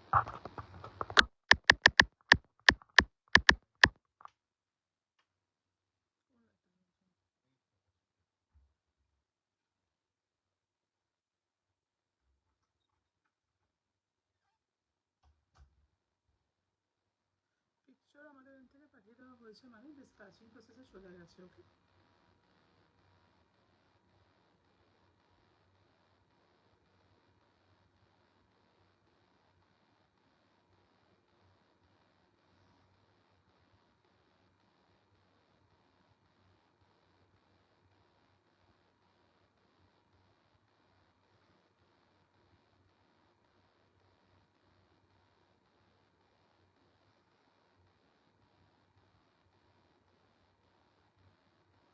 Picture আমাদের এখান থেকে পাঠিয়ে দেওয়া হয়েছে, মানে ডিসপ্যাচিং প্রসেসে চলে গেছে। ওকে,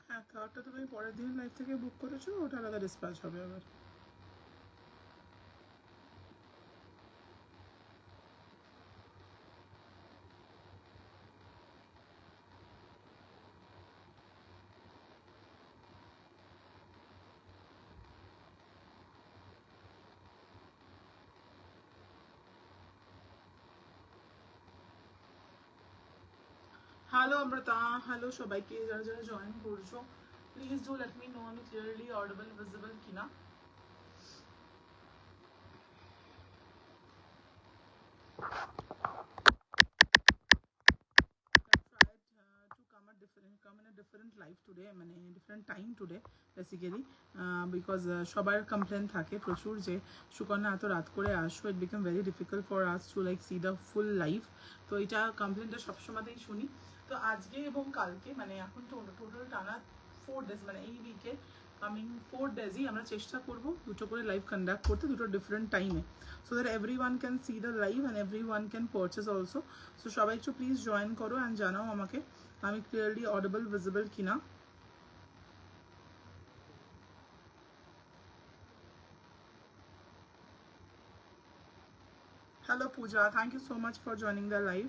হ্যাঁ কারটা তুমি পরের দিন লাইভ থেকে বুক করেছো, ওটা আলাদা ডিসপ্যাচ হবে আবার। হ্যালো অমৃতা, হ্যালো সবাইকে যারা যারা জয়েন করছো, please do let me no আমি ক্লিয়ারলি অডিবল ভিজিবল কিনা। Come in a different life today, মানে different time today basically, because সবার কমপ্লেন থাকে প্রচুর যে সুকন্যা এত রাত করে আসো, it become very difficult for us to like see the full life। তো এটা কমপ্লেনটা সবসময়তেই শুনি। তো আজকে এবং কালকে মানে এখন টোটাল টানা 4 days, মানে এই উইকে কামিং 4 days-ই আমরা চেষ্টা করব দুটো করে লাইভ কন্ডাক্ট করতে, দুটো ডিফারেন্ট টাইমে, so that everyone can see the live and everyone can purchase also. So সবাই একটু প্লিজ জয়েন করো অ্যান্ড জানাও আমাকে আমি ক্লিয়ারলি অডিবল ভিজিবল কিনা। Hello Puja, thank you so much for joining the live.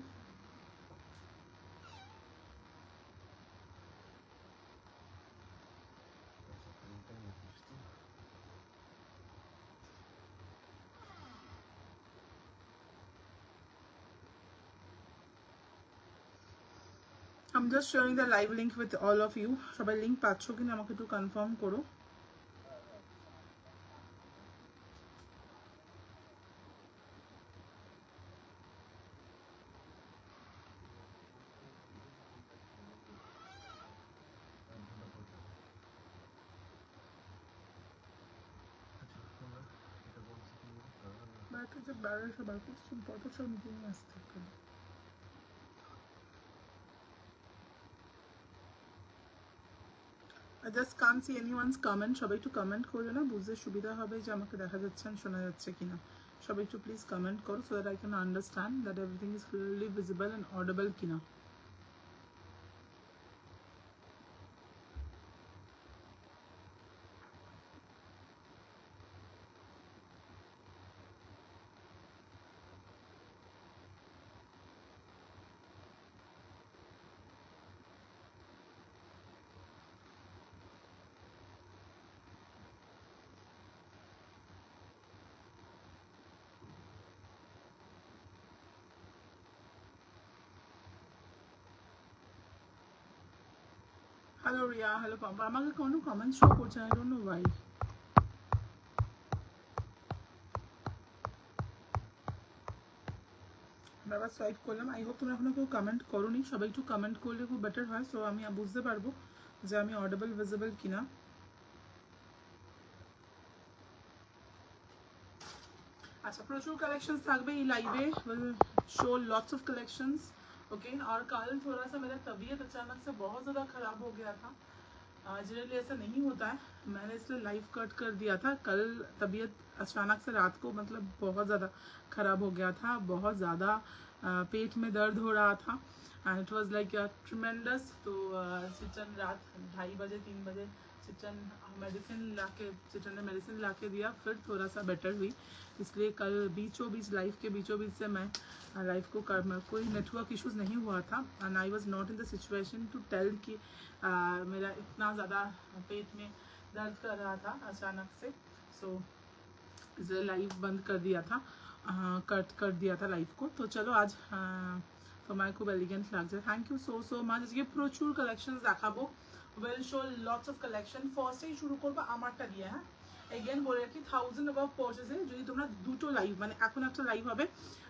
I'm just sharing the live link with all of you. সবাই link পাচ্ছ কিনা আমাকে একটু কনফার্ম করো। যে বাইরে সবার কোশ্চেন কত সব মিটিং আসতে পারে। I just can't see anyone's comment. সবাই একটু কমেন্ট করো না, বুঝতে সুবিধা হবে যে আমাকে দেখা যাচ্ছে আর শোনা যাচ্ছে কিনা। সবাই একটু প্লিজ কমেন্ট করো so that I can understand that everything is clearly visible and audible কিনা। হ্যালো রিয়া, হ্যালো পাম্পা, আমাকে কোনো কমেন্ট শো করছে না, আই ডোন্ট নো ওয়াই। বারবার সোয়াইপ করলাম, আই হোপ তোমরা এখনো কেউ কমেন্ট করোনি, সবাই একটু কমেন্ট করলে খুব বেটার হয়, সো আমি বুঝতে পারবো যে আমি অডিবল ভিজিবল কিনা। अच्छा प्रचुर कलेक्शंस থাকবে এই লাইভে, show lots of collections. Okay, और कल थोड़ा सा मेरा तबीयत अचानक से बहुत ज़्यादा ख़राब हो गया था। जनरली ऐसा नहीं होता है, मैंने इसलिए लाइव कट कर दिया था। कल तबीयत अचानक से रात को मतलब बहुत ज़्यादा ख़राब हो गया था, बहुत ज़्यादा पेट में दर्द हो रहा था and it was like tremendous. तो चिचन रात 2:30 3 बजे चिचन मेडिसिन लाके चिचन ने मेडिसिन लाके दिया, फिर थोड़ा सा बेटर हुई। इसलिए कल बीचों बीच लाइव के बीचों बीच से मैं लाइव को कर कोई नेटवर्क इश्यूज नहीं हुआ था and I was not in the situation to tell कि मेरा इतना ज़्यादा पेट में दर्द कर रहा था अचानक से। सो इसलिए लाइव बंद कर दिया था, कट कर दिया था लाइव को। तो चलो आज তোমার খুব এলিগেন্ট লাগছে, থ্যাংক ইউ সো মাচ। আজকে প্রচুর কালেকশনস দেখাবো, will show lots of collection. ফার্স্টেই শুরু করবো আমারটা দিয়ে। হ্যাঁ, এগেন বলে রাখি 1000 অ্যাবাভ পারচেজে যদি তোমরা দুটো লাইভ, মানে এখন একটা লাইভ হবে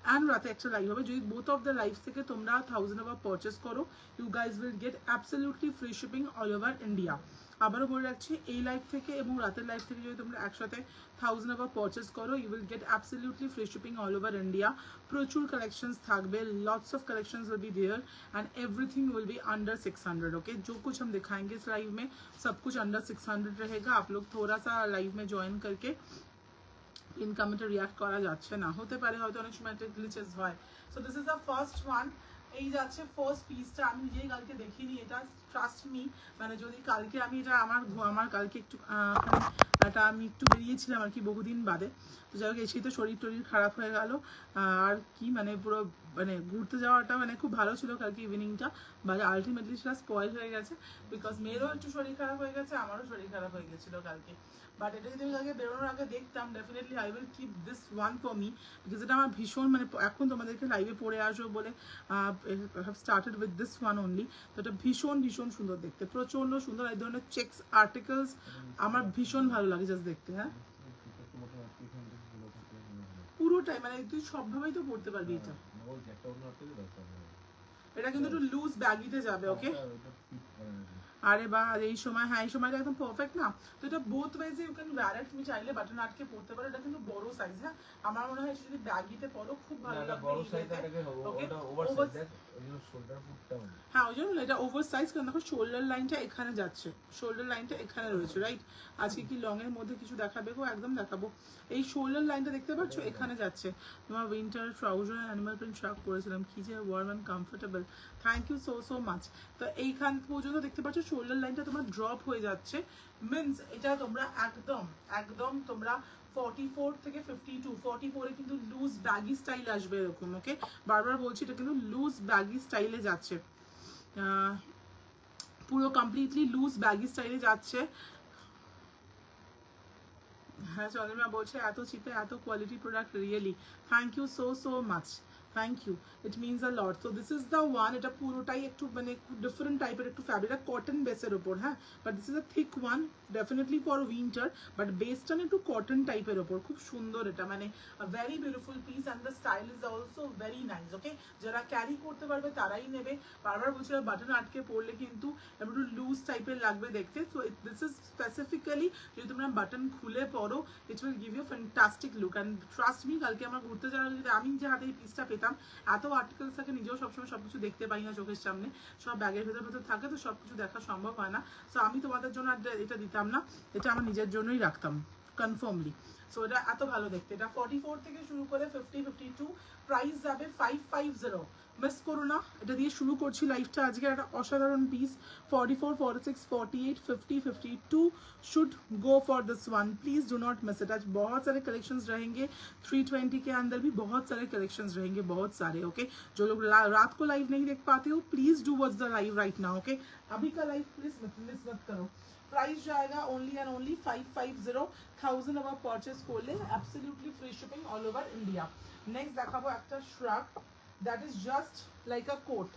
অ্যান্ড রাতে একটা লাইভ হবে, যদি বোথ অফ দ্য লাইভ থেকে তোমরা 1000 অ্যাবাভ পারচেজ করো, you guys will get absolutely free shipping all over India. আবারও বলে রাখছি, এই লাইভ থেকে এবং রাতের লাইভ থেকে যদি তোমরা একসাথে 1000 অ্যাবাভ পারচেজ করো, you will get absolutely free shipping all over India. প্রচুর কালেকশনস থাকবে, lots of collections will be there and everything will be under 600। Okay, जो कुछ हम दिखाएंगे इस लाइव में सब कुछ अंडर 600 रहेगा। आप लोग थोड़ा सा लाइव में ज्वाइन करके ইনকামেন্টে রিয়াক্ট করা যাচ্ছে না, হতে পারে হয়তো অনেক সময় একটা গ্লিচেস হয়। So this is the first one. এই যাচ্ছে ফার্স্ট পিসটা, আমি নিজেই কালকে দেখিনি এটা, ট্রাস্ট মি। মানে যদি কালকে আমি এটা আমার কালকে একটু এটা আমি একটু বেরিয়েছিলাম আর কি বহুদিন বাদে, তো যাই হোক এসেই তো শরীর টরীর খারাপ হয়ে গেল। আর কি মানে পুরো মানে ঘুরতে যাওয়াটা মানে খুব ভালো ছিল কালকে ইভিনিংটা, বাট আলটিমেটলি সেটা স্পয়েল হয়ে গেছে বিকজ মেয়েরও একটু শরীর খারাপ হয়ে গেছে, আমারও শরীর খারাপ হয়ে গেছিলো কালকে। বাট এটা যদি আমি কালকে বেরোনোর আগে দেখতাম, definitely I will keep this one for me, because এটা আমার ভীষণ মানে এখন তোমাদেরকে লাইভে পড়ে আসবো বলে have started with this one only. তো এটা ভীষণ ভীষণ সুন্দর দেখতে, প্রচণ্ড সুন্দর। এই ধরনের চেকস আর্টিকেলস আমার ভীষণ ভালো লাগে জাস্ট দেখতে। হ্যাঁ, পুরোটাই মানে তুই সবভাবেই তো পড়তে পারবি এটা। এটা কিন্তু একটু লুজ ব্যাগিতে যাবে। ওকে, আরে বা এই সময়, হ্যাঁ এই সময়টা একদম পারফেক্ট না। তো এটা বোথ ওয়েজে ইউ ক্যান ওয়্যার ইট, তুমি চাইলে বাটন আটকে পড়তে পারো। এটা কিন্তু বড় সাইজ। হ্যাঁ, আমার মনে হয় যদি ব্যাগিতে পরো খুব ভালো লাগবে। বড় সাইজ এটাকে ওটা ওভার সাইজ দেখ, ওই জন্য শোল্ডার ফুটটা হবে। হ্যাঁ, ওই জন্য এটা ওভার সাইজ, কারণ দেখো শোল্ডার লাইনটা এখানে যাচ্ছে, শোল্ডার লাইনটা এখানে রয়েছে, রাইট? আজকে কি লং এর মধ্যে কিছু দেখাবে গো? একদম দেখাবো। এই শোল্ডার লাইনটা দেখতে পাচ্ছ এখানে যাচ্ছে। তোমার winter trouser animal print shirt পরেছিলাম, কি যে warm and comfortable. Thank you so much. তো এইখান পর্যন্ত দেখতে পাচ্ছ শোল্ডার লাইনটা তোমার ড্রপ হয়ে যাচ্ছে, মিন্স এটা তোমরা একদম একদম তোমরা 44 থেকে 52, 44 এ কিন্তু লুজ ব্যাগি স্টাইল আসবে এরকম। ওকে, বারবার বলছি এটা কিন্তু লুজ ব্যাগি স্টাইলে যাচ্ছে, পুরো কমপ্লিটলি লুজ ব্যাগি স্টাইলে যাচ্ছে। হ্যাঁ, চন্দ্রিমা বলছে এত চিপে এত quality product, really thank you so much, thank you, it means a lot. So this is the one. এটা পুরোটাই একটু মানে ডিফারেন্ট টাইপের একটু ফ্যাব্রিক, কটন বেসের ওপর। হ্যাঁ, but this is a thick one, definitely for winter, but বেসটা একটু কটন টাইপের ওপর, খুব সুন্দর এটা, মানে very beautiful piece and the style is also very nice. Okay, যারা ক্যারি করতে পারবে তারাই নেবে। বারবার বলছিলাম বাটন আটকে পড়লে কিন্তু একটু লুজ টাইপের লাগবে দেখতে। সো দিস ইজ স্পেসিফিক্যালি যদি তোমরা বাটন খুলে পড়ো, it will give you fantastic look. And trust me, কালকে আমার ঘুরতে যাওয়ার যদি আমি যে হাতে এই পিসটা পেতাম, এত আর্টিকেলস থাকে, নিজেও সবসময় সবকিছু দেখতে পাই না চোখের সামনে, সব ব্যাগের ভেতর থাকে, তো সবকিছু দেখা সম্ভব হয় না। সো আমি তোমাদের জন্য এটা দিতাম না, এটা আমার নিজের জন্যই রাখতাম কনফার্মলি। সো এটা এত ভালো দেখতে। এটা 44 থেকে শুরু করে 50, 52, প্রাইস যাবে 550। মিস করো না, এটা দিয়ে শুরু করছি লাইভটা আজকে। একটা অসাধারণ piece, 44, 46, 48, 50, 52 should go for this one, please do not miss it. आज बहुत सारे कलेक्शंस रहेंगे, 320 के अंदर भी बहुत सारे कलेक्शंस रहेंगे, बहुत सारे। ओके, जो लोग रात को लाइव नहीं देख पाते हो, please do watch the live right now. Okay, अभी का लाइव प्लीज मिस मत करो। प्राइस जाएगा only and only 550। 1000 above purchase করলে absolutely free shipping all over India। Next দেখাবো একটা শ্রাগ, that is just like a coat,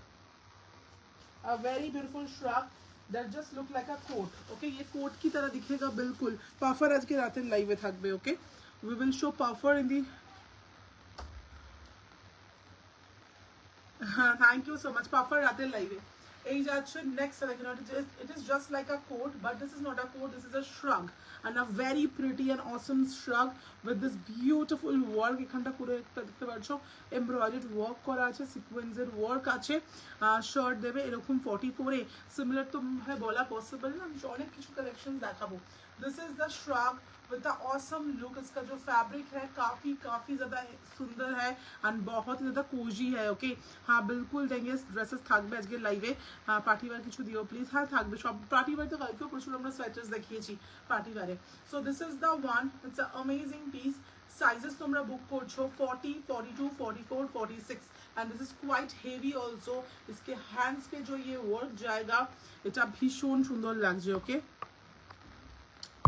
a very beautiful shrug that just look like a coat। okay, ये coat की तरह दिखेगा बिल्कुल। पाफर आज के रात लाइव में থাকবে। okay, we will show puffer in the thank you so much, puffer রাতে লাইভে। এই যাচ্ছে নেক্সট দেখুন, it is just like a coat, but this is not a coat, this is a shrug and a very pretty and awesome shrug with this beautiful work। এখানটা পুরো একটা দেখতে পাচ্ছ এমব্রয়ডারি ওয়ার্ক করা আছে, সিকোয়েন্সের ওয়ার্ক আছে। শার্ট দেবে এরকম 44 এ, সিমিলার তো ভাই বলা পসিবল না, আমি অনেক কিছু কালেকশন দেখাবো। This is the shrug with the awesome look. इसका जो फैब्रिक है काफी ज्यादा सुंदर है एंड बहुत ही ज्यादा कोजी है। ओके, हाँ बिल्कुल देंगे, ड्रेसेस থাকবে আজকে লাইভে। পার্টি ওয়্যার কিছু দিও প্লিজ। হ্যাঁ থাকবে সব পার্টি ওয়্যার, তো কালকেও প্রচুর আমরা সোয়েটার্স দেখিয়েছি পার্টি ওয়্যারে। So this is the one, it's a amazing piece. Sizes তোমরা বুক করছো 40, 42, 44, 46 and this is quite heavy also. इसके हैंड्स पे जो ये वर्क जाएगा, এটা ভীষণ সুন্দর লাগছে। ওকে,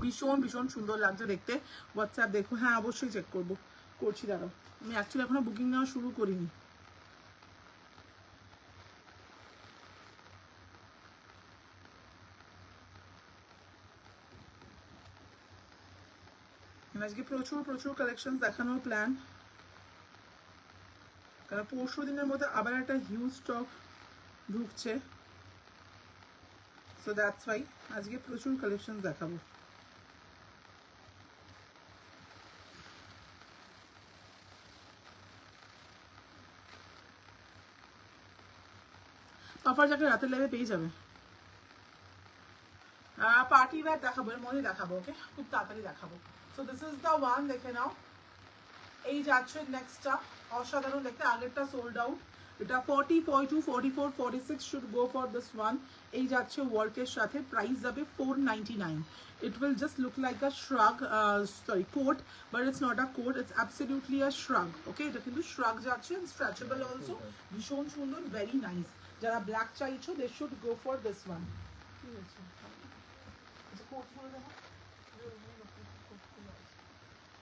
ভীষণ ভীষণ সুন্দর লাগছে দেখতে। হোয়াটসঅ্যাপ দেখো, হ্যাঁ অবশ্যই চেক করবো, করছি দাঁড়াও। আমি অ্যাকচুয়ালি এখনো বুকিং নেওয়া শুরু করিনি। আজকে প্রচুর প্রচুর কালেকশন দেখানোর প্ল্যান, কারণ পরশু দিনের মধ্যে আবার একটা হিউজ স্টক ঢুকছে, সো দ্যাটস ওয়াই আজকে প্রচুর কালেকশন দেখাবো। অফার যাকে রাতের লাইভে পেয়ে যাবে। পার্টি ওয়্যার দেখাবো, এর মধ্যে দেখাবো, ওকে খুব তাড়াতাড়ি দেখাবো। So this is the one, দেখে নাও। এই যাচ্ছে নেক্সটটা, অসাধারণ দেখতে, আগেরটা সোল্ড আউট। এটা 40, 42, 44, 46 should go for this one. এই যাচ্ছে ওয়ার্কের সাথে, প্রাইস যাবে 499। It will just look like a shrug, sorry, coat, but it's not a coat, it's absolutely a shrug. Okay, এটা কিন্তু shrug যাচ্ছে, and stretchable also, ভীষণ সুন্দর, very nice। যারা ব্ল্যাক চাইছো, they should go for this one।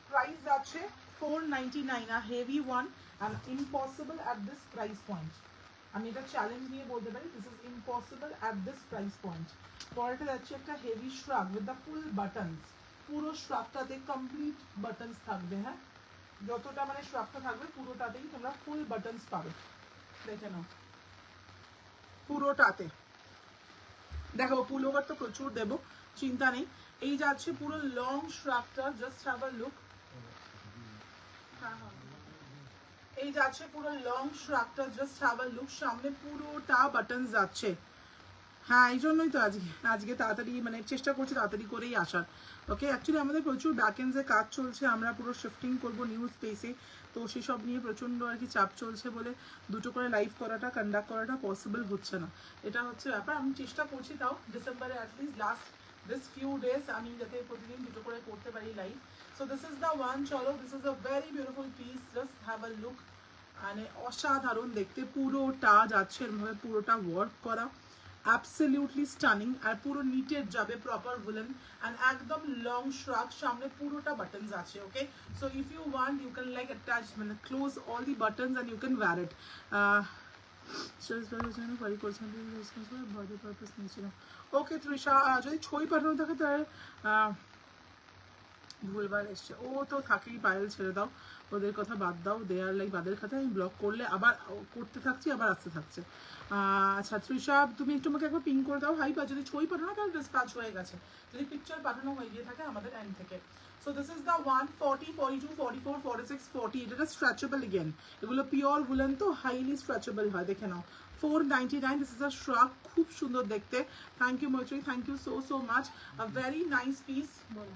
Price আছে 499, a heavy one and impossible at this price point। আমি এটা চ্যালেঞ্জ নিয়ে বলতে পারি, this is impossible at this price point। পরেরটা যাচ্ছে একটা heavy শ্রাগ with the full buttons, পুরো শ্রাগটাতে কমপ্লিট বাটনস থাকবে। হ্যাঁ, যতটা মানে শ্রাগটা থাকবে পুরোটাতেই তোমরা ফুল বাটনস পাবে, দেখে নাও পুরোটাতে। দেখো পুলোভার তো প্রচুর দেবো, চিন্তা নেই। এই যাচ্ছে পুরো লং শ্রাগটা, জাস্ট হ্যাভ আ লুক। এই যাচ্ছে পুরো লং শ্রাগটা, জাস্ট হ্যাভ আ লুক। সামনে পুরোটা বাটন যাচ্ছে। হ্যাঁ, এই জন্যই তো আজকে তাড়াতাড়ি মানে চেষ্টা করছি তাড়াতাড়ি করেই আসার। ওকে, অ্যাকচুয়ালি আমাদের প্রচুর ব্যাকএন্ডে কাজ চলছে, আমরা পুরো শিফটিং করবো নিউ স্পেসে, তো সেসব নিয়ে প্রচণ্ড আর কি চাপ চলছে বলে দুটো করে লাইভ কন্ডাক্ট করাটা পসিবল হচ্ছে না। এটা হচ্ছে ব্যাপার। আমি চেষ্টা করছি তাও ডিসেম্বরে at least last this few days আমি যাতে প্রতিদিন দুটো করে করতে পারি live. So this is the one. চলো, this is a very beautiful piece, just have a look. মানে অসাধারণ দেখতে, পুরোটা যাচ্ছে এরভাবে, পুরোটা ওয়ার্ক করা, absolutely stunning। আর পুরো নিটেড যাবে, প্রপার উলেন and একদম লং শ্রাগ, সামনে পুরোটা বাটনস আছে। Okay, so if you want you can like attach মানে close all the buttons and you can wear it। ওকে তৃষা, যদি ছবি পাঠানো থাকে তাহলে ভুলভাল এসছে, ও তো থাকেই, পায়েল ছেড়ে দাও, ওদের কথা বাদ দাও, দেয়ার লাইক বাদের কথা। আমি ব্লক করলে আবার করতে থাকছি, আবার আসতে থাকছে। আচ্ছা তৃষা, তুমি একটু আমাকে একবার পিং করে দাও হাই, বা যদি ছবি পাঠানো তাহলে ডিসপ্যাচ হয়ে গেছে, যদি পিকচার পাঠানো হয়ে গিয়ে থাকে আমাদের এন্ড থেকে। So this is the one, 40, 42, 44, 46, 40। এটা স্ট্রেচেবল এগেন, এগুলো পিওর উলেন তো হাইলি স্ট্রেচেবল হয়, দেখে নাও। 499, দিস ইজ আ শ্রাগ, খুব সুন্দর দেখতে। Thank you Maitri, thank you so much, a very nice piece. বলো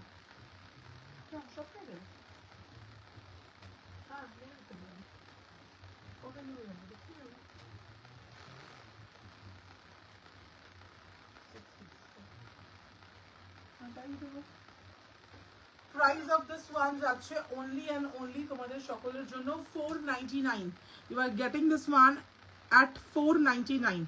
প্রাইস অফ দিস ওয়ান যাচ্ছে অনলি অ্যান্ড অনলি তোমাদের সকলের জন্য 499। You are getting this one at 499।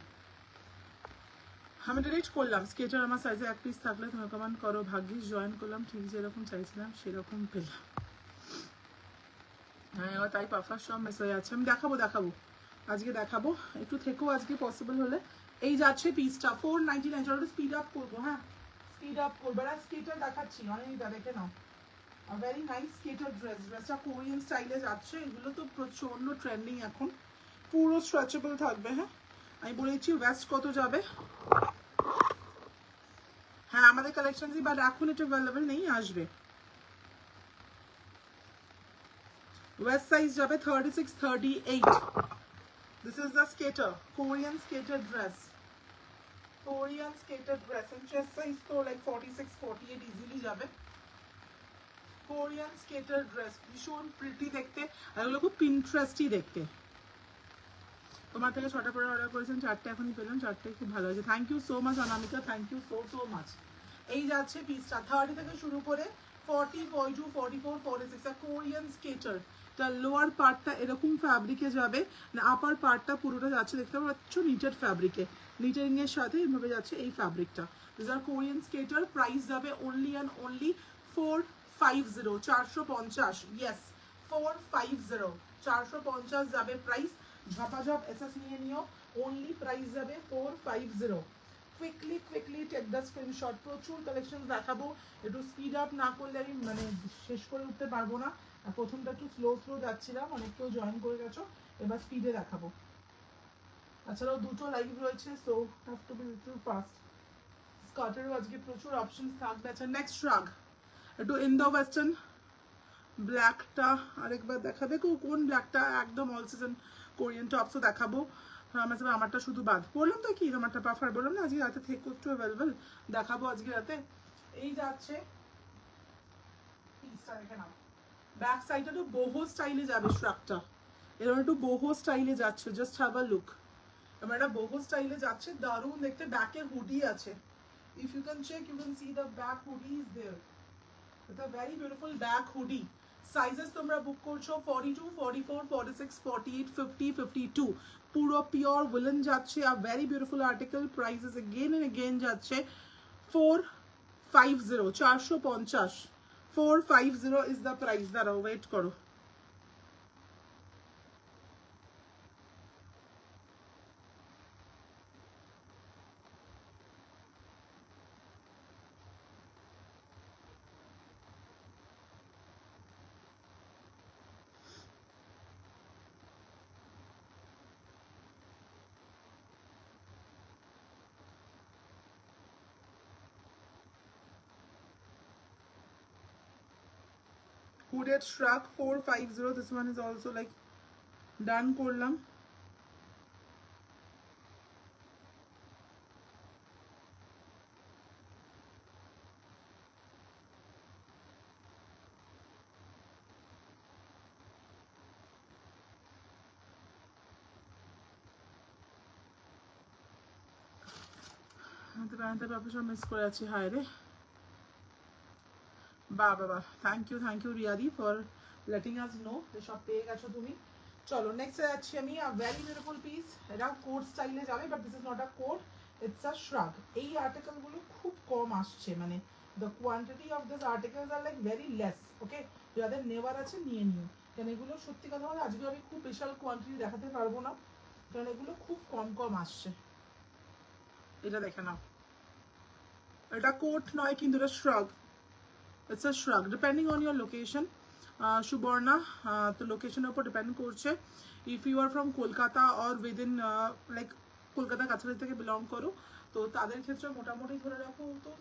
আমি ডিলিট করলাম স্কেটার, আমার সাইজে এক পিস থাকলে তুমি কমেন্ট করো, ভাগ্যিস জয়েন করলাম, ঠিক যেরকম চাইছিলাম সেরকম পেলাম। হ্যাঁ, তাই পাফার সব মিস হয়ে যাচ্ছে। আমি দেখাবো আজকে দেখাবো, একটু থেকেও আজকে পসিবল হলে। এই যাচ্ছে পিসটা 499। চলো স্পিড আপ করবো, হ্যাঁ স্পিড আপ করবো। আর স্কেটার দেখাচ্ছি অনেকটা, দেখে নাও, ভেরি নাইস স্কেটার ড্রেস। ড্রেসটা কোরিয়ান স্টাইলে যাচ্ছে, এগুলো তো প্রচন্ড ট্রেন্ডিং এখন, পুরো স্ট্রেচেবল থাকবে। হ্যাঁ, আমি বলেছি ওয়েস্ট কত যাবে। হ্যাঁ, আমাদের কালেকশন বাট এখন এটা অ্যাভেলেবেল নেই, আসবে। ওয়েস্ট সাইজ যাবে 36, 38। This is the skater, Korean skater dress, Korean skater dress, and chest size তো like 46, 48 easily যাবে। Korean skater dress, ভীষণ প্রিটি দেখতে, আর এগুলো খুব পিন্টারেস্টি দেখতে। তোমার থেকে 6টা পরে অর্ডার করেছেন, 4টে এখনই পেলাম, 4টাই খুব ভালো হয়েছে। Thank you so much Anamika, thank you so much. এই যাচ্ছে পিসটা 30 থেকে শুরু করে 40, 42, 44, 46, কোরিয়ান স্কেটার। তার লোয়ার পার্টটা এরকম ফ্যাব্রিকে যাবে, না আপার পার্টটা পুরোটা যাচ্ছে দেখতে পাচ্ছ নিটেড ফ্যাব্রিকে, নিটেরিং এর সাথে এইভাবে যাচ্ছে এই ফ্যাব্রিকটা। দিস আর কোরিয়ান স্কেটার, প্রাইস যাবে অনলি অ্যান্ড অনলি 450, 450, ইয়েস 450, 450 যাবে প্রাইস। ঝপাঝপ এসএস নিয়ে নিও, অনলি প্রাইস যাবে 450। Quickly take the screenshot. প্রচুর কালেকশন দেখাবো, একটু স্পিড আপ না করলে আমি মানে শেষ করে উঠতে পারবো না। প্রথমটা একটু স্লো যাচ্ছিলাম, অনেক কেউ জয়েন করে গেছো, এবার স্পিডে দেখাবো। তাছাড়াও দুটো লাইভ রয়েছে, so have to be little fast. স্কার্টেরও আজকে প্রচুর অপশন থাকবে। আচ্ছা নেক্সট রাগ, একটু ইন্দো ওয়েস্টার্ন ব্ল্যাকটা আরেকবার দেখাবে, কোন ব্ল্যাকটা একদম অল সিজন কোরিয়ান টপসও দেখাবো। আমারটা শুধু বাদ বললাম তো, কি আমারটা পাফার বললাম না, আজকে রাতে থেকে একটু অ্যাভেলেবল দেখাবো আজকে রাতে। এই যাচ্ছে পিসটা দেখে নাও, ব্যাক সাইডটা একটু বোহো স্টাইলে যাবে, শ্রাকটা এরকম একটু বোহো স্টাইলে যাচ্ছে, জাস্ট হ্যাভ আ লুক। এবার এটা বোহো স্টাইলে যাচ্ছে, দারুণ দেখতে। ব্যাকে হুডি আছে, if you can check you can see the back hoodie is there, it's a very beautiful back hoodie. Sizes তোমরা বুক করছো 42, 44, 46, 48, 50, 52, পুরো পিওর উলেন যাচ্ছে। A very beautiful article, prices again and again যাচ্ছে 450, 450, 450 is the price. দাঁড়াও wait করো, hooded shrug 450, this one is also like done করলাম। Miss করে আছি, হায় রে বাবা। Thank you Riyadi for letting us know, সব পেয়ে গেছো তুমি। চলো নেক্সট যাচ্ছি আমি, ভেরি বিউটিফুল পিস, এটা কোট স্টাইলে যাবে, but this is not a coat, it's a shrug. এই আর্টিকেল গুলো খুব কম আসছে, মানে the quantity of this articles are like very less. Okay, যাদের নেওয়ার আছে নিয়ে নিও, কারণ এগুলো সত্যি কথা বলে আজকে আমি খুব বিশাল কোয়ান্টিটি দেখাতে পারবো না, কারণ এগুলো খুব কম আসছে। এটা দেখে নাও, এটা কোট নয় কিন্তু এটা শ্রাগ, it's a shrug depending on your location. Suborna, তো লোকেশনের উপর ডিপেন্ড করছে। If you are from Kolkata or within like কলকাতার কাছাকাছি থেকে বিলং করো, তো তাদের ক্ষেত্রে মোটামুটি ধরে রাখো তো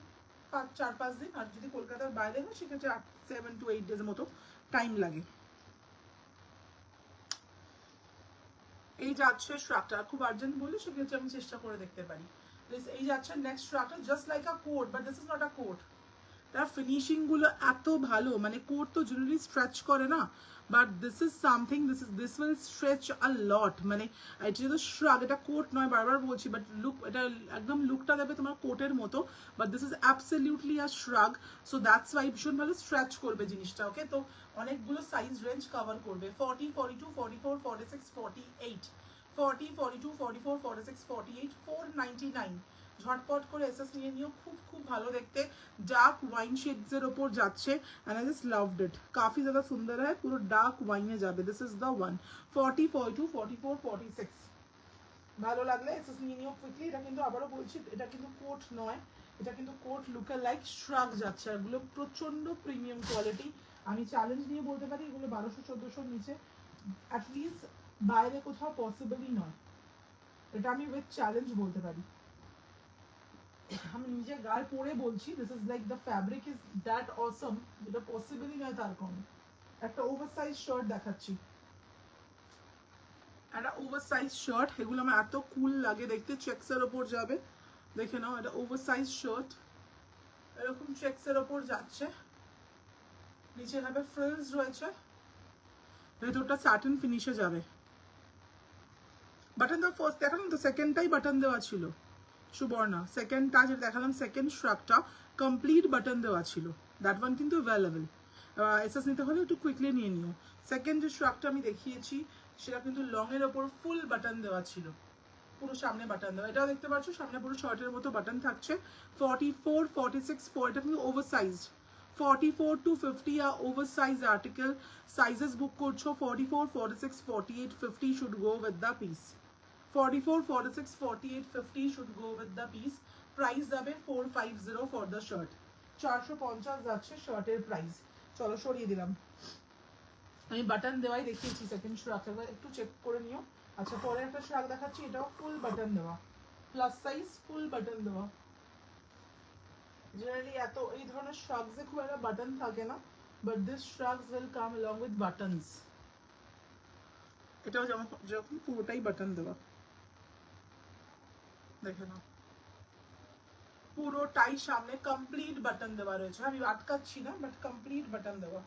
4-5 দিন, আর যদি কলকাতার বাইরে হয় সেক্ষেত্রে 7 to 8 ডেজ মতো টাইম লাগে। এই যাচ্ছে শ্রাগটা, খুব আর্জেন্ট বলে সেক্ষেত্রে আমি চেষ্টা করে দেখতে পারি। এই যাচ্ছে নেক্সট শ্রাগটা, just like a coat, but this is not a coat. তার ফিনিশিং গুলো এত ভালো, মানে কোট তো জেনারেলি স্ট্রেচ করে না, but this is something, this will stretch a lot. মানে এটা যেহেতু শ্রাগ, এটা কোট নয়, বারবার বলছি, বাট লুক, এটা একদম লুকটা দেবে তোমার কোটের মতো, but this is absolutely a শ্রাগ, so that's why ভীষণ ভালো স্ট্রেচ করবে জিনিসটা। ওকে, তো অনেকগুলো সাইজ রেঞ্জ কভার করবে, 40, 42, 44, 46, 48, 40, 42, 44, 46, 48, 499। ঝটপট করে এসএস নিয়ে নিও, খুব ভালো দেখতে, ডার্ক ওয়াইন শেডস এর উপর যাচ্ছে, and I just loved it, কাফি ज़्यादा সুন্দর है, পুরো ডার্ক ওয়াইনে যাবে। This is the one, 40, 42, 44, 46। ভালো লাগলে এসএস নিয়ে নিও কুইকলি। এটা কিন্তু আবারও বলছি, এটা কিন্তু কোট নয়, এটা কিন্তু কোট লুকে লাইক শ্রাগ যাচ্ছে, আর এগুলো প্রচন্ড প্রিমিয়াম কোয়ালিটি। আমি চ্যালেঞ্জ নিয়ে বলতে পারি এগুলো 1200-1400 নিচে অ্যাটলিস্ট বাইরে কোথাও পসিবলই নয়, এটা আমি উইথ চ্যালেঞ্জ বলতে পারি। আমি নিজে গায়ে পরে বলছি, this is like the fabric is that awesome, যেটা পসিবলই নয় তার কম। একটা ওভারসাইজ শার্ট দেখাচ্ছি, একটা ওভারসাইজ শার্ট, এগুলো আমার এত কুল লাগে দেখতে, চেকসের ওপর যাবে, দেখে নাও, এটা ওভারসাইজ শার্ট, এরকম চেকসের ওপর যাচ্ছে, নিচে হবে ফ্রিলস রয়েছে, ভেতরটা স্যাটিন ফিনিশে যাবে। বাটন দেওয়া ফার্স্ট দেখালাম তো, সেকেন্ডটাই বাটন দেওয়া ছিল সুবর্ণা, সেকেন্ডটা যেটা দেখালাম সেকেন্ড শ্রাগটা কমপ্লিট বাটন দেওয়া ছিল, দ্যাট ওয়ান কিন্তু অ্যাভেলেবল। এসএস নিতে হলে একটু কুইকলি নিয়ে নিও। সেকেন্ড যে শ্রাগটা আমি দেখিয়েছি সেটা কিন্তু লং এর ওপর ফুল বাটন দেওয়া ছিল, পুরো সামনে বাটন দেওয়া। এটাও দেখতে পাচ্ছ সামনে পুরো শার্টের মতো বাটন থাকছে। 44, 46 এটা কিন্তু ওভার সাইজ। 44 to 50 আর over size article. Sizes book করছো 44, 46, 48, 50 should go with the piece. 44, 46, 48, 50 should go with the piece. Price যাবে 450 ফর দ্য শার্ট। 450 যাচ্ছে শার্টের প্রাইস। চলো সরিয়ে দিলাম। আমি বাটন দেওয়াই দেখিয়েছি সেকেন্ড শ্রাগটা, একটু চেক করে নিও। আচ্ছা পরে একটা শ্রাগ দেখাচ্ছি, এটাও ফুল বাটন দেওয়া, প্লাস সাইজ ফুল বাটন দেওয়া। জেনারেলি এত এই ধরনের শ্রাগসে খুব একটা বাটন থাকে না, but this shrugs will come along with buttons। এটাও যেমন যেরকম পুরোটাই বাটন দেওয়া, দেখে নাও পুরোটাই সামনে কমপ্লিট বাটন দেওয়া রয়েছে। আমি আটকাচ্ছি না, বাট কমপ্লিট বাটন দেওয়া।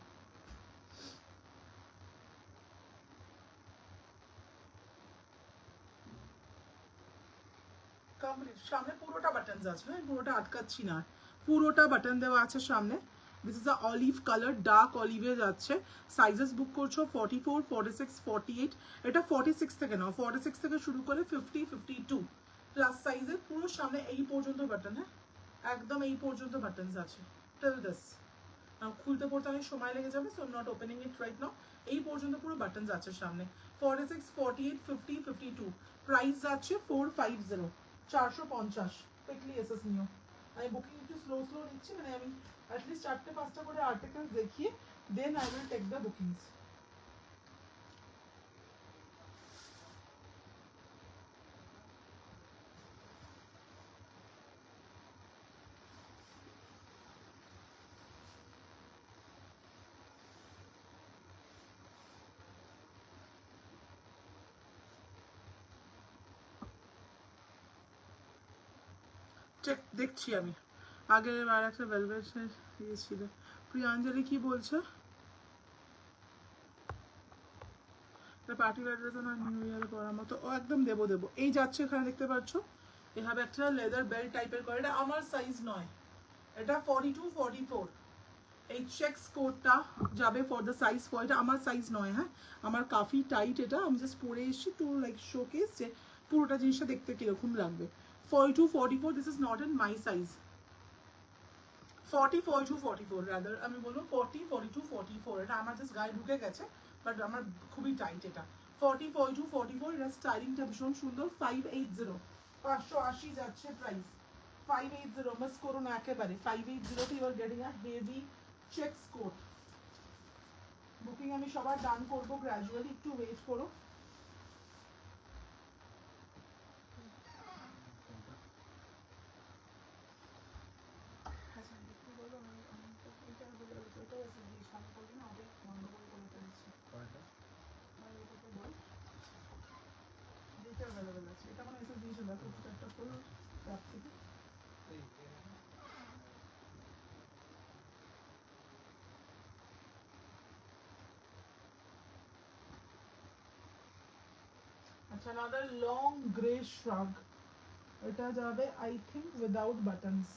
কমপ্লিট সামনে পুরোটা বাটনস আছে, হ্যাঁ পুরোটা আটকাচ্ছি না, পুরোটা বাটন দেওয়া আছে সামনে। This is a olive colour, dark অলিভে যাচ্ছে। সাইজেস বুক করছো 44, 46, 48। এটা 46 থেকে নাও, 46 থেকে শুরু করে 50, 52 প্লাস সাইজের পুরো সামনে এই পর্যন্ত বাটন, হ্যাঁ একদম এই পর্যন্ত বাটনস আছে টিল দিস। খুলতে পড়তে অনেক সময় লেগে যাবে, so not opening it right নাও। এই পর্যন্ত পুরো বাটনস আছে সামনে। 46, 48, 50, 52 প্রাইস যাচ্ছে 450, 450। কুইকলি এসএস নিও। আমি বুকিং একটু স্লো নিচ্ছি, মানে আমি অ্যাটলিস্ট 4-5টা করে আর্টিকেলস দেখিয়ে then I will take the bookings. Check দেখছি আমি। আগের বার একটা ভেলভেটের ইয়ে ছিল। প্রিয়াঞ্জলি কি বলছে? পার্টি ওয়্যারের জন্য নিউ ইয়ারে পরার মতো ও একদম দেবো দেবো। এই যাচ্ছে এখানে দেখতে পাচ্ছ, এভাবে একটা লেদার বেল্ট টাইপের করে। এটা আমার সাইজ নয়, এটা 42, 44। এই চেকস কোটটা যাবে ফর দ্য সাইজ 4। এটা আমার সাইজ নয়, হ্যাঁ আমার কাফি টাইট। এটা আমি জাস্ট পরে এসেছি টু লাইক শোকেস যে পুরোটা জিনিসটা দেখতে কিরকম লাগবে। 42, 44 this is not in my size. 40, 42, 44 rather আমি বলবো 40, 42, 44। এটা আমার জাস্ট গায়ে ঢুকে গেছে, বাট আমার খুবই টাইট এটা। 40, 42, 44 এটা স্টাইলিংটা ভীষণ সুন্দর। 580, 580 যাচ্ছে প্রাইস। 580 মিস করো না একেবারে। 580 তে you are getting a heavy checks coat. Booking আমি সবার ডান করবো গ্র্যাজুয়ালি, একটু ওয়েট করো। এটা মানে এসে দিয়েছিল একটা ফুল রাত থেকে। আচ্ছা another long grey shrug, এটা যাবে আই থিঙ্ক উইদাউট বাটনস।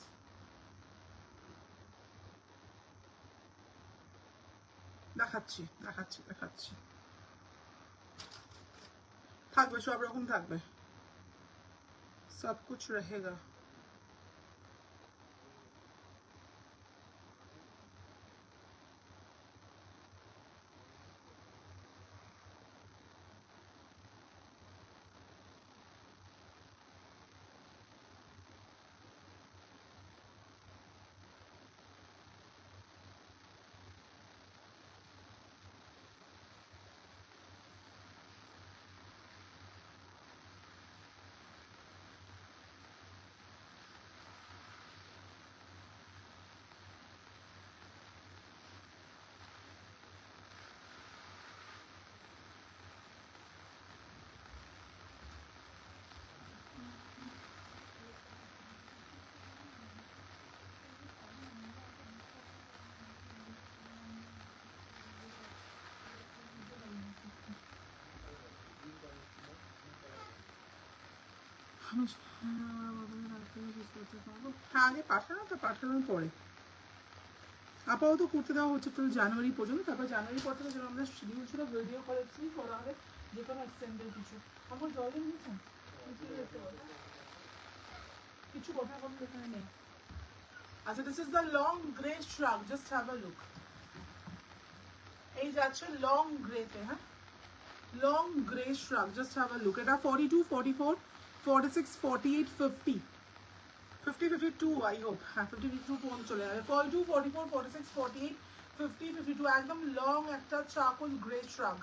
দেখাচ্ছি দেখাচ্ছি দেখাচ্ছি, থাকবে সব রকম থাকবে, সব কুছ রহেগা। হ্যাঁ আগে পাঠানো তো পাঠানোর পরে আপাতত করতে দেওয়া হচ্ছে till জানুয়ারি পর্যন্ত, তারপর জানুয়ারি পর থেকে যেন আমরা শিডিউল ছিল ভিডিও করে থ্রি করা হবে যে কোনো এক্সটেন্ডেড কিছু। আমার জল নিয়েছেন কিছু কথা বলতে এখানে নেই। আচ্ছা, this is the long grey শ্রাগ, just have a look. এই যাচ্ছে লং গ্রেতে, হ্যাঁ long grey শ্রাগ, just have a look. এটা 42, 44, 46, 48, 50, 50, 52 আই হোপ, হ্যাঁ 50, 52 পর্যন্ত চলে যাবে। 42, 44, 46, 48, 50, 52 একদম লং একটা চারকোল গ্রে শ্রাগ।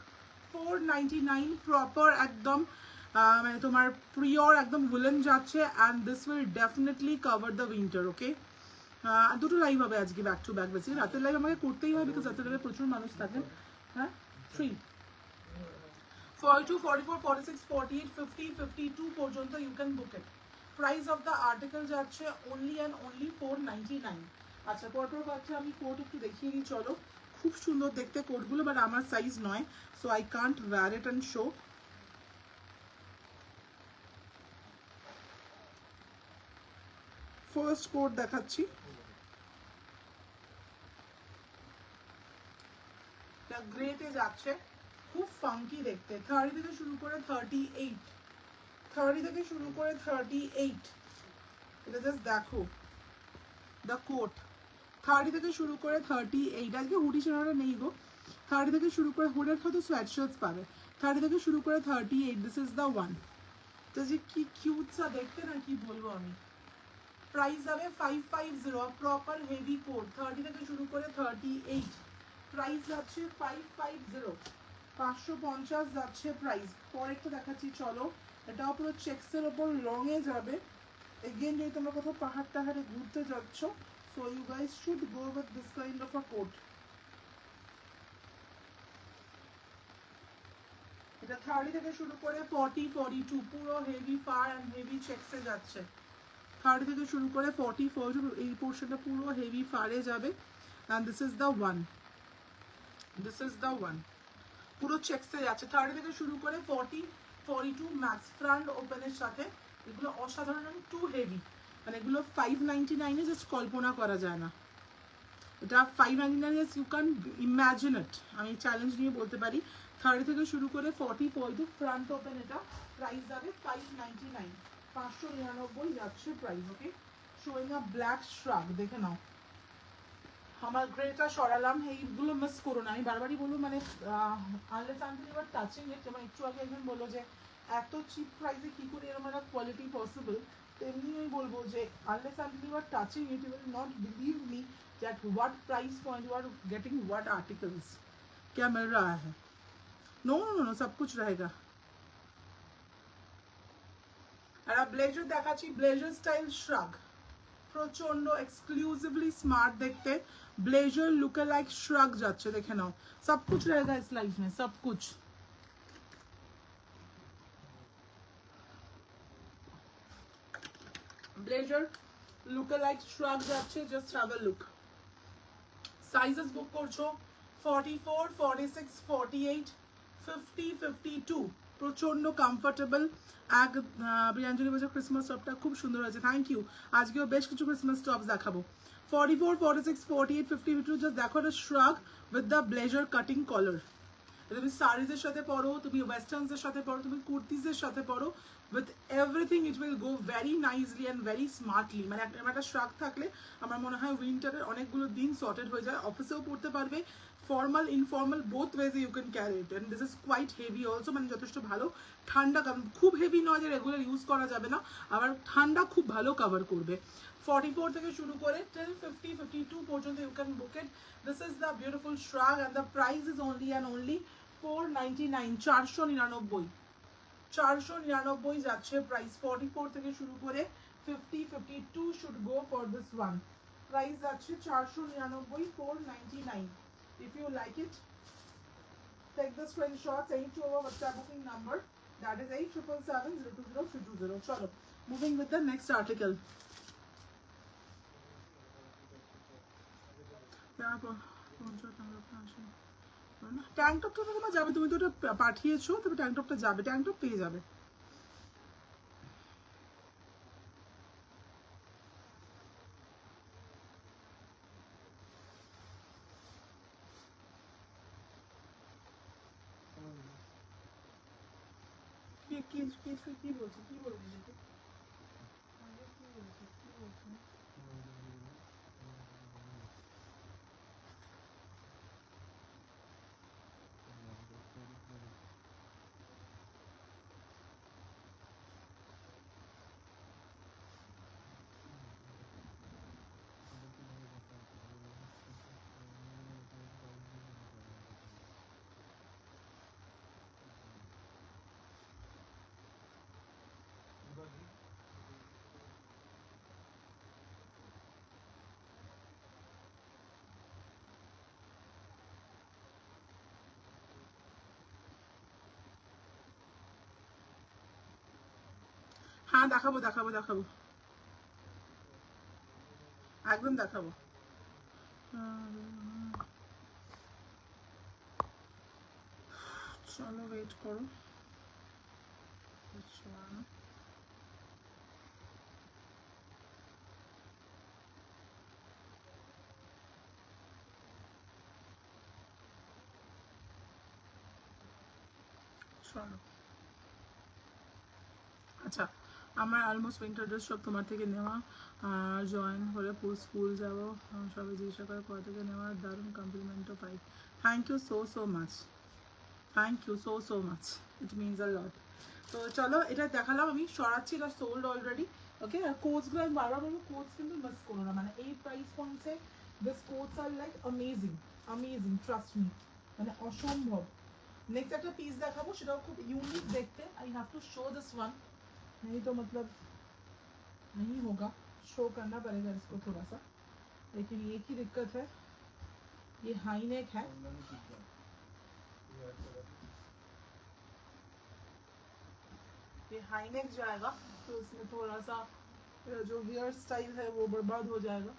499 প্রপার একদম মানে তোমার প্রিয়র একদম উলেন যাচ্ছে, and this will definitely cover the winter. Okay, দুটো লাইভ হবে আজকে ব্যাক টু ব্যাক, বেশি রাতের লাইভ আমাকে করতেই হবে বিকজ রাতের লাইভে প্রচুর মানুষ থাকেন। হ্যাঁ 3, 42, 44, 46, 48, 50, 52 পর্যন্ত you can book it. Price of the article যাচ্ছে অনলি অ্যান্ড অনলি 499। আচ্ছা, পরপর পাচ্ছে আমি কোট একটু দেখিয়ে দিই চলো। খুব সুন্দর দেখতে কোটগুলো, বাট আমার সাইজ নয়, so I can't wear it and show. First coat দেখাচ্ছি, গ্রেতে যাচ্ছে, খুব ফাঙ্কি দেখতে। 30 থেকে শুরু করে 38, 30 থেকে শুরু করে 38। এটা জাস্ট দেখো দ্য কোট, 30 থেকে শুরু করে 38। আজকে হুডি সেনাটা নেই গো। 30 থেকে শুরু করে হুডের সাথে সোয়েট শার্টস পাবে। 30 থেকে শুরু করে 38, দিস ইজ দ্য ওয়ান। তো যে কি কিউট সা দেখতে না, কি বলবো আমি। প্রাইস যাবে 550, প্রপার হেভি কোট। 30 থেকে শুরু করে 38, প্রাইস যাচ্ছে 550, 550 যাচ্ছে প্রাইস। পরেরটা দেখাচ্ছি চলো, এটাও পুরো চেক্সের ওপর লংয়ে যাবে। এগেন যদি তোমরা কোথাও পাহাড় টাহাড়ে ঘুরতে যাচ্ছ, so you guys should go with this kind of a coat. এটা 30 থেকে শুরু করে 40, 42 পুরো হেভি ফার অ্যান্ড হেভি চেক্সে যাচ্ছে। 30 থেকে শুরু করে 40, 42 এই পোর্শনটা পুরো হেভি ফারে যাবে, and this is the one, this is the one. পুরো চেক্সে যাচ্ছে 30 থেকে শুরু করে 40, 42 ম্যাক্স ফ্রন্ট ওপেনের সাথে। এগুলো অসাধারণ, টু হেভি, মানে এগুলো 599 জাস্ট কল্পনা করা যায় না। এটা 599, ইউ ক্যান ইম্যাজিন ইট, আমি চ্যালেঞ্জ নিয়ে বলতে পারি। 30 থেকে শুরু করে 40, 42 ফ্রন্ট ওপেন, এটা প্রাইস যাবে 599, 599 যাচ্ছে প্রাইস। ওকে, শোয়িং আ ব্ল্যাক শ্রাগ, দেখে নাও। আমার গ্রেটা সরালাম, এইগুলো মিস করো না, আমি বারবারই বলবো, মানে unless until you are touching it. যেমন একটু আগে একজন বললো যে এত চিপ প্রাইসে কি করে এরকম একটা কোয়ালিটি পসিবল, তেমনি আমি বলবো যে unless until you are touching it you will not believe me that what price point you are getting what articles, क्या मिल रहा है। नो नो नो, सब कुछ रहेगा। আর ব্লেজার দেখাচ্ছি, ব্লেজার স্টাইল শ্রাগ, প্রচন্ড এক্সক্লুসিভলি স্মার্ট দেখতে ब्लेजर लुक लाइक श्रग যাচ্ছে, দেখে নাও। सब कुछ रहेगा इस लाइफ में, सब कुछ। ब्लेजर लुक लाइक श्रग যাচ্ছে, just have a look. Sizes book করছো 44, 46, 48, 50, 52, প্রচন্ড কমফোর্টেবল। এক প্রিয়াঞ্জলি বলছে ক্রিসমাস টপটা খুব সুন্দর হয়েছে, থ্যাংক ইউ। আজকেও বেশ কিছু ক্রিসমাস টপস দেখাবো। 44, 46, 48, 50, 52, জাস্ট দেখো একটা shrug with the blazer cutting collar. তুমি সারিজের সাথে পরো, তুমি ওয়েস্টার্নসের সাথে পরো, তুমি কুর্তিজের সাথে পরো, with everything it will go very nicely and very smartly. মানে একটা শ্রাগ থাকলে আমার মনে হয় উইন্টারের অনেকগুলো দিন সর্টেড হয়ে যায়। অফিসেও পড়তে পারবে, ফর্মাল ইনফর্মাল বোথ ওয়েজে you can carry it, and this is quite heavy also, মানে যথেষ্ট ভালো ঠান্ডা, কারণ খুব হেভি নয় যে রেগুলার ইউজ করা যাবে না, আবার ঠান্ডা খুব ভালো কভার করবে। 44 থেকে শুরু করে till 50, 52 পর্যন্ত you can book it. This is the beautiful shrug and the price is only and only 499, 499, 499 যাচ্ছে প্রাইস। 44 থেকে শুরু করে 50, 52 should go for this one. Price যাচ্ছে 499, 499। If you like it, take the screenshot, send it to our WhatsApp booking number, that is 8777020320. চলো, moving with the next article. Tank টপটা তো তোমার যাবে, তুমি তো ওটা পাঠিয়েছো, তবে ট্যাঙ্ক টপটা যাবে, ট্যাঙ্ক টপ পেয়ে যাবে। কি বলছি কি বলবি দেখি আগে কি বলছি কি বলছি হ্যাঁ দেখাবো দেখাবো দেখাবো একদম দেখাবো চলো ওয়েট করো চলো আচ্ছা আমার অলমোস্ট উইন্টার ড্রেস সব তোমার থেকে নেওয়া আর জয়েন হলে স্কুল যাবো সবাই জিজ্ঞাসা করে কোথা থেকে নেওয়া দারুণ কমপ্লিমেন্টও পাই thank you so much thank you so much it means a lot তো চলো এটা দেখালাম আমি সরাচ্ছি এটা সোল্ড অলরেডি ওকে আর কোচগুলো আমি বারবার বলবো কোচ কিন্তু মিস করো না মানে এই প্রাইস পয়েন্টসে this coats are like amazing amazing trust me মানে অসম্ভব नेक्स्ट একটা পিস দেখাবো সেটাও খুব ইউনিক দেখতে I have to show this one नहीं तो मतलब नहीं होगा शो करना पड़ेगा इसको थोड़ा सा लेकिन एक ही दिक्कत है ये हाई नेक है ये हाई नेक जाएगा तो इसमें थोड़ा सा जो हेयर स्टाइल है वो बर्बाद हो जाएगा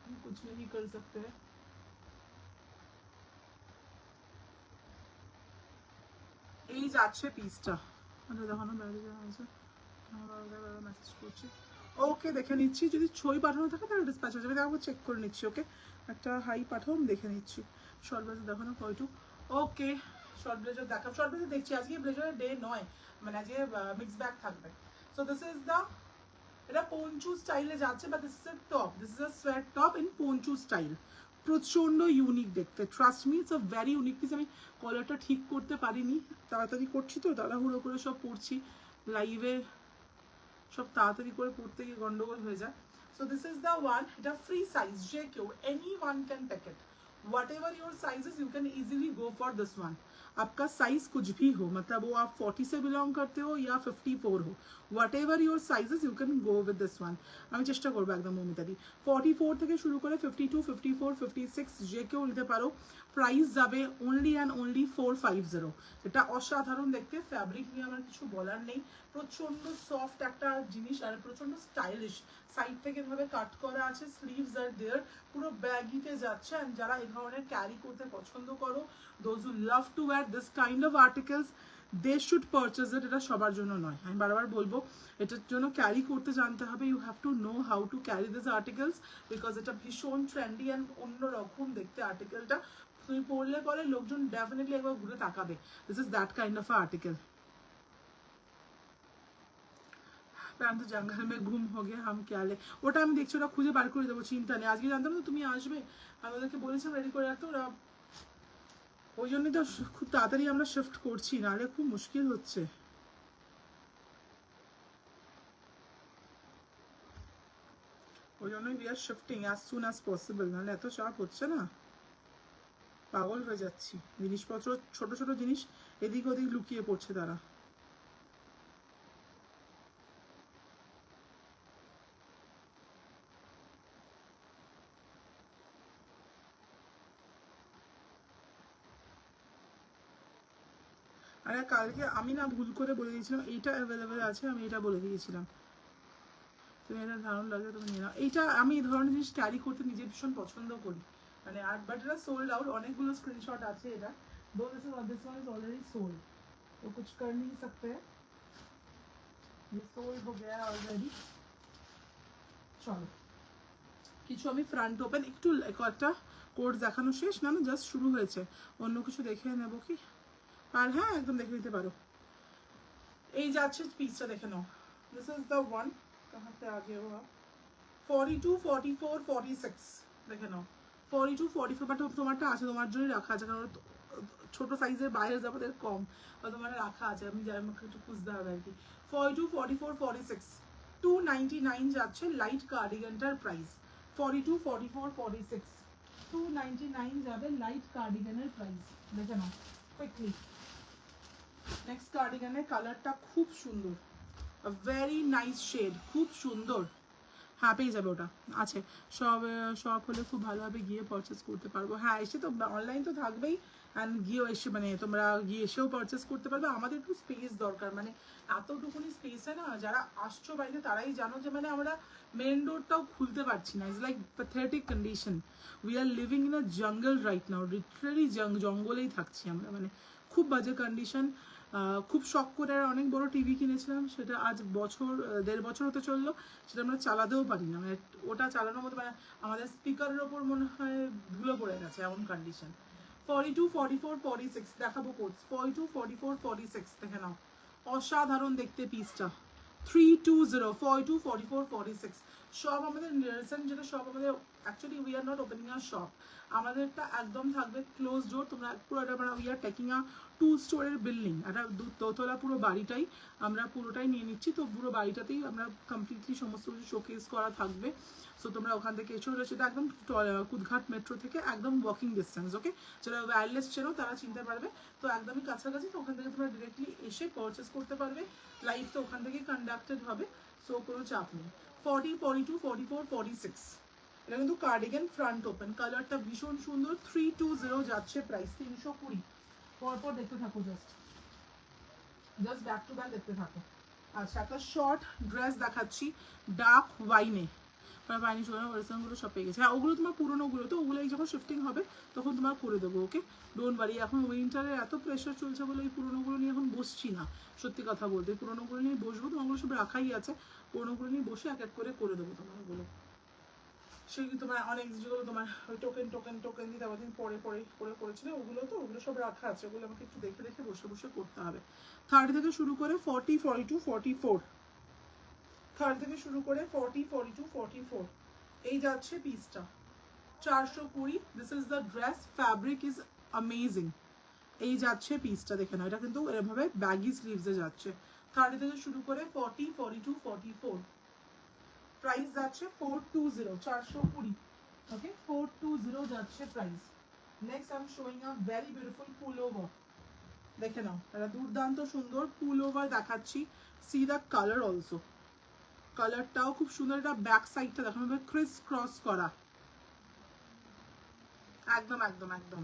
हम कुछ नहीं कर सकते हैं এই যাচ্ছে পিসটা মানে দেখানো বাইরে যাওয়া আছে মেসেজ করছি ওকে দেখে নিচ্ছি যদি ছবি পাঠানো থাকে তাহলে ডিসপ্যাচ হয়ে যাবে দেখো চেক করে নিচ্ছি ওকে একটা হাই পাঠাও আমি দেখে নিচ্ছি শর্ট ব্লেজার দেখানো কয়টু ওকে শর্ট ব্লেজার দেখাম শর্ট ব্লেজার দেখছি আজকে ব্লেজারের ডে নয় মানে আজকে মিক্স ব্যাগ থাকবে সো দিস ইজ দ্য এটা পঞ্চু স্টাইলে যাচ্ছে বা this is a top this is a sweat top in Panchu style প্রচন্ড ইউনিক দেখতে trust me it's a very unique piece আমি কলারটা ঠিক করতে পারিনি তাড়াতাড়ি করছি তো তাড়াহুড়ো করে সব পড়ছি লাইভে সব তাড়াতাড়ি করে পড়তে গিয়ে গন্ডগোল হয়ে যায় so this is the one এটা ফ্রি সাইজ যে কেউ any one can take it whatever your sizes you can easily go for this one आपका साइज कुछ भी हो मतलब वो आप 40 से बिलोंग करते हो या 54 हो whatever your sizes you can go with this one আমি চেষ্টা করব একদম মমিতাদি 44 থেকে শুরু করে 52 54 56 যে কেউ নিতে পারো প্রাইস যাবে only and only 450 এটা অসাধারণ দেখতে ফ্যাব্রিক নিয়ে আমার কিছু বলার নেই প্রচন্ড সফট একটা জিনিস আর প্রচন্ড স্টাইলিশ সাইড থেকে এভাবে কাট করা আছে স্লিভস আর देयर পুরো ব্যাগিতে যাচ্ছে এন্ড যারা এই ধরনের ক্যারি করতে পছন্দ করো those who love to wear this kind of articles they should purchase it এটা সবার জন্য নয় আমি বারবার বলবো এটার জন্য ক্যারি করতে জানতে হবে you have to know how to carry this articles because এটা ভীষণ ট্রেন্ডি অ্যান্ড অন্যরকম দেখতে আর্টিকেলটা তুমি পরলে পরে লোকজন ডেফিনেটলি একবার ঘুরে তাকাবে this is that kind of article তো জঙ্গল মে ঘুম हो गया हम क्या ले ওটা আমি দেখছি ওটা খুঁজে বার করে দেবো চিন্তা নেই আজকে জানতাম না তুমি আসবে আমি ওদেরকে বলেছিলাম রেডি করে রাখতে ওরা ওই জন্যই তো খুব তাড়াতাড়ি আমরা শিফট করছি নাহলে খুব মুশকিল হচ্ছে ওই জন্যই we are shifting as soon as possible নাহলে এত চাপ হচ্ছে না পাগল হয়ে যাচ্ছি জিনিসপত্র ছোট ছোট জিনিস এদিক ওদিক লুকিয়ে পড়ছে তারা আরে কালকে আমি না ভুল করে বলে দিয়েছিলাম এইটা অ্যাভেলেবেল আছে আমি এটা বলে দিয়েছিলাম তুমি এটা দারুণ লাগে তুমি নিয়ে নাও এইটা আমি এই ধরনের জিনিস ক্যারি করতে নিজে ভীষণ পছন্দ করি মানে আর বাট এটা সোল্ড আউট অনেকগুলো স্ক্রিনশট আছে এটা दो this one is already sold तो कुछ कर नहीं सकते हैं ये सोल्ड हो गया है ऑलरेडी চলো কিছু আমি ফ্রন্ট ওপেন একটু একটা কোড দেখানো শেষ না না জাস্ট শুরু হয়েছে অন্য কিছু দেখে নেব কি আর হ্যাঁ একদম দেখে নিতে পারো এই যাচ্ছে পিসটা দেখে নাও, দিস ইজ দ্য ওয়ান, कहाँ से आगे हुआ 42 44 46 দেখে নাও 42 44, বাট তোমারটা আছে, তোমার জন্যই রাখা আছে, কারণ ছোট সাইজের বাইরে যাবে কম, তোমার রাখা আছে, আমি যাই আমাকে একটু খুঁজতে হবে আর কি। 42 44 46 299 যাচ্ছে লাইট কার্ডিগানটার প্রাইস, 42 44 46 299 যাবে লাইট কার্ডিগানের প্রাইস, দেখে নাও কুইকলি। নেক্সট কার্ডিগানের কালারটা খুব সুন্দর, ভেরি নাইস শেড, খুব সুন্দর, হ্যাঁ পেয়ে যাবে ওটা আছে, সব সব হলে খুব ভালোভাবে গিয়ে পারচেস করতে পারবো। হ্যাঁ এসে তো অনলাইন তো থাকবেই, অ্যান্ড গিয়েও এসে মানে তোমরা গিয়ে এসেও পারচেস করতে পারবে। আমাদের একটু স্পেস দরকার, মানে এতটুকুনি স্পেসে না, যারা আসছো বাড়িতে তারাই জানো যে মানে আমরা মেন ডোরটাও খুলতে পারছি না, it's like pathetic condition, we are living in a জঙ্গল রাইট নাও, লিটারালি জঙ্গলেই থাকছি আমরা, মানে খুব বাজে কন্ডিশন। খুব শখ করে অনেক বড় টিভি কিনেছিলাম, সেটা আজ বছর 1.5 বছর হতে চললো, সেটা আমরা চালাতেও পারি না, মানে ওটা চালানোর মতো মানে আমাদের স্পিকারের ওপর মনে হয় ধুলো পড়ে গেছে, এমন কন্ডিশন। 42 44 46 দেখাবো কোর্স, 42 44 46 দেখে নাও, অসাধারণ দেখতে পিসটা। 320 42 44 46 সব আমাদের রিসেন্ট, যেটা সব আমাদের actually we are not opening a shop, আমাদেরটা একদম থাকবে ক্লোজ ডোর, তোমরা পুরো এটা মানে উই আর টেকিং আ 2 স্টোরের বিল্ডিং, একটা দোতলা পুরো বাড়িটাই আমরা পুরোটাই নিয়ে নিচ্ছি, তো পুরো বাড়িটাতেই আমরা কমপ্লিটলি সমস্ত কিছু শোকেস করা থাকবে। সো তোমরা ওখান থেকে এসেও, সেটা একদম কুদঘাট মেট্রো থেকে একদম ওয়াকিং ডিস্টেন্স, ওকে, যারা ওয়্যারলেস চেনো তারা চিনতে পারবে, তো একদমই কাছাকাছি, তো ওখান থেকে তোমরা ডিরেক্টলি এসে পারচেস করতে পারবে, লাইভ তো ওখান থেকে কন্ডাক্টেড হবে, সো কোনো চাপ নেই। 40 42 44 46 এটা কিন্তু কার্ডিগান ফ্রন্ট ওপেন, কালারটা ভীষণ সুন্দর, 320 যাচ্ছে প্রাইস, 320। পরপর দেখতে থাকো, জাস্ট ব্যাক টু ব্যাক দেখতে থাকো। আচ্ছা একটা শর্ট ড্রেস দেখাচ্ছি ডার্ক ওয়াইনে, পাইনি শোনা ওয়েস্টার্নগুলো সব পেয়ে গেছে, হ্যাঁ ওগুলো তোমার পুরোনোগুলো, তো ওগুলো যখন শিফটিং হবে তখন তোমার করে দেবো, ওকে ডোন্ট ওয়ারি। এখন উইন্টারের এত প্রেশার চলছে বলে এই পুরোনোগুলো নিয়ে এখন বসছি না, সত্যি কথা বলতে পুরোনোগুলো নিয়ে বসবো, তোমাগুলো সব রাখাই আছে, পুরোনোগুলো নিয়ে বসে এক এক করে দেবো তোমার ওগুলো। সেগুলো তোমার অনেক যেগুলো তোমার ওই টোকেন টোকেন টোকেন দিতে আবার পরে পরে করে করেছিল, ওগুলো তো ওগুলো সব রাখা আছে, ওগুলো আমাকে একটু দেখে দেখে বসে বসে করতে হবে। 30 থেকে শুরু করে 40 42 44, 30 থেকে শুরু করে 40 42 44 এই যাচ্ছে পিসটা, 420। This is the dress, fabric is amazing. এই যাচ্ছে পিসটা দেখে নাও, এটা কিন্তু এভাবে ব্যাগি স্লিভসে যাচ্ছে। 30 থেকে শুরু করে 40 42 44 প্রাইস যাচ্ছে 420, 420, ওকে 420 যাচ্ছে price. Next I am showing a very beautiful pullover, দেখে নাও এটা দুর্দান্ত সুন্দর পুলোভার দেখাচ্ছি, সি দ্য কালার অলসো, কালারটাও খুব সুন্দর, এটা ব্যাক সাইডটা দেখো ক্রিস ক্রস করা, একদম একদম একদম।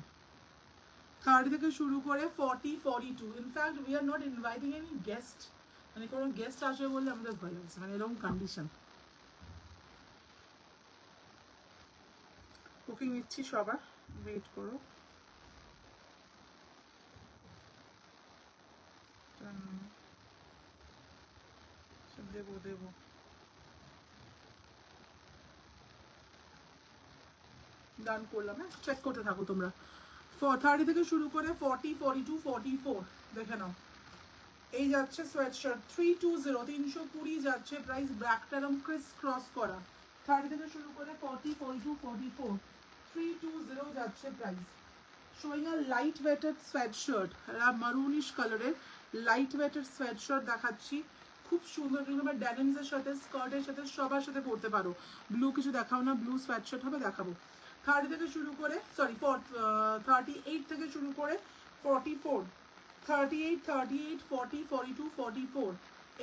30 থেকে শুরু করে 40 42, in fact we are not inviting any guest, মানে কোনো গেস্ট আসবে বলে আমাদের ভয় লাগছে, মানে এরকম কন্ডিশন। বুকিং নিচ্ছি সবার, ওয়েট করো। দেবো দেবো, ডান করলাম, হ্যাঁ চেক করতে থাকো তোমরা। 30 থেকে শুরু করে 40 42 44 দেখে নাও, এই যাচ্ছে সোয়েটশার্ট 320, 320 যাচ্ছে প্রাইস, ব্র্যাকটা এরকম ক্রিস ক্রস করা। 30 থেকে শুরু করে 40 42 44 320 যাচ্ছে প্রাইস। শোয়িং আ লাইট ওয়েটেড সোয়েটশার্ট, মারুনিশ কালারের লাইট ওয়েটেড সোয়েটশার্ট দেখাচ্ছি, খুব সুন্দর, কিন্তু ড্যানিমসের সাথে স্কার্টের সাথে সবার সাথে পরতে পারো। ব্লু কিছু দেখাও না, ব্লু সোয়েটশার্ট হবে দেখাবো। 30 থেকে শুরু করে 38 থেকে শুরু করে 44, 38 38 40 42 44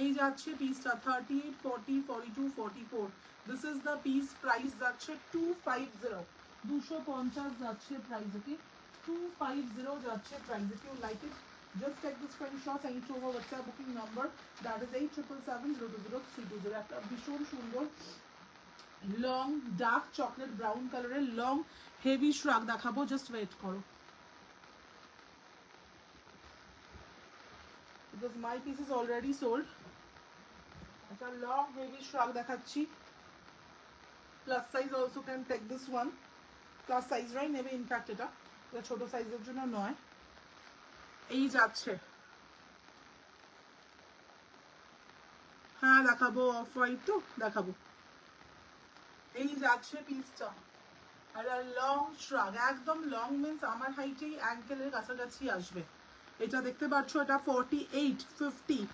এই যাচ্ছে পিসটা, 38 40 42 44 this is the piece, price যাচ্ছে 250, 250 যাচ্ছে প্রাইস, ওকে 250 যাচ্ছে price. If you like it just take the screenshot and show our WhatsApp booking number, that is 8777020320। একটা ভীষণ সুন্দর লং ডার্ক চকলেট ব্রাউন কালারের লং হেভি শ্রাগ দেখাবো, just wait করো, because my piece is already sold। একটা long heavy shrug দেখাচ্ছি, plus size also can take this one, plus সাইজরাই নেবে ইনফ্যাক্ট, এটা ছোট সাইজের জন্য নয়। এই যাচ্ছে হ্যাঁ দেখাবো, অফ হোয়াইট তো দেখাবো। এই যাচ্ছে পিসটা, আর লং শ্রাগ, একদম লং মিন্স আমার হাইটেই অ্যাঙ্কেলের কাছাকাছি আসবে। এটা দেখতে পাচ্ছ, এটা 48, 50,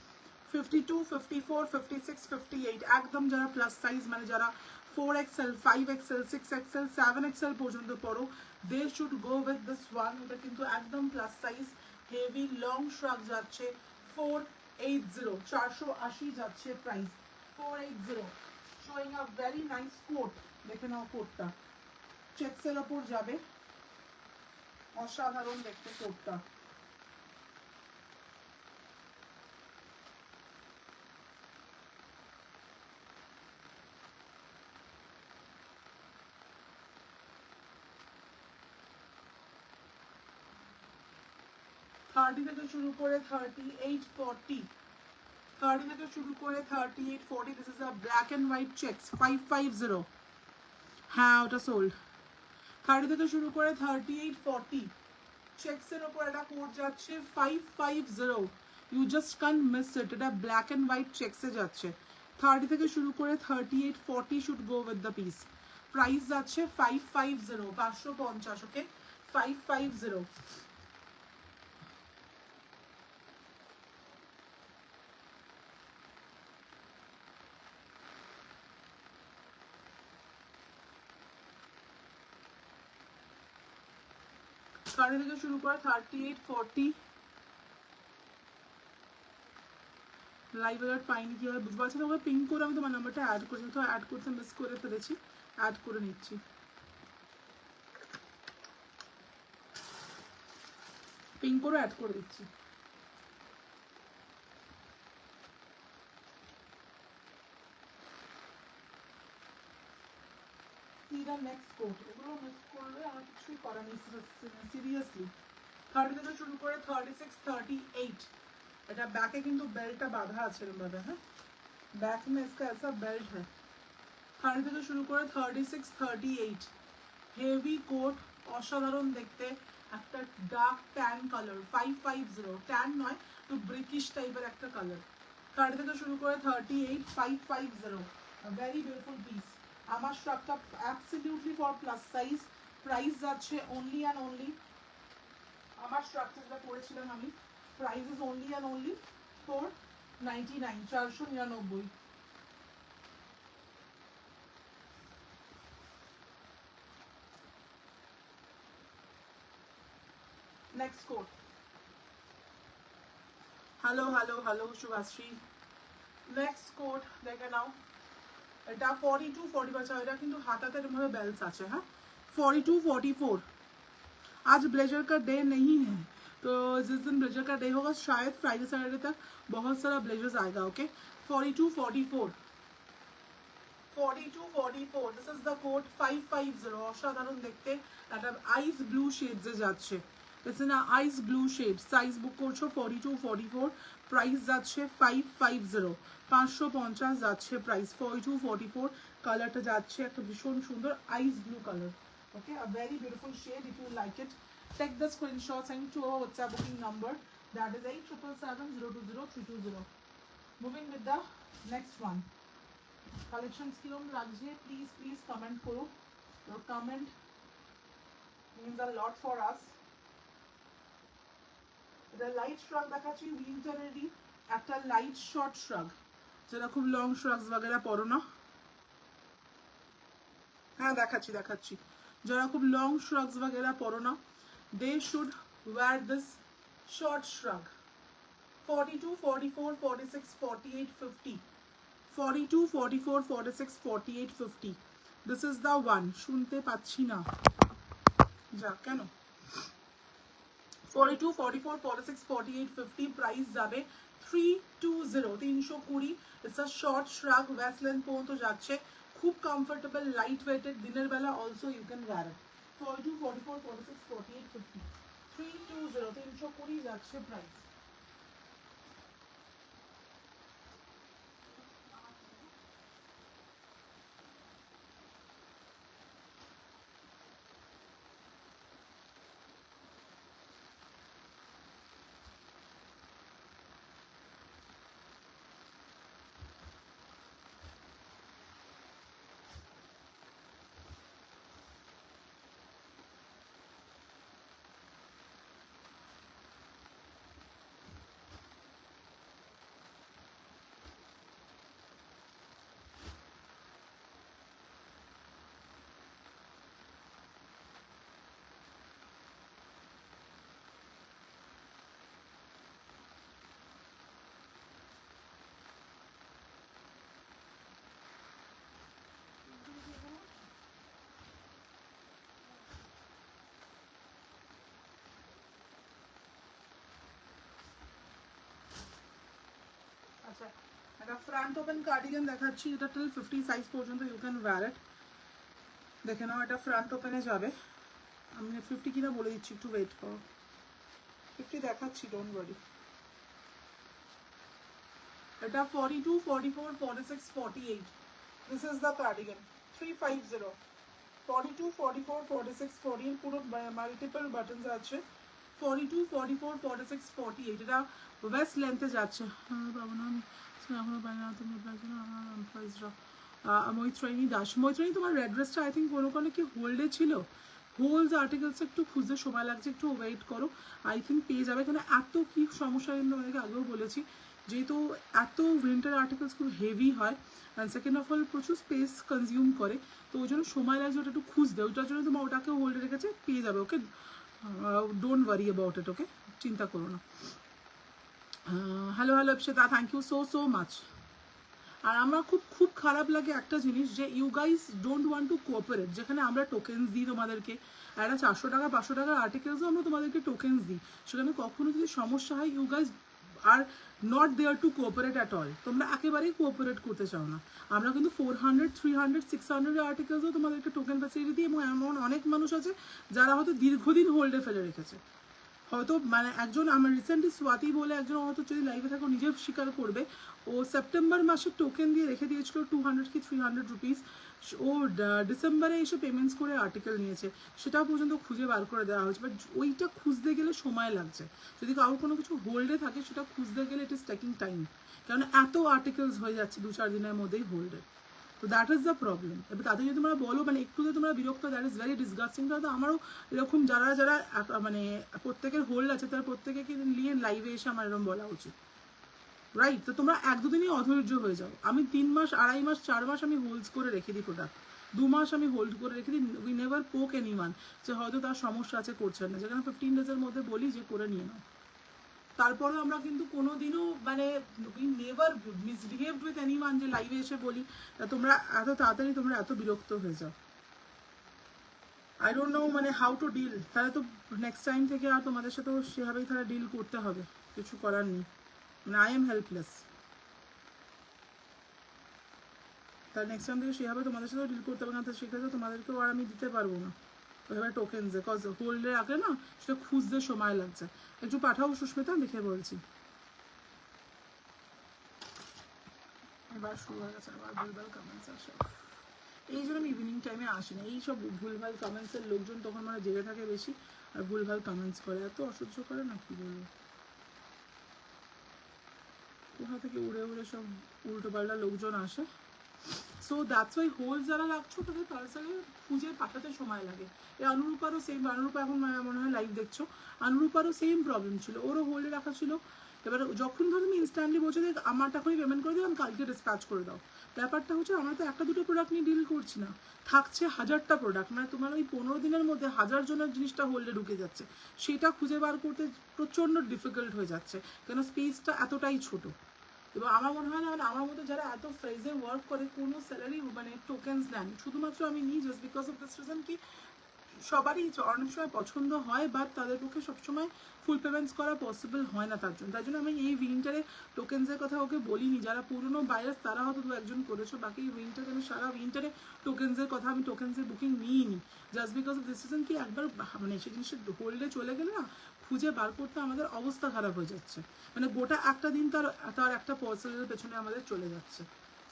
52, 54, 56, 58, একদম যারা প্লাস সাইজ মানে যারা 4XL, 5XL, 6XL, 7XL পর্যন্ত পড়ো, they should go with this one. এটা কিন্তু একদম plus size, heavy long shrug যাচ্ছে 480, 480 যাচ্ছে price, 480, showing a very nice coat. দেখে নাও কোটটা, চেক্সের ওপর যাবে, অসাধারণ দেখতে কোটটা। থার্টি থেকে শুরু করে 38, 40, 30 থেকে শুরু করে 38, 40, this is a black and white checks 550। হ্যাঁ ওটা সোল্ড। 30 থেকে শুরু করে 38, 40 চেক্সের ওপর একটা কোট যাচ্ছে 550, you just can't miss it. এটা ব্ল্যাক অ্যান্ড হোয়াইট চেক্সে যাচ্ছে। 30 থেকে শুরু করে 38, 40 should go with the piece. Price যাচ্ছে 550, 550, ওকে 550। 30 থেকে শুরু করে 38, 40। লাইভ অ্যালার্ট পাইনি কীভাবে বুঝতে পারছি না, ওকে পিঙ্ক করে আমি তোমার নাম্বারটা অ্যাড করেছি, তো অ্যাড করতে মিস করে ফেলেছি, অ্যাড করে নিচ্ছি। পিঙ্ক করে অ্যাড করে দিচ্ছি। নেক্সট কোট, এগুলো মিস করলে আমার কিছুই করার নেই সিরিয়াসলি। 30 থেকে শুরু করে 36, 38, এটা ব্যাকে কিন্তু বেল্টটা বাঁধা আছে এরকমভাবে, হ্যাঁ बैक में इसका ऐसा बेल्ट है। 30 থেকে শুরু করে 36, 38, হেভি কোট, অসাধারণ দেখতে, একটা ডার্ক ট্যান কালার 550, ট্যান নয় তো ব্রিটিশ টাইপের একটা কালার। 30 থেকে শুরু করে 38, 550, ভেরি বিউটিফুল পিস। আমার স্টকটা absolutely for plus size. Price যাচ্ছে অনলি অ্যান্ড অনলি, আমার স্ট্রাকচার যেটা করেছিলাম আমি, price is only and only 499, 499। Next coat, hello hello hello Subhashree. Next coat দেখে নাও, এটা 42, 40, এটা কিন্তু হাতাতে এরকমভাবে বেল্টস আছে, হ্যাঁ 42, 44। आज ब्लेजर का डे नहीं है, तो जिस दिन ब्लेजर का डे होगा शायद फ्राइडे सैटरडे तक बहुत सारा ब्लेजर्स आएगा, okay 42, 44, 42, 44, this is the code 550, অসাধারণ দেখতে, একটা আইস ব্লু শেডসে যাচ্ছে, it's in ice blue shade. Size book করছো 42, 44, প্রাইস যাচ্ছে 550, 550 যাচ্ছে প্রাইস। 42, 44 কালারটা যাচ্ছে একটা ভীষণ সুন্দর ice blue colour, okay, a very beautiful shade. If you like it, take the screenshot, send to our WhatsApp booking number, that is 8777020320. Moving with the next one. Collections কিরকম লাগছে please please comment করো, your comment means a lot for us. এটা light শ্রাগ দেখাচ্ছি উইন্টারেরই, একটা light short শ্রাগ, যেটা খুব long শ্রাগস वगैरह পরো না। হ্যাঁ দেখাচ্ছি দেখাচ্ছি, যারা খুব লং শ্রাগস वगैरह পরো না, they should wear this short shrug। 42, 44, 46, 48, 50, 42, 44, 46, 48, 50, this is the one। শুনতে পাচ্ছি না যা কেন। 42, 44, 46, 48, 50, প্রাইস যাবে 320, 320। It's a short shrug, waist length পর্যন্ত যাচ্ছে, খুব কমফোর্টেবল, লাইট ওয়েটেড, দিনের বেলা also you can wear it. 42, 44, 46, 48, 50, 320, 320 যাচ্ছে প্রাইস। আচ্ছা একটা ফ্রন্ট ওপেন কার্ডিগান দেখাচ্ছি, এটা টিল 50 সাইজ পর্যন্ত ইউ ক্যান ওয়্যার ইট। দেখে নাও এটা ফ্রন্ট ওপেনে যাবে, আমি 50 কিনা বলে দিচ্ছি, একটু ওয়েট করো, 50 দেখাচ্ছি, ডোন্ট ওয়ারি। এটা 42, 44, 46, 48, দিস ইজ দ্য কার্ডিগান 350, 42, 44, 46, 48 পুরো মাল্টিপল বাটনস আছে, 42, 44, 46, 48 এটা ওয়েস্ট লেন্থে যাচ্ছে। এখনো বাইরে তুমি প্রাইসরা মৈত্রাইনী দাস, মৈত্রাইনী তোমার রেড ড্রেসটা আই থিঙ্ক কোনো কোনো কি হোল্ডে ছিল, হোলস আর্টিকেলস একটু খুঁজতে সময় লাগছে, একটু ওয়েট করো, আই থিঙ্ক পেয়ে যাবে। এখানে এত কি সমস্যা কিন্তু আমাদেরকে আগেও বলেছি, যেহেতু এত উইন্টার আর্টিকেলস খুব হেভি হয় অ্যান্ড সেকেন্ড অফ অল প্রচুর স্পেস কনজিউম করে, তো ওই জন্য সময় লাগছে ওটা একটু খুঁজতে, ওইটার জন্য তোমার ওটাকে হোল্ডে রেখেছে, পেয়ে যাবে, okay don't worry about it, ওকে চিন্তা করো না। Hello hello Apsita, thank you so so much. আর আমার খুব খুব খারাপ লাগে একটা জিনিস, যে you guys don't want to cooperate, যেখানে আমরা টোকেন্স দিই তোমাদেরকে, একটা 400 টাকা 500 টাকার আর্টিকেলসও আমরা তোমাদেরকে টোকেন্স দিই, সেখানে কখনো যদি সমস্যা হয় you guys are not there to cooperate at all, তোমরা একেবারেই কোঅপারেট করতে চাও না। আমরা কিন্তু 400, 300, 600 আর্টিকেলসও তোমাদেরকে টোকেন ফ্যাসিলিটি দিই, এবং এমন অনেক মানুষ আছে যারা হয়তো দীর্ঘদিন হোল্ডে ফেলে রেখেছে, হয়তো মানে একজন আমার রিসেন্টলি স্বাতি বলে একজন হয়তো যদি লাইভে থাকো নিজে স্বীকার করবে, ও সেপ্টেম্বর মাসে টোকেন দিয়ে রেখে দিয়েছিল 200 কি 300 রুপিস, ও ডিসেম্বরে এসে পেমেন্টস করে আর্টিকেল নিয়েছে, সেটাও পর্যন্ত খুঁজে বার করে দেওয়া হয়েছে, বাট ওইটা খুঁজতে গেলে সময় লাগছে, যদি কারোর কোনো কিছু হোল্ডে থাকে সেটা খুঁজতে গেলে ইট ইজ টেকিং টাইম, কারণ এত আর্টিকেলস হয়ে যাচ্ছে 2-4 দিনের মধ্যেই হোল্ডে, তো দ্যাট ইজ দ্য প্রবলেম। এবার তাদের যদি তোমরা বলো মানে একটু যদি তোমরা বিরক্ত, দ্যাট ইজ ভেরি ডিসগাস্টিং, তাহলে আমারও এরকম যারা যারা মানে প্রত্যেকের হোল্ড আছে তারা প্রত্যেকে নিয়ে লাইভে এসে আমার এরকম বলা উচিত, রাইট? তো তোমরা 1-2 দিনই অধৈর্য হয়ে যাও, আমি 3 মাস 2.5 মাস 4 মাস আমি হোল্ড করে রেখে দিই প্রোডাক্ট, 2 মাস আমি হোল্ড করে রেখে দিই, উই নেভার পোক এনিওয়ান যে হয়তো তার সমস্যা আছে করছেন না, যেখানে 15 ডেজের মধ্যে বলি যে করে নিয়ে নাও, তারপরে আমরা কিন্তু কোনোদিনও মানে we never misbehaved with anyone যে লাইভে এসে বলি, তোমরা এত তাড়াতাড়ি তোমরা এত বিরক্ত হয়ে যাও, আই ডোন্ট নো মানে হাউ টু ডিল, তাহলে তো নেক্সট টাইম থেকে আর তোমাদের সাথেও সেভাবেই তাহলে ডিল করতে হবে, কিছু করার নেই, মানে আই এম হেল্পলেস, তাহলে নেক্সট টাইম থেকে সেভাবে তোমাদের সাথেও ডিল করতে হবে না, তো সেক্ষেত্রে তোমাদেরকেও আর আমি দিতে পারবো না ওইভাবে টোকেনসে, কজ হোল্ডে রাখলে না সেটা খুঁজতে সময় লাগছে, একটু পাঠাও সুস্মিতা, দেখে বলছি। এবার শুরু হয়ে গেছে আবার ভুলভাল কমেন্টস আসে, এই জন্য আমি ইভিনিং টাইমে আসি না, এইসব ভুলভাল কমেন্টসের লোকজন তখন মানে জেগে থাকে বেশি আর ভুলভাল কমেন্টস করে, এত অসহ্য করে না কি বলবো, কোথা থেকে উড়ে উড়ে সব উল্টো পাল্টা লোকজন আসে। সো দ্যাটস ওয়াই হোলস যারা রাখছো তাদের পার্সেলে খুঁজে পাঠাতে সময় লাগে। এই অনুরূপারও সেম, অনুরূপা এখন মনে হয় লাইভ দেখছো, অনুরূপারও সেম প্রবলেম ছিল, ওরও হোল্ডে রাখা ছিল, এবার যখন ধরো তুমি ইনস্ট্যান্টলি বলছো যে আমারটা এখনই পেমেন্ট করে দিও, আমি কালকে ডিসপ্যাচ করে দাও, ব্যাপারটা হচ্ছে আমরা তো 1-2 প্রোডাক্ট নিয়ে ডিল করছি না, থাকছে 1000টা প্রোডাক্ট, মানে তোমার ওই 15 দিনের মধ্যে 1000 জনের জিনিসটা হোল্ডে ঢুকে যাচ্ছে, সেটা খুঁজে বার করতে প্রচণ্ড ডিফিকাল্ট হয়ে যাচ্ছে, কেন স্পেসটা এতটাই ছোটো। এবং আমার মনে হয় না মানে আমার মতো যারা এত ফ্রেজে ওয়ার্ক করে কোনো স্যালারি মানে টোকেন্স নেন, শুধুমাত্র আমি নিই just because of this reason কি সবারই অনেক সময় পছন্দ হয়, বাট তাদের পক্ষে সবসময় ফুল পেমেন্টস করা পসিবল হয় না, তার জন্য আমি এই উইন্টারে টোকেন্সের কথা ওকে বলিনি, যারা পুরনো বাইরে তারা হয়তো 2-1 করেছো, বাকি উইন্টারে আমি সারা উইন্টারে টোকেন্সের কথা আমি টোকেন্সের বুকিং নিইনি, just because of this reason কি একবার মানে সেই জিনিসটা হোল্ডে চলে গেলে না খুঁজে বার করতে আমাদের অবস্থা খারাপ হয়ে যাচ্ছে, মানে গোটা একটা দিন তার একটা পার্সেলের পেছনে আমাদের চলে যাচ্ছে,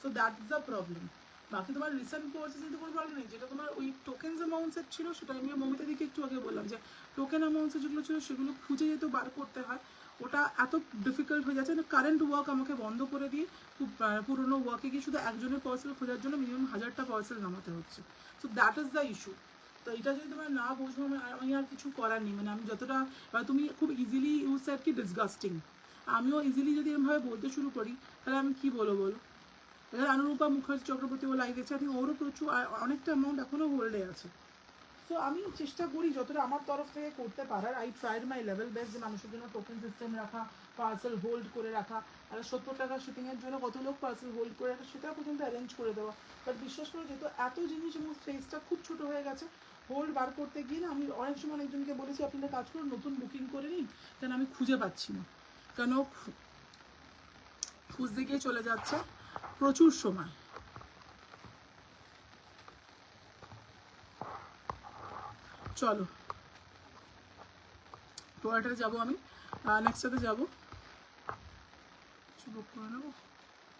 so that is the problem. বাকি তোমার রিসেন্ট পারচেজ তো কোনো প্রবলেম নেই, যেটা তোমার ওই টোকেন্স অ্যামাউন্টসের ছিল সেটা আমি মমিতা দিকে একটু আগে বললাম যে টোকেন অ্যামাউন্টসের যেগুলো ছিল সেগুলো খুঁজে যেহেতু বার করতে হয়, ওটা এত ডিফিকাল্ট হয়ে যাচ্ছে না, কারেন্ট ওয়ার্ক আমাকে বন্ধ করে দিয়ে খুব পুরোনো ওয়ার্কে গিয়ে শুধু একজনের পার্সেল খোঁজার জন্য মিনিমাম 1000টা পার্সেল নামাতে হচ্ছে, so that is the issue. তো এটা যদি তোমরা না বোঝো আমি আর কিছু করার নেই, মানে আমি যতটা তুমি খুব ইজিলি ইউজ সেড কি ডিসগাস্টিং, আমিও ইজিলি যদি এরকমভাবে বলতে শুরু করি তাহলে আমি কি বলবো, এবার অনুরূপা মুখার্জি চক্রবর্তী ও লাইভ গেছে, ওরও প্রচুর অনেকটা অ্যামাউন্ট এখনও হোল্ডে আছে, সো আমি চেষ্টা করি যতটা আমার তরফ থেকে করতে পারার, I tried my level best যে মানুষের জন্য টোকেন সিস্টেম রাখা, পার্সেল হোল্ড করে রাখা, আর 70 টাকা শিপিংয়ের জন্য কত লোক পার্সেল হোল্ড করে রাখা সেটা পর্যন্ত অ্যারেঞ্জ করে দেওয়া, বাট বিশ্বাস করে যেহেতু এত জিনিস এবং স্পেসটা খুব ছোটো হয়ে গেছে, হোল্ড বার করতে গিয়ে না আমি অনেক সময় অনেকজনকে বলেছি আপনারা কাজ করুন নতুন বুকিং করে নিন, কেন আমি খুঁজে পাচ্ছি না, কেন খুঁজতে গিয়ে চলে যাচ্ছে প্রচুর সময়। চলো পরেরটাতে যাবো আমি, নেক্সটটাতে যাবো। বুক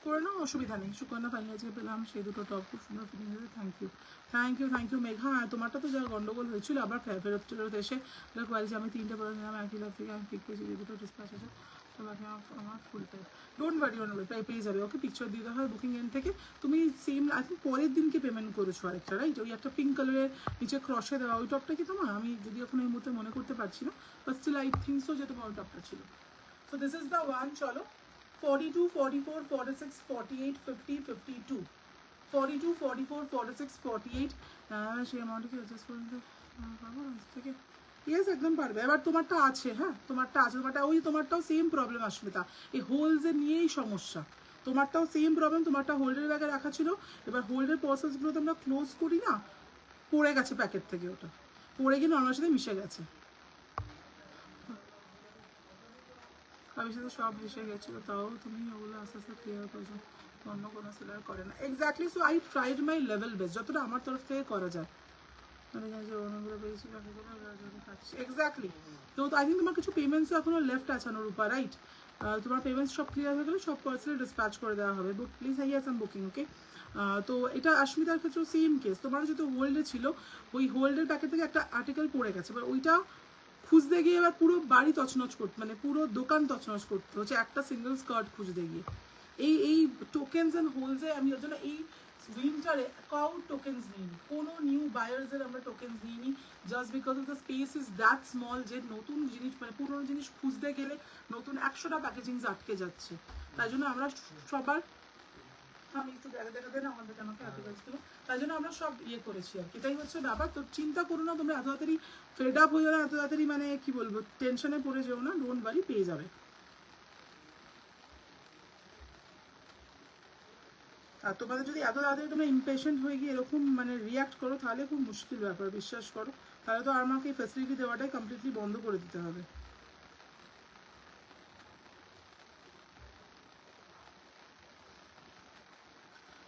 করে নাও অসুবিধা নেই। সুকন্যা ফাইনাল আজকে পেলাম সেই দুটো টপ খুব সুন্দর ফিটিং হয়েছে, থ্যাংক ইউ মেঘা। হ্যাঁ তোমারটা তো যা গন্ডগোল হয়েছিল আবার ফেরত এসে কোয়ালিটি আমি 3টে পরে নিলাম একই লাভ থেকে, আমি পিক পেয়েছি যে দুটো ডিসপ্যাচ আছে তোমাকে আমার ফুল পে। ডোন্ট ওয়ারি পেয়ে যাবে, ওকে পিকচার দিতে হয় বুকিং এন্ড থেকে। তুমি সেম আই থিঙ্ক পরের দিনকে পেমেন্ট করেছো আরেকটা, রাইট? ওই একটা পিঙ্ক কালারের নিচে ক্রসে দেওয়া ওই টপটা কি তোমার? আমি যদি এখন এই মুহূর্তে মনে করতে পারছি না, but still I think so যে তোমার ওই টপটা ছিল। So this is the one. চলো 42, 44, 46, 48, 50, 52, 42, 44, 46, 48 সেই অ্যামাউন্টকে অ্যাডজাস্ট করে দিতে পারবো থেকে। ইয়েস একদম পারবে। এবার তোমারটা আছে, হ্যাঁ তোমারটা আছে, তোমারটাও সেম প্রবলেম আসবে। তা এই হোলসের নিয়েই সমস্যা, তোমারটাও সেম প্রবলেম। তোমারটা হোল্ডের ব্যাগে রাখা ছিল, এবার হোল্ডের প্রসেসগুলো তো আমরা ক্লোজ করি না, পড়ে গেছে প্যাকেট থেকে, ওটা পড়ে গিয়ে নর্মাল সাথে মিশে গেছে। আমি সাথে সব এসে গেছিলো, তাও তুমি ওগুলো আস্তে আস্তে ক্লিয়ার করছো, অন্য কোনো সেলার করে না। Exactly. So I tried my level best, যতটা আমার তরফ থেকে করা যায়। এক্স্যাক্টলি। তো আই থিঙ্ক তোমার কিছু পেমেন্টসও এখনো লেফট আছে অনুরূপা, রাইট? তোমার পেমেন্টস সব ক্লিয়ার হয়ে গেলে সব পার্সেল ডিসপ্যাচ করে দেওয়া হবে। বুক প্লিজ হাইয়াস আম বুকিং, ওকে? তো এটা অস্মিতার ক্ষেত্রেও সেম কেস। তোমার যেহেতু হোল্ডে ছিল, ওই হোল্ডের প্যাকেট থেকে একটা আর্টিকেল পড়ে গেছে, এবার ওইটা খুঁজতে গিয়ে এবার পুরো বাড়ি তছনছ করতে, মানে পুরো দোকান তছনছ করতে হচ্ছে একটা সিঙ্গেল স্কার্ট খুঁজতে গিয়ে। এই টোকেন্স অ্যান্ড হোলসে আমি ওর জন্য এই উইন্টারে কাউ টোকেন্স নিইনি, কোনো নিউ বায়ার্সের আমরা টোকেন্স নিইনি, just because of the space is that small যে নতুন জিনিস মানে পুরোনো জিনিস খুঁজতে গেলে নতুন 100টা প্যাকেজিংস আটকে যাচ্ছে। তাই জন্য আমরা সবার, আমি একটু দেখা দেন আমাদের আমাকে এত ছিল, তাই জন্য আমরা সব ইয়ে করেছি আর কি। এটাই হচ্ছে ব্যাপার। তো চিন্তা করো না তোমরা, এত তাড়াতাড়ি ফেড আপ হয়ে যাও না, এত তাড়াতাড়ি মানে কি বলবো টেনশনে পড়ে যেও না, ডোন্ট ওয়ারি, পেয়ে যাবে। আর তোমাদের যদি এত তাড়াতাড়ি তোমরা ইমপেশেন্ট হয়ে গিয়ে এরকম মানে রিয়াক্ট করো তাহলে খুব মুশকিল ব্যাপার, বিশ্বাস করো। তাহলে তো আমাকে এই ফ্যাসিলিটি দেওয়াটাই কমপ্লিটলি বন্ধ করে দিতে হবে।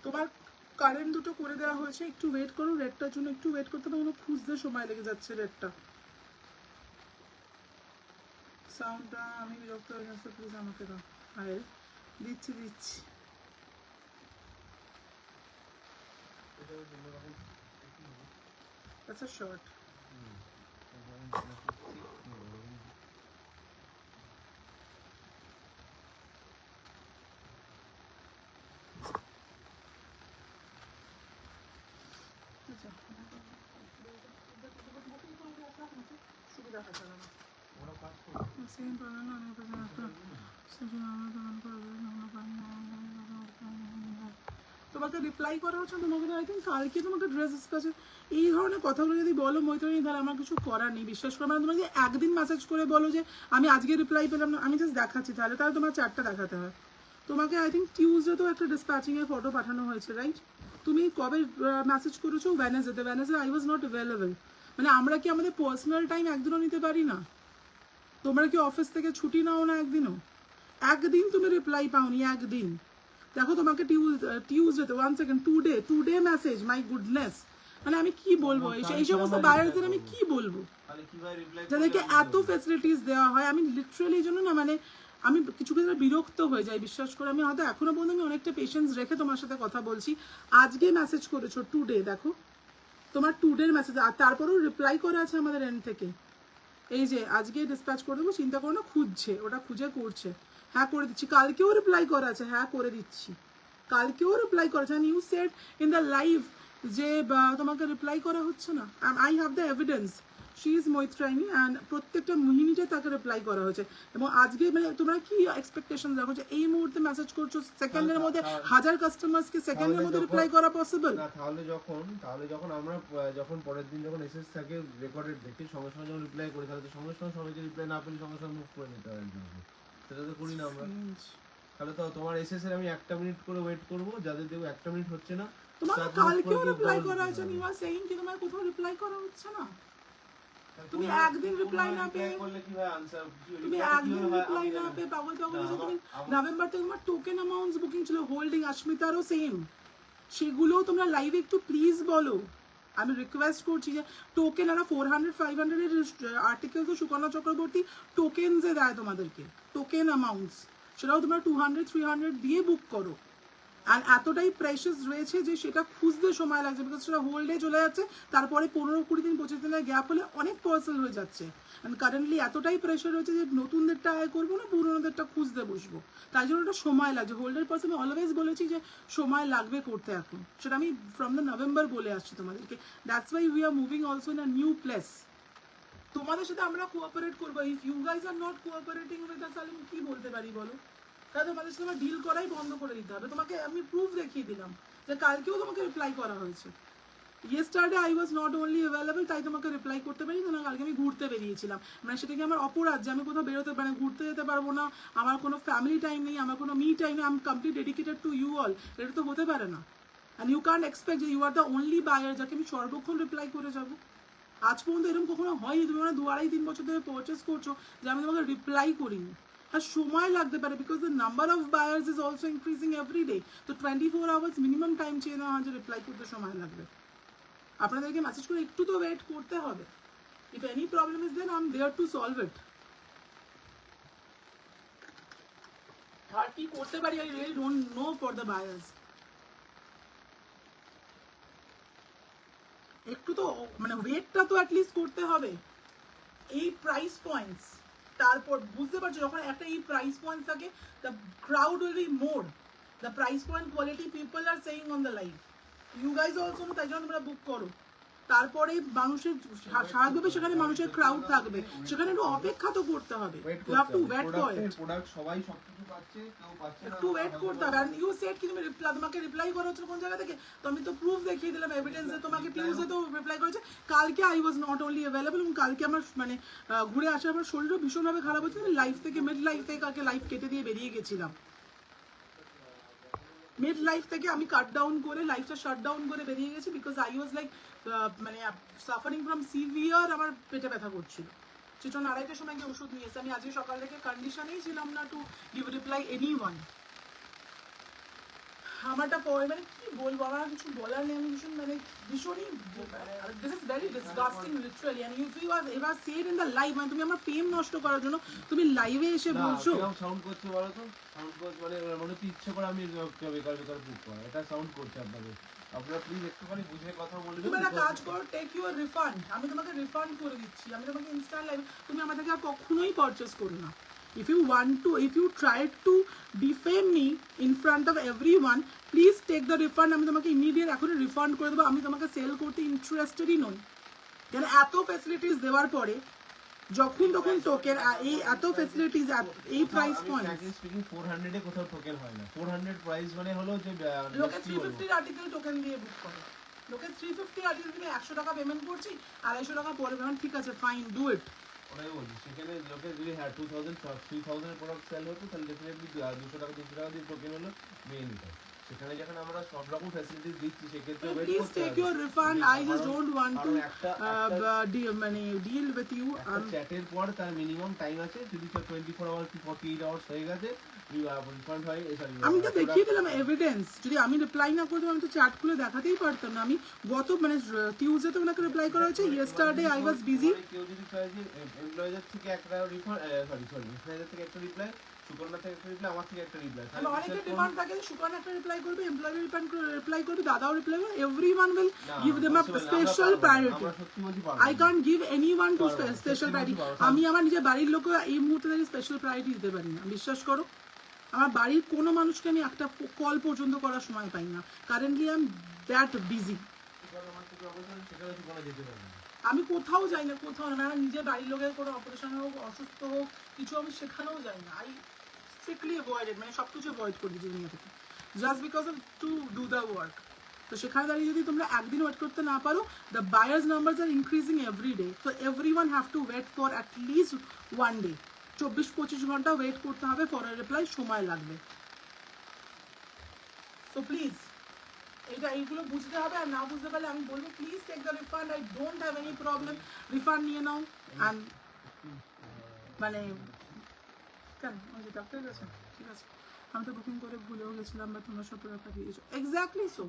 তোমার কারেন্ট দুটো করে দেওয়া হয়েছে, একটু ওয়েট করো, রেডটার জন্য একটু ওয়েট করতে পারো, খুঁজতে সময় লেগে যাচ্ছে রেডটা। সাউন্ডটা আমি বিরক্ত হয়ে গেছে, প্লিজ আমাকে দাও। আরে দিচ্ছি। That's a short. সুবিধা হয় না। সেম প্রবলেম অনেক পেছনে একটা তোমাকে রিপ্লাই করা হচ্ছে তোমাকে, আই থিঙ্ক কালকে তোমাকে ড্রেস কাছে এই ধরনের কথাগুলো যদি বলো মৈত্রী, তাহলে আমার কিছু করার নেই, বিশ্বাস করো। মানে তোমাকে একদিন মেসেজ করে বলো যে আমি আজকে রিপ্লাই পেলাম না, আমি জাস্ট দেখাচ্ছি, তাহলে তোমার 4টা দেখাতে হয়। তোমাকে আই থিঙ্ক টিউসডে তো একটা ডিসপ্যাচিং এর ফটো পাঠানো হয়েছে, রাইট? তুমি কবে মেসেজ করেছো? Wednesday I was not available. মানে আমরা কি আমাদের পার্সোনাল টাইম একদিনও নিতে পারি না? তোমরা কি অফিস থেকে ছুটি নাও না একদিনও? একদিন তুমি রিপ্লাই পাওনি, একদিন। দেখো তোমাকে Tuesday 1 second today message, my goodness. মানে আমি কি বলবো এই সমস্ত বায়ারদের, আমি কি বলবো যাদেরকে এত ফ্যাসিলিটিস দেওয়া হয়। আমি লিটারালি এই জন্য না মানে আমি কিছু ক্ষেত্রে বিরক্ত হয়ে যাই, বিশ্বাস করে। আমি হয়তো এখনো পর্যন্ত আমি অনেকটা পেশেন্স রেখে তোমার সাথে কথা বলছি। আজকে মেসেজ করেছো টুডে, দেখো তোমার টুডের মেসেজ, আর তারপরেও রিপ্লাই করা আছে আমাদের এন্ড থেকে। এই যে আজকে ডিসপ্যাচ করে দেবো, চিন্তা করো না, খুঁজছে, ওটা খুঁজে করছে। হ্যাঁ করে দিচ্ছি। কালকেও রিপ্লাই করা আছে, হ্যাঁ করে দিচ্ছি। কালকেও রিপ্লাই করেছে, and you said in the live যে তোমাকে রিপ্লাই করা হচ্ছে না। I have the evidence, she is Maitrayani, and প্রত্যেকটা মিনিটে তাকে রিপ্লাই করা হয়েছে। এবং আজকে মানে তোমরা কি এক্সপেকটেশন রাখো যে এই মুহূর্তে মেসেজ করছো, সেকেন্ডের মধ্যে 1000 কাস্টমার্সকে সেকেন্ডের মধ্যে রিপ্লাই করা পসিবল না? তাহলে যখন আমরা যখন পরের দিন যখন এসএস থাকে রেকর্ডেড দেখি, সঙ্গে সঙ্গে যখন রিপ্লাই করি, তাহলে তো সঙ্গে সঙ্গে সবাইকে রিপ্লাই না পেলে সঙ্গে সঙ্গে মুভ করে নিতে হয়। সেটা তো করি না আমরা। তাহলে তো তোমার এসএস এর আমি 1টা মিনিট করে ওয়েট করব, যাদের দেখো 1টা মিনিট হচ্ছে না, তোমার কালকেও রিপ্লাই করা আছে, ইউ আর সেইং কি তোমার কোথাও রিপ্লাই করা হচ্ছে না। তুমি একদিন রিপ্লাই না পেয়ে করলে কি হয় আনসার তুমি একদিন রিপ্লাই না পেয়ে পাগল পাগল হয়েছে। তুমি নভেম্বর থেকে তোমার টোকেন অ্যামাউন্টস বুকিং ছিল হোল্ডিং, অস্মিতারও সেম, সেগুলোও তোমরা লাইভে একটু প্লিজ বলো। আমি রিকোয়েস্ট করছি যে টোকেন এরা 400-500 এর আর্টিকেলস তো সুকন্যা চক্রবর্তী টোকেনসে দেয় তোমাদেরকে, টোকেন অ্যামাউন্টস, সেটাও তোমরা 200-300 দিয়ে বুক করো। আর এতটাই প্রেশাস রয়েছে যে সেটা খুঁজতে সময় লাগছে, বিকজ সেটা হোল্ডে চলে যাচ্ছে, তারপরে 15-20 দিন 25 দিনের গ্যাপ হলে অনেক পার্সেল হয়ে যাচ্ছে। অ্যান্ড কারেন্টলি এতটাই প্রেশার রয়েছে যে নতুনদেরটা আয় করবো না, পুরোনোদেরটা খুঁজতে বসবো, তাই জন্য ওটা সময় লাগছে। হোল্ডের পার্সন আমি অলওয়েজ বলেছি যে সময় লাগবে করতে, এখন সেটা আমি ফ্রম দ্য নভেম্বর বলে আসছি তোমাদেরকে। That's why we are moving also in a new place. তোমাদের সাথে আমরা কোঅপারেট করবো। If you guys are not cooperating with us, আমি কি বলতে পারি বলো? তাহলে তোমাদের সাথে আমার ডিল করাই বন্ধ করে দিতে হবে। তোমাকে আমি প্রুফ দেখিয়ে দিলাম যে কালকেও তোমাকে রিপ্লাই করা হয়েছে। Yesterday I was not only available, তাই তোমাকে রিপ্লাই করতে পারি না, কালকে আমি ঘুরতে বেরিয়েছিলাম। মানে সেটা কি আমার অপরাধ যে আমি কোথাও বেরোতে মানে ঘুরতে যেতে পারবো না, আমার কোনো ফ্যামিলি টাইম নেই, আমার কোনো মি টাইম নেই, I am complete dedicated to you all? এটা তো হতে পারে না। অ্যান্ড ইউ ক্যান্ট এক্সপেক্ট যে you are the only buyer যাকে আমি সর্বক্ষণ রিপ্লাই করে যাবো। আজ পর্যন্ত এরকম কখনো হয়নি। তুমি মানে 2-2.5-3 বছর ধরে পারচেস করছো যে আমি তোমাকে রিপ্লাই করিনি। আর সময় লাগতে পারে, because the number of buyers is also increasing every day. তো 24 আওয়ার্স মিনিমাম টাইম চেয়ে নেওয়া হয় যে রিপ্লাই করতে সময় লাগবে। আপনাদেরকে মেসেজ করে একটু তো ওয়েট করতে হবে। If any problem is then I am there to solve it. আর কি করতে পারি I really don't know for the buyers. একটু তো মানে ওয়েটটা তো অ্যাটলিস্ট করতে হবে। এই প্রাইস পয়েন্টস, তারপর বুঝতে পারছো যখন একটা এই প্রাইস পয়েন্ট থাকে, the crowd will be more, the price point quality people are saying on the live. You guys also, তাই জন্য তোমরা বুক করো। তারপরে মানুষের স্বাভাবিকভাবে সেখানে মানুষের ক্রাউড থাকবে, সেখানে একটু অপেক্ষা তো করতে হবে। You have to wait for it. Product সবাই সবকিছু পাচ্ছে, কেউ পাচ্ছে না, একটু ওয়েট করতে হবে। এন্ড ইউ সেড কি তুমি রিপ্লাই, তোমাকে রিপ্লাই করা হচ্ছে কোন জায়গা থেকে? তো আমি তো প্রুফ দেখিয়ে দিলাম, এভিডেন্স যে তোমাকে টিউজডে তো রিপ্লাই করেছে। কালকে I was not only available, এবং কালকে আমার মানে ঘুরে আসার আমার শরীরও ভীষণভাবে খারাপ হচ্ছে। আমি লাইফ থেকে মিড লাইফ থেকে কালকে লাইফ কেটে দিয়ে বেরিয়ে গেছিলাম। মিড লাইফ থেকে আমি কাট ডাউন করে লাইফটা শাট ডাউন করে বেরিয়ে গেছি, বিকজ আই ওয়াজ লাইক মানে সাফারিং ফ্রম সিভিয়ার, আমার পেটে ব্যথা করছিল। সেজন্য 2:30টার সময় গিয়ে ওষুধ নিয়ে এসে আমি আজকে সকাল থেকে কন্ডিশনেই ছিলাম না to give reply any one. আমারটা পরে মানে কি বলবো, আমার কিছু বলার নেই। আমি ভীষণ মানে ভীষণই this is very disgusting literally. And if you are ever said in the live, মানে তুমি আমার ফেম নষ্ট করার জন্য তুমি লাইভে এসে বলছো। সাউন্ড করছে বলো তো, সাউন্ড করছে মানে মনে হচ্ছে ইচ্ছে করে আমি বেকার বেকার বুক করা, এটা সাউন্ড করছে আপনাদের। আপনারা প্লিজ একটুখানি বুঝে কথা বলবেন। তুমি একটা কাজ করো, টেক ইউর রিফান্ড। আমি তোমাকে রিফান্ড করে দিচ্ছি, আমি তোমাকে ইনস্ট্যান্ট লাইভ। তুমি আমার থেকে আর কখনোই পারচেস করো না। If you want to, if you tried to defame me in front of everyone, please take the refund. আমি তোমাকে ইমিডিয়েট এখনই রিফান্ড করে দেবো। আমি তোমাকে সেল করতে ইন্টারেস্টেডই নই। কেন এত ফ্যাসিলিটিস দেওয়ার পরে যখন তখন টোকেন, এই এত ফ্যাসিলিটিস, এই প্রাইস পয়েন্ট, স্পিকিং 400 এ কোথাও টোকেন হয় না। 400 প্রাইস মানে হলো যে লোকে 350 আর্টিকেল টোকেন দিয়ে বুক করে। লোকে 350 আর্টিকেল তুমি 100 টাকা পেমেন্ট করছি, 250 টাকা পরে পেমেন্ট, ঠিক আছে ফাইন, ডু ইট। ওটাই বলছি, সেখানে লোকে যদি 2000-3000 এর প্রোডাক্ট সেল হতো তাহলে ডেফিনেটলি 200 টাকা 300 টাকা দিয়ে টোকেন হলো মেয়ে নিত। সেখানে যখন আমরা সব রকম ফ্যাসিলিটিস দিচ্ছি সেক্ষেত্রে ওয়েট করতে হবে। Please take your refund. I just don't want to মানে ডিল উইথ ইউ। চ্যাটের পর তার মিনিমাম টাইম আছে, যদি 24 আওয়ার কি 48 আওয়ার্স হয়ে গেছে রিফান্ড হয়। আমি তো দেখিয়ে দিলাম এভিডেন্স। যদি আমি রিপ্লাই না করতাম আমি তো চ্যাট খুলে দেখাতেই পারতাম না। আমি গত মানে টিউজডে তো ওনাকে রিপ্লাই করা হয়েছে, ইয়েস্টারডে আই ওয়াজ বিজি। কেউ যদি চায় যে এমপ্লয়ার থেকে একটা রিফান্ড, সরি এমপ্লয়ার থেকে একটা রিপ্লাই, সুকন্যা থেকে একটা রিপ্লাই, আমার থেকে একটা রিপ্লাই, তাহলে অনেকের ডিমান্ড থাকে যে সুকন্যা একটা রিপ্লাই করবে, এমপ্লয়ার রিপ্লাই করবে, দাদাও রিপ্লাই করবে, everyone will give them a special priority. I can't give anyone to special priority. আমি আমার নিজের বাড়ির লোকে এই মুহূর্তে থেকে স্পেশাল প্রায়োরিটি দিতে পারি না, বিশ্বাস করো। আমার বাড়ির কোনো মানুষকে আমি একটা কল পর্যন্ত করার সময় পাই না। Currently I am that busy. আমি কোথাও যাই না, কোথাও না। আমার নিজের বাড়ির লোকের কোনো অপারেশন হোক, অসুস্থ হোক, কিছু আমি সেখানেও যাই না। আই স্ট্রিক্টলি অ্যাভয়েডেড, মানে সব কিছু অ্যাভয়েড করে দিয়েছি দুনিয়া থেকে, just because of to do the work. তো সেখানে দাঁড়িয়ে যদি তোমরা একদিন ওয়েট করতে না পারো, the buyers numbers are increasing every day, so everyone have to wait for at least 1 day. 24-25 ঘন্টা ওয়েট করতে হবে ফর আ রিপ্লাই, সময় লাগবে। সো প্লিজ এটা এইগুলো বুঝতে হবে, আর না বুঝতে পারলে আমি বলবো please take the refund, I don't have any problem, refund নিয়ে নাও। অ্যান্ড মানে কেন ওই যে ডাক্তার গেছে, ঠিক আছে আমি তো বুকিং করে ভুলেও গেছিলাম, বা তোমরা 17 টাকা দিয়েছো, এক্স্যাক্টলি সো।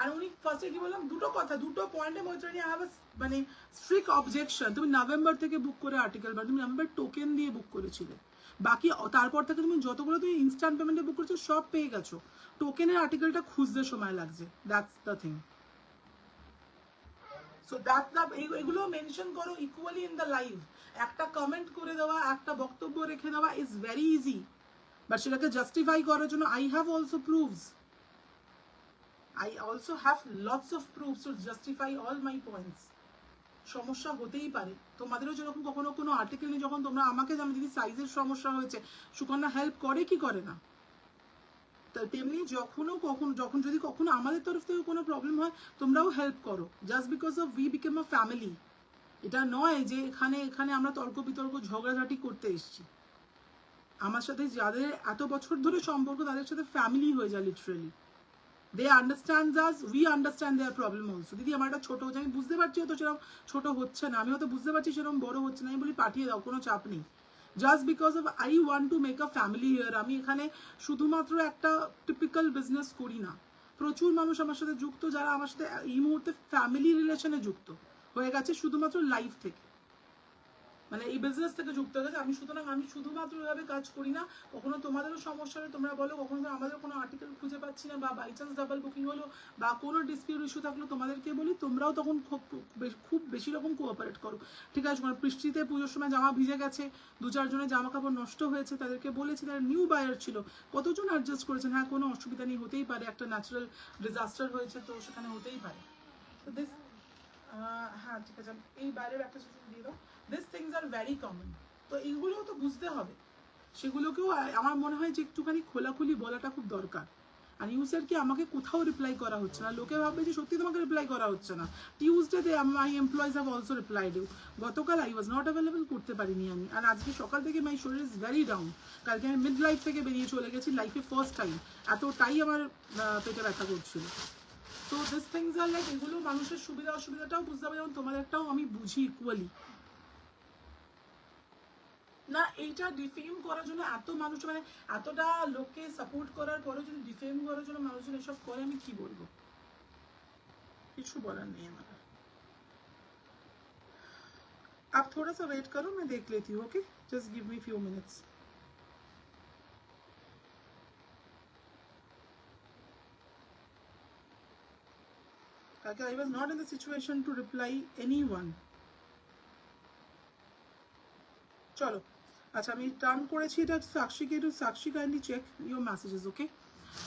আর উনি ফার্স্টে কি বললাম, দুটো কথা, দুটো পয়েন্টে মৈত্রাণী আই হ্যাভ মানে স্ট্রিক্ট অবজেকশন। তুমি নভেম্বর থেকে বুক করে আর্টিকেল, বা তুমি নভেম্বর টোকেন দিয়ে বুক করেছিলে, বাকি তারপর থেকে তুমি যতগুলো তুমি ইনস্ট্যান্ট পেমেন্টে বুক করেছো সব পেয়ে গেছো, টোকেনের আর্টিকেলটা খুঁজতে সময় লাগছে, that's the thing. So that the এগুলো মেনশন করো ইকুয়ালি ইন দ্য লাইভ। একটা কমেন্ট করে দেওয়া, একটা বক্তব্য রেখে দেওয়া ইজ ভেরি ইজি, বাট সেটাকে জাস্টিফাই করার জন্য I have also proves, I also have lots of proofs to justify all my points. সমস্যা হতেই পারে, তোমাদেরও যেরকম কখনো কোনো আর্টিকেল নিয়ে যখন তোমরা আমাকে জানো দিদি সাইজের সমস্যা হয়েছে, সুকন্যা হেল্প করে কি করে না, তেমনি যখন যদি কখনো আমাদের তরফ থেকে কোনো প্রবলেম হয় তোমরাও হেল্প করো, just because of we became a family. এটা নয় যে এখানে আমরা তর্ক বিতর্ক ঝগড়াঝাটি করতে এসেছি। আমার সাথে যাদের এত বছর ধরে সম্পর্ক তাদের সাথে ফ্যামিলি হয়ে যায় literally. They understand us, we understand their problem also. দিদি আমার একটা ছোট হচ্ছে, আমি বুঝতে পারছি হয়তো সেরকম ছোট হচ্ছে না, আমি হয়তো বুঝতে পারছি সেরকম বড় হচ্ছে না, আমি বলি পাঠিয়ে দাও, কোনো চাপ নেই। Just because of I want to make a family here. আমি এখানে শুধুমাত্র একটা টিপিক্যাল বিজনেস করি না, প্রচুর মানুষ আমার সাথে যুক্ত, যারা আমার সাথে এই মুহূর্তে ফ্যামিলি রিলেশনে যুক্ত হয়ে গেছে শুধুমাত্র লাইফ থেকে, মানে এই বিজনেস থেকে যুক্ত হয়ে গেছে। সুতরাং আমি শুধুমাত্র এভাবে কাজ করি না, কখনো তোমাদেরও সমস্যা হবে তোমরা বলো, কখনো আমাদের কোনো আর্টিকেল খুঁজে পাচ্ছি না, বা বাই চান্স ডাবল বুকিং হলো, বা কোনো ডিসপিউট ইস্যু থাকলো তোমাদেরকে বলি, তোমরাও তখন খুব বেশি রকম কোঅপারেট করো, ঠিক আছে। মানে বৃষ্টিতে পুজোর সময় জামা ভিজে গেছে, 2-4 জনের জামা কাপড় নষ্ট হয়েছে, তাদেরকে বলেছি, তারা নিউ বায়ার ছিল, কতজন অ্যাডজাস্ট করেছেন, হ্যাঁ কোনো অসুবিধা নেই, হতেই পারে, একটা ন্যাচারাল ডিজাস্টার হয়েছে তো সেখানে হতেই পারে। তো দিস হ্যাঁ ঠিক আছে, এই বাইরের একটা কিছু দিয়ে দাও, this things are very common. তো এইগুলোও তো বুঝতে হবে, সেগুলোকেও আমার মনে হয় যে একটুখানি খোলাখুলি বলাটা খুব দরকার। আর ইউসের কি আমাকে কোথাও রিপ্লাই করা হচ্ছে না, লোকে ভাববে যে সত্যি তোমাকে রিপ্লাই করা হচ্ছে না। টিউসডেতে my employees have also replied you, গতকাল আই ওয়াজ নট অ্যাভেলেবল, করতে পারিনি আমি, আর আজকে সকাল থেকে মাই শরীর ইজ ভেরি ডাউন, কালকে আমি মিড লাইফ থেকে বেরিয়ে চলে গেছি, লাইফে ফার্স্ট টাইম এতটাই আমার পেটে ব্যথা করছিল। তো দিস থিংস আর লাইক, এগুলো মানুষের সুবিধা অসুবিধাটাও বুঝতে হবে, যেমন তোমাদেরটাও আমি বুঝি ইকুয়ালি। না এইটা ডিফেম করার জন্য এত মানুষ, মানে এতটা লোককে সাপোর্ট করার পরেও যদি ডিফেম করার জন্য মানুষজন এসব করে, আমি কি বলবো, কিছু বলার নেই আমার। आप थोड़ा सा वेट करो, मैं देख लेती हूँ, okay, just give me few minutes. Okay, I was not in the situation to reply anyone. চলো আচ্ছা আমি টার্ন করেছি এটা সাক্ষীকে, একটু Sakshi kindly check your messages, okay,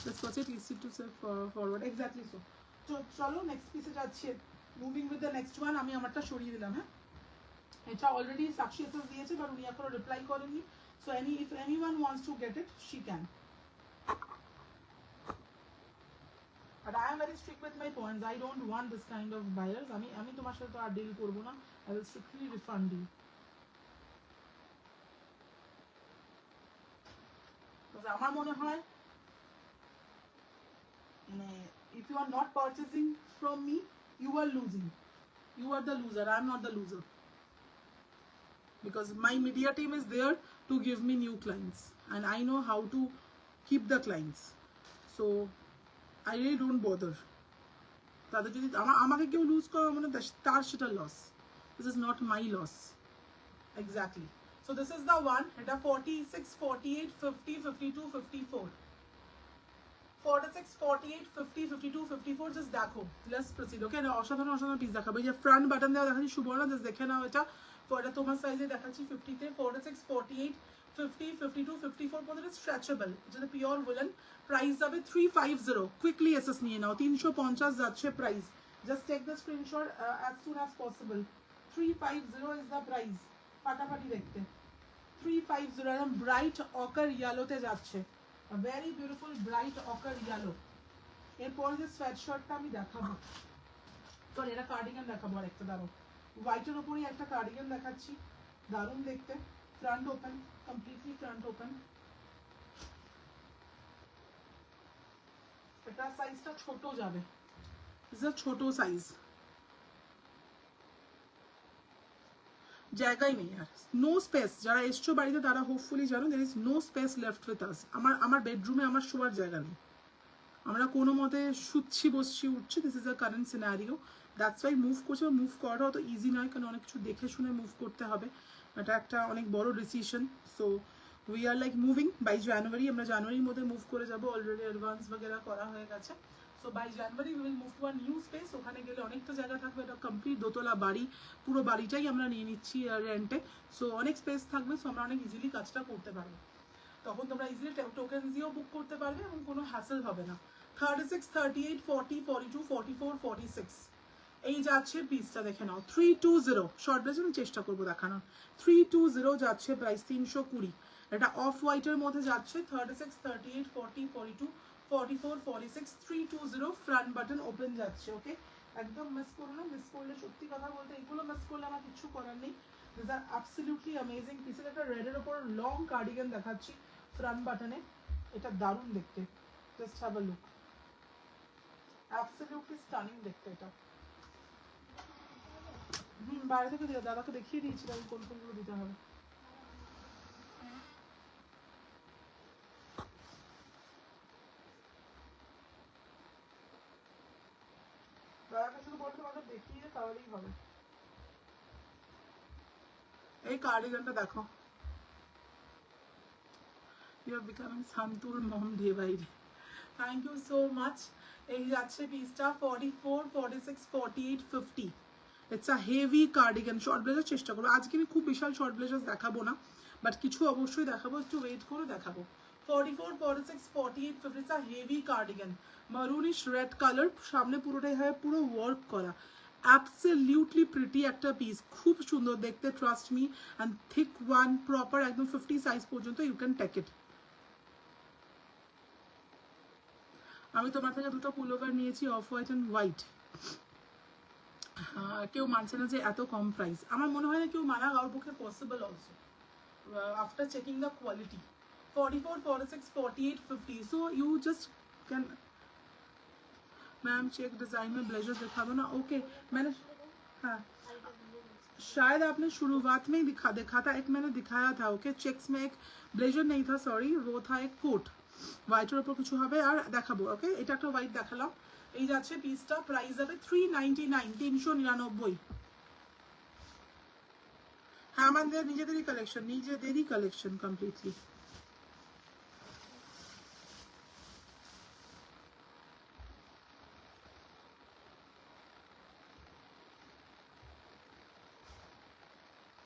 let's proceed, easy to save forward, exactly so. চলো নেক্সট পিসে যাচ্ছি, moving with the next one. আমি আমারটা সরিয়ে দিলাম, হ্যাঁ এটা অলরেডি সাক্ষী এসএস দিয়েছে, বাট উনি এখনো রিপ্লাই করেননি, so if anyone wants to get it she can, but I am very strict with my points, I don't want this kind of buyers. আমি তোমার সাথে তো আর ডিল করবো না, I will strictly refund you. আমার মনে হয় if you are not purchasing from me, you are losing, you are the loser, I am not the loser, because my media team is there to give me new clients and I know how to keep the clients, so I really don't bother. তাদের যদি আমাকে কেউ loose করে মানে তার সেটা loss, this is not my loss, exactly. So this is the one, এটা 46 48 50 52 54, 46 48 50 52 54, just দেখো, লেটস প্রসিড, ওকে। অসাধারণ পিস দেখাবো, এই যে ফ্রন্ট বাটন দেওয়া দেখাচ্ছি সুবর্ণা, জাস্ট দেখে নাও, এটা তোমার সাইজে দেখাচ্ছি 50 তে, 46 48 50 52 54 পর্যন্ত স্ট্রেচেবল, যেটা পিওর উলেন, প্রাইস যাবে 350, কুইকলি এসএস নিয়ে নাও, 350 যাচ্ছে price, just take the screenshot as soon as possible, 350 is the price, ফাটাফাটি দেখতে 350, একদম ব্রাইট অকার ইয়েলোতে যাচ্ছে, very beautiful bright ochre yellow. এরপর যে সোয়েটশার্টটা আমি দেখাবো, সরি এটা কার্ডিগান দেখাবো, আর একটা দাঁড়ো, হোয়াইটের উপরেই একটা কার্ডিগান দেখাচ্ছি, দারুণ দেখতে, front open, completely front open, এটা সাইজটা ছোট যাবে, ছোট সাইজ, জায়গাই নেই আর, নো স্পেস। যারা এসছো বাড়িতে তারা হোপফুলি জানো there is no space left with us. আমার বেডরুমে আমার শোয়ার জায়গা নেই, আমরা কোনো মতে শুচ্ছি বসছি উঠছি, this is a current scenario. That's why move করছে, মুভ করাটা অত ইজি নয়, কারণ অনেক কিছু দেখে শুনে মুভ করতে হবে, এটা একটা অনেক বড় decision. So we are like moving by January, আমরা জানুয়ারির মধ্যে মুভ করে যাবো, অলরেডি অ্যাডভান্স বগেরা করা হয়ে গেছে। So by January we will move to a new space, ওখানে গেলে অনেকটা জায়গা থাকবে, এটা কমপ্লিট দোতলা বাড়ি, পুরো বাড়িটাই আমরা নিয়ে নিচ্ছি রেন্টে। সো অনেক স্পেস থাকবে, সো আমরা অনেক ইজিলি কাজটা করতে পারবো, তখন তোমরা ইজিলি টোকেন দিয়েও বুক করতে পারবে এবং কোনো হ্যাসেল হবে না। 36, 38, 40, 42, 44, 46 এই যাচ্ছে পিসটা, দেখে নাও 320 শর্ট ব্লেজ, আমি চেষ্টা করবো দেখানোর। 320 যাচ্ছে প্রাইস, 320। এটা অফ হোয়াইটের মধ্যে যাচ্ছে, 36, 38, 40, 42, 44, 46, 320 ফ্রন্ট বাটন ওপেন যাচ্ছে। ওকে, একদম মিস করো না, মিস করলে সত্যি কথা বলতে এগুলো মিস করলে আমার কিছু করার নেই। দিস আর অ্যাবসলিউটলি অ্যামেজিং পিসের। একটা রেডের ওপর লং কার্ডিগান দেখাচ্ছি ফ্রন্ট বাটনে, এটা দারুণ দেখতে, just have a look, absolutely stunning দেখতে এটা। বাইরে থেকে দাদাকে দেখিয়ে দিয়েছিলাম কোন কোনগুলো দিতে হবে। দাদাকে শুধু বলতে আমাকে দেখিয়ে তাহলেই হবে। এই কার্ডিগানটা দেখো, ইউ আর বিকামিং শান্তুর mom day by day. Thank you so much. এই যাচ্ছে পিসটা 44, 46, 48, 50। It's a heavy cardigan, short blazer চেষ্টা করবো আজকে, আমি খুব বিশাল শর্ট ব্লেজার দেখাবো না, বাট কিছু অবশ্যই দেখাবো, একটু ওয়েট করে দেখাবো। 44, 46, 48, 50, it's a heavy cardigan, maroonish red colour, সামনে পুরোটাই হয় পুরো ওয়ার্ক করা, অ্যাবসলিউটলি প্রিটি একটা পিস, খুব সুন্দর দেখতে, trust me. And thick one, proper একদম 50 সাইজ পর্যন্ত ইউ ক্যান টেক ইট। আমি তোমার থেকে দুটো পুলোভার নিয়েছি, অফ হোয়াইট অ্যান্ড হোয়াইট। কেউ মানছে না যে এত কম প্রাইস, আমার মনে হয় না কেউ মানা কারোর পক্ষে possible also after checking the quality. 44, 46, 48, 50, so you just can. Ma'am check design में ब्लेजर दिखा दो ना। ओके मैंने, हाँ शायद आपने शुरुआत में ही देखा था, एक मैंने दिखाया था। ओके चेक्स में एक ब्लेजर नहीं था, सॉरी, वो था एक कोट, হোয়াইটের উপর কিছু হবে আর দেখাবো। ওকে এটা একটা হোয়াইট দেখালাম, এই যাচ্ছে পিসটা, প্রাইস যাবে 399, 399। হ্যাঁ আমাদের নিজেদেরই কালেকশন কমপ্লিটলি।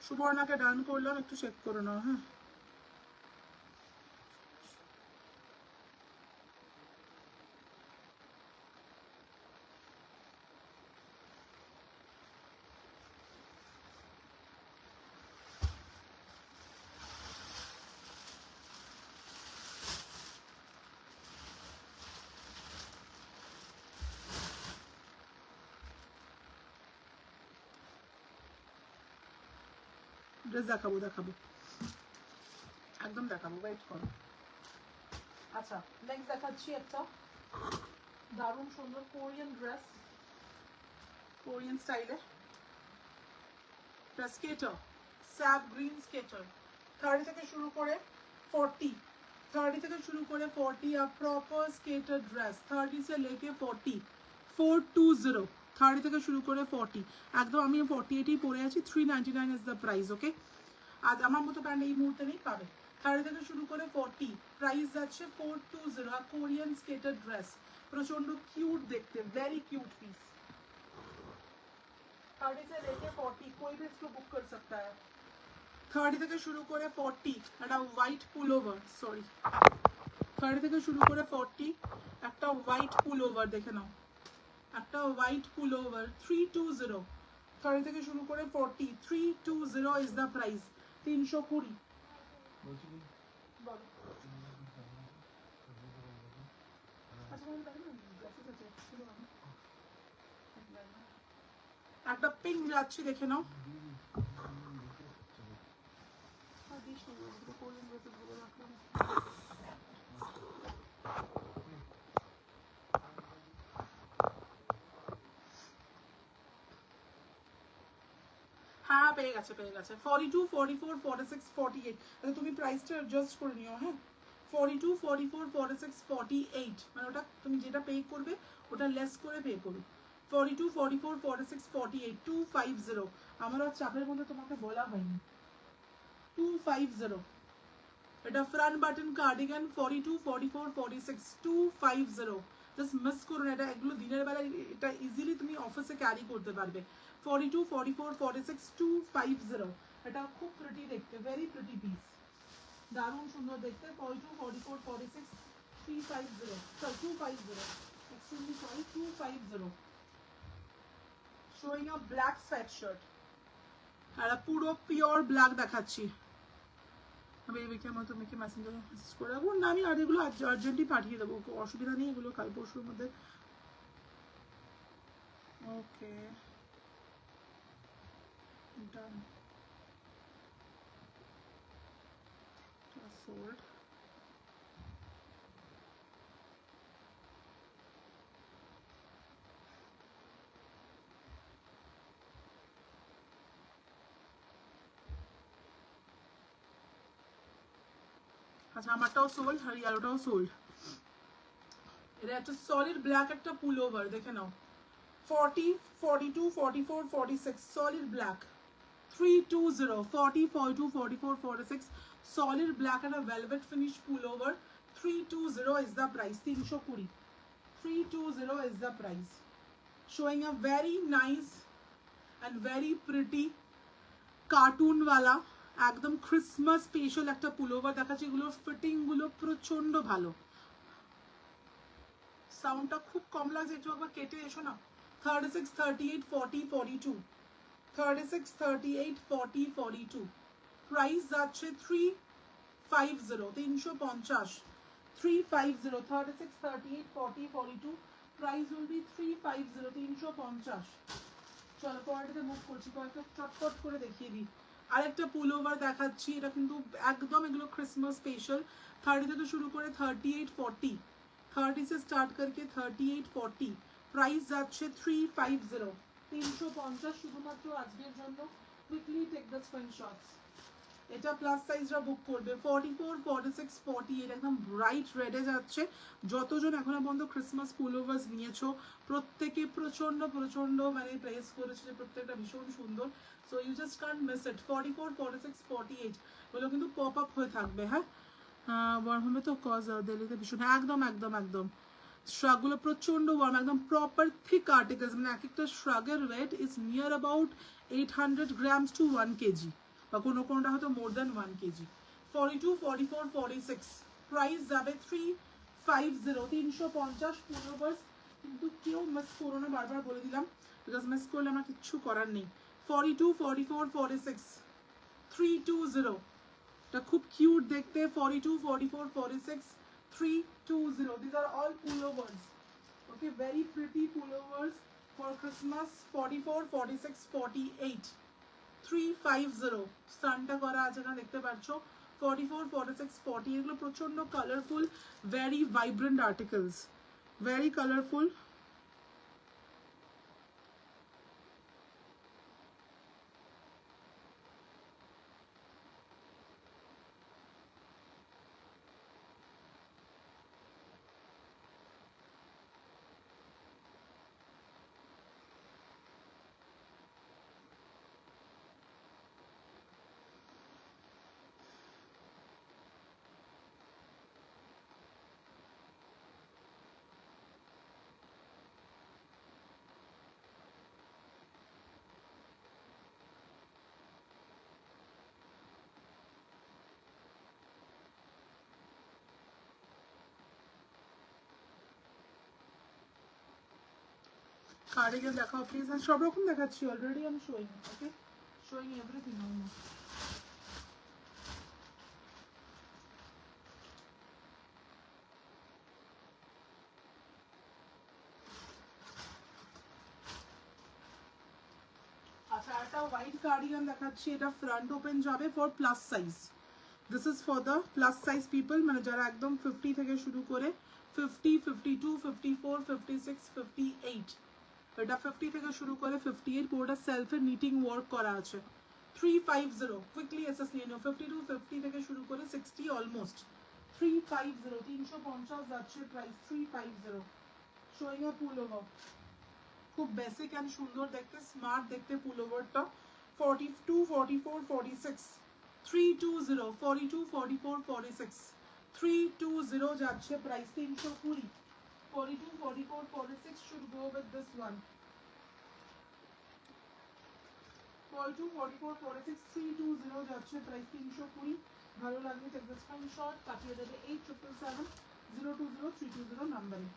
সুবর্ণাকে ডান করলাম, একটু চেক করে নাও। হ্যাঁ ড্রেস দেখাবো একদম দেখাবো, ওয়েট করো। আচ্ছা নেক্সট দেখাচ্ছি একটা দারুণ সুন্দর কোরিয়ান ড্রেস, কোরিয়ান স্টাইলে স্কেটার, স্যাপ গ্রিন স্কেটার, 30 থেকে শুরু করে 40, 30 থেকে শুরু করে 40 আর প্রপার স্কেটার ড্রেস, 30 से लेके 40, 420, 30 থেকে শুরু করে 40, একদম আমি 48ই পরে আছি, 399 ইজ দ্য প্রাইস। ওকে আজ আমার মতো ব্র্যান্ড এই মুহূর্তে নেই, পাবে। 30 থেকে শুরু করে 40, প্রাইস যাচ্ছে 420, আর কোরিয়ান স্কেটার ড্রেস, প্রচন্ড কিউট দেখতে, ভেরি কিউট পিস। 30 से लेके 40 कोई भी इसको बुक कर सकता है। 30 থেকে শুরু করে 40 একটা হোয়াইট পুলোভার, সরি 30 থেকে শুরু করে 40 একটা হোয়াইট পুলোভার, দেখে নাও একটা হোয়াইট পুলোভার, 320। 30 থেকে শুরু করে 40, 320 ইজ দ্য প্রাইস, 320। বলো একটা পিঙ্ক যাচ্ছি, দেখে নাও। পেয়ে গেছে 42 44 46 48 তাহলে তুমি প্রাইসটা অ্যাডজাস্ট করে নিও হ্যাঁ 42 44 46 48 মানে ওটা তুমি যেটা পে করবে ওটা লেস করে পে করো 42 44 46 48 250 আমার আর চাপের মধ্যে তোমাকে বলা হয়নি 250 এটা front button cardigan 42 44 46 250 just miss করো না এটা এগুলো দিনের বেলা এটা ইজিলি তুমি অফিসে ক্যারি করতে পারবে 42 44 46 250 এটা খুব প্রিটি দেখতে ভেরি প্রিটি পিস দারুণ সুন্দর দেখতে 42 44 46 350 sorry 250 extremely sorry 250 showing a black sweatshirt আর পুরো পিওর ব্ল্যাক দেখাচ্ছি আমি এই আমার তোমাকে মেসেঞ্জারে মেসেজ করে রাখবো না আমি আর এগুলো আর্জেন্টলি পাঠিয়ে দেবো অসুবিধা নেই এগুলো কাল পরশুর মধ্যে ওকে ডান sold আচ্ছা আমারটাও সোল্ড আর ইয়ালোটাও সোল্ড এটা একটা সলিড ব্ল্যাক একটা পুল ওভার দেখে নাও 40 42 44 46 solid black 320 40 42 44 46 solid black and a velvet finish pullover 320 is the price 320 320 is the price showing a very nice and very pretty cartoon wala একদম Christmas special একটা pullover দেখাচ্ছি এগুলোর fitting গুলো প্রচন্ড ভালো সাউন্ডটা খুব কম লাগছে একটু একবার কেটে এসো না 36 38 40 42 36 38 40 42 প্রাইস যাচ্ছে 350 350 350 36 38 40 42 প্রাইস উইল বি 350 350 চলো পরেরটাতে মুভ করছি কয়েকটা চটপট করে দেখিয়ে দিই আরেকটা পুলোভার দেখাচ্ছি এটা কিন্তু একদম এগুলো ক্রিসমাস স্পেশাল 30 থেকে শুরু করে 38 40 30 से स्टार्ट करके 38 40 প্রাইস যাচ্ছে 350 350 শুধুমাত্র আজকের জন্য কুইকলি টেক দ্য স্ক্রিনশটস এটা প্লাস সাইজরা বুক করবে 44 46 48 একদম ব্রাইট রেডে যাচ্ছে যতজন এখনো পর্যন্ত ক্রিসমাস পুলোভার্স নিয়েছো প্রত্যেকে প্রচন্ড প্রচন্ড মানে প্রেস করেছে প্রত্যেকটা ভীষণ সুন্দর so you just can't miss it 44 46 48 বলো কিন্তু পপ আপ হয়ে থাকবে হ্যাঁ ওয়ার্মে তো কজ দিল্লিতে ভীষণ একদম একদম একদম শ্রাগগুলো প্রচন্ড ওয়ার্ম একদম প্রপার থিক আর্টিকেলস মানে এক একটা শ্রাগের weight is near about 800 grams to 1 KG বা কোনো কোনোটা হয়তো মোর দ্যান 1 কেজি 42 44 46 প্রাইস যাবে 350 350 পুলোভার্স কিন্তু কেউ মিস করো না বারবার বলে দিলাম বিকজ মিস করলে আমার কিচ্ছু করার নেই 42 44 46 320 এটা খুব কিউট দেখতে 42 44 46 320 these are all pullovers okay very pretty pullovers for Christmas 44 46 48 350 সানটা করা আছে না দেখতে পাচ্ছো 44 46 40 এগুলো প্রচন্ড colourful very vibrant articles very colorful cardigan দেখাও প্লিজ আর সব রকম দেখাচ্ছি অলরেডি আমি শোয়িং ওকে শোয়িং এভরিথিং অলমোস্ট আচ্ছা একটা হোয়াইট কার্ডিগান দেখাচ্ছি এটা ফ্রন্ট ওপেন যাবে for plus size this is for the plus size people মানে যারা একদম 50 থেকে শুরু করে 50 52 54 56 58 এটা 50 থেকে শুরু করে 58 পুরোটা সেলফে নিটিং ওয়ার্ক করা আছে 350 क्विकली एसएस নিয়ে নাও 52 50 থেকে শুরু করে 60 অলমোস্ট 350 350 যাচ্ছে প্রাইস 350 শোয়িং আ পুলোভার খুব বেসিক এন্ড সুন্দর দেখতে স্মার্ট দেখতে পুলোভারটা 42 44 46 320 42 44 46 320 যাচ্ছে price 320 42 44 46 should go with this one 42 44 46 320 যাচ্ছে প্রাইস 320 ভালো লাগলে টেক দ্য স্ক্রিনশট পাঠিয়ে দেবে 8777 020 320 নম্বরে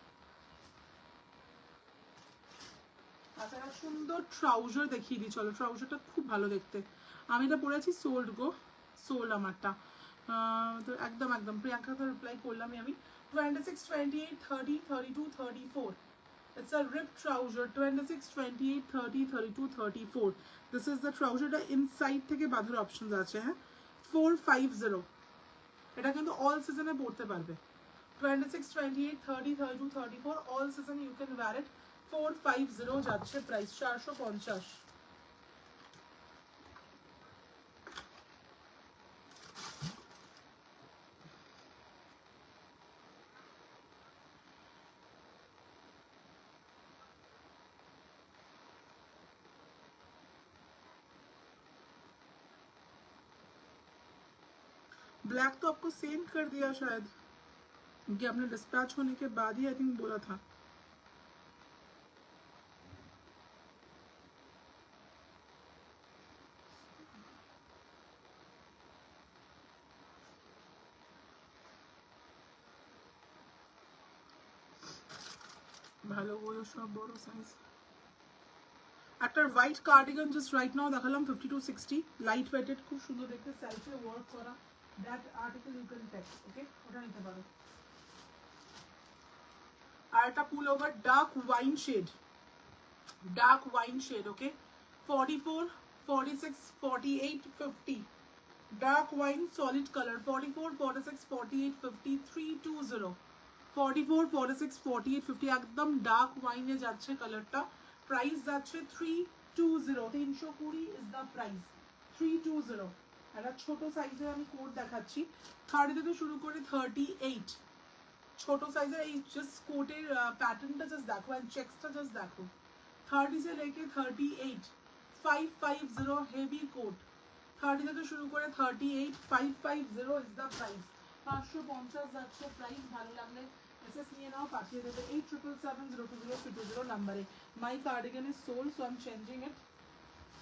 আচ্ছা একটা সুন্দর ট্রাউজার দেখিয়ে দিই চলো ট্রাউজারটা খুব ভালো দেখতে আমি এটা পরেছি সোল্ড গো সোল আমারটা তো একদম একদম প্রিয়াঙ্কা তো রিপ্লাই করলামই আমি 26 28 30 32 34 It's a ripped trouser 26 28 30 32 34 This is the trouser টা ইনসাইড থেকে বাঁধার অপশনস আছে হ্যাঁ 450 এটা কিন্তু অল সিজনে পড়তে পারবে 26 28 30 32 34 all season you can wear it 450 যাচ্ছে প্রাইস 450 ब्लैक तो आपको सेंड कर दिया शायद क्योंकि आपने डिस्पैच होने के बाद ही आई थिंक बोला था ভালো বলো সব বড় সাইজ একটা white cardigan just right now দেখালাম 52 60 লাইট ওয়েটেড খুব সুন্দর দেখতে সেলফে ওয়ার্ক করা that article you can take okay ওটা নিতে পারো আর একটা pull over dark wine shade okay 44 46 48 50 dark wine solid colour 44 46 48 50 320 44 46 48 50 একদম ডার্ক ওয়াইনে যাচ্ছে কালারটা প্রাইস যাচ্ছে 320 320 ইজ দা প্রাইস 320 একটা ছোট সাইজের আমি কোট দেখাচ্ছি 30 থেকে শুরু করে 38 ছোট সাইজের এই জাস্ট কোটের প্যাটার্নটা জাস্ট দেখো এন্ড চেকসটা জাস্ট দেখো 30 से लेके 38 550 হেভি কোট 30 থেকে শুরু করে 38 550 ইজ দা প্রাইস 550 যাচ্ছে প্রাইস ভালো লাগলে এসএস নিয়ে নাও পাঠিয়ে দেবে 8777020320 নম্বরে my cardigan is sold so I am changing it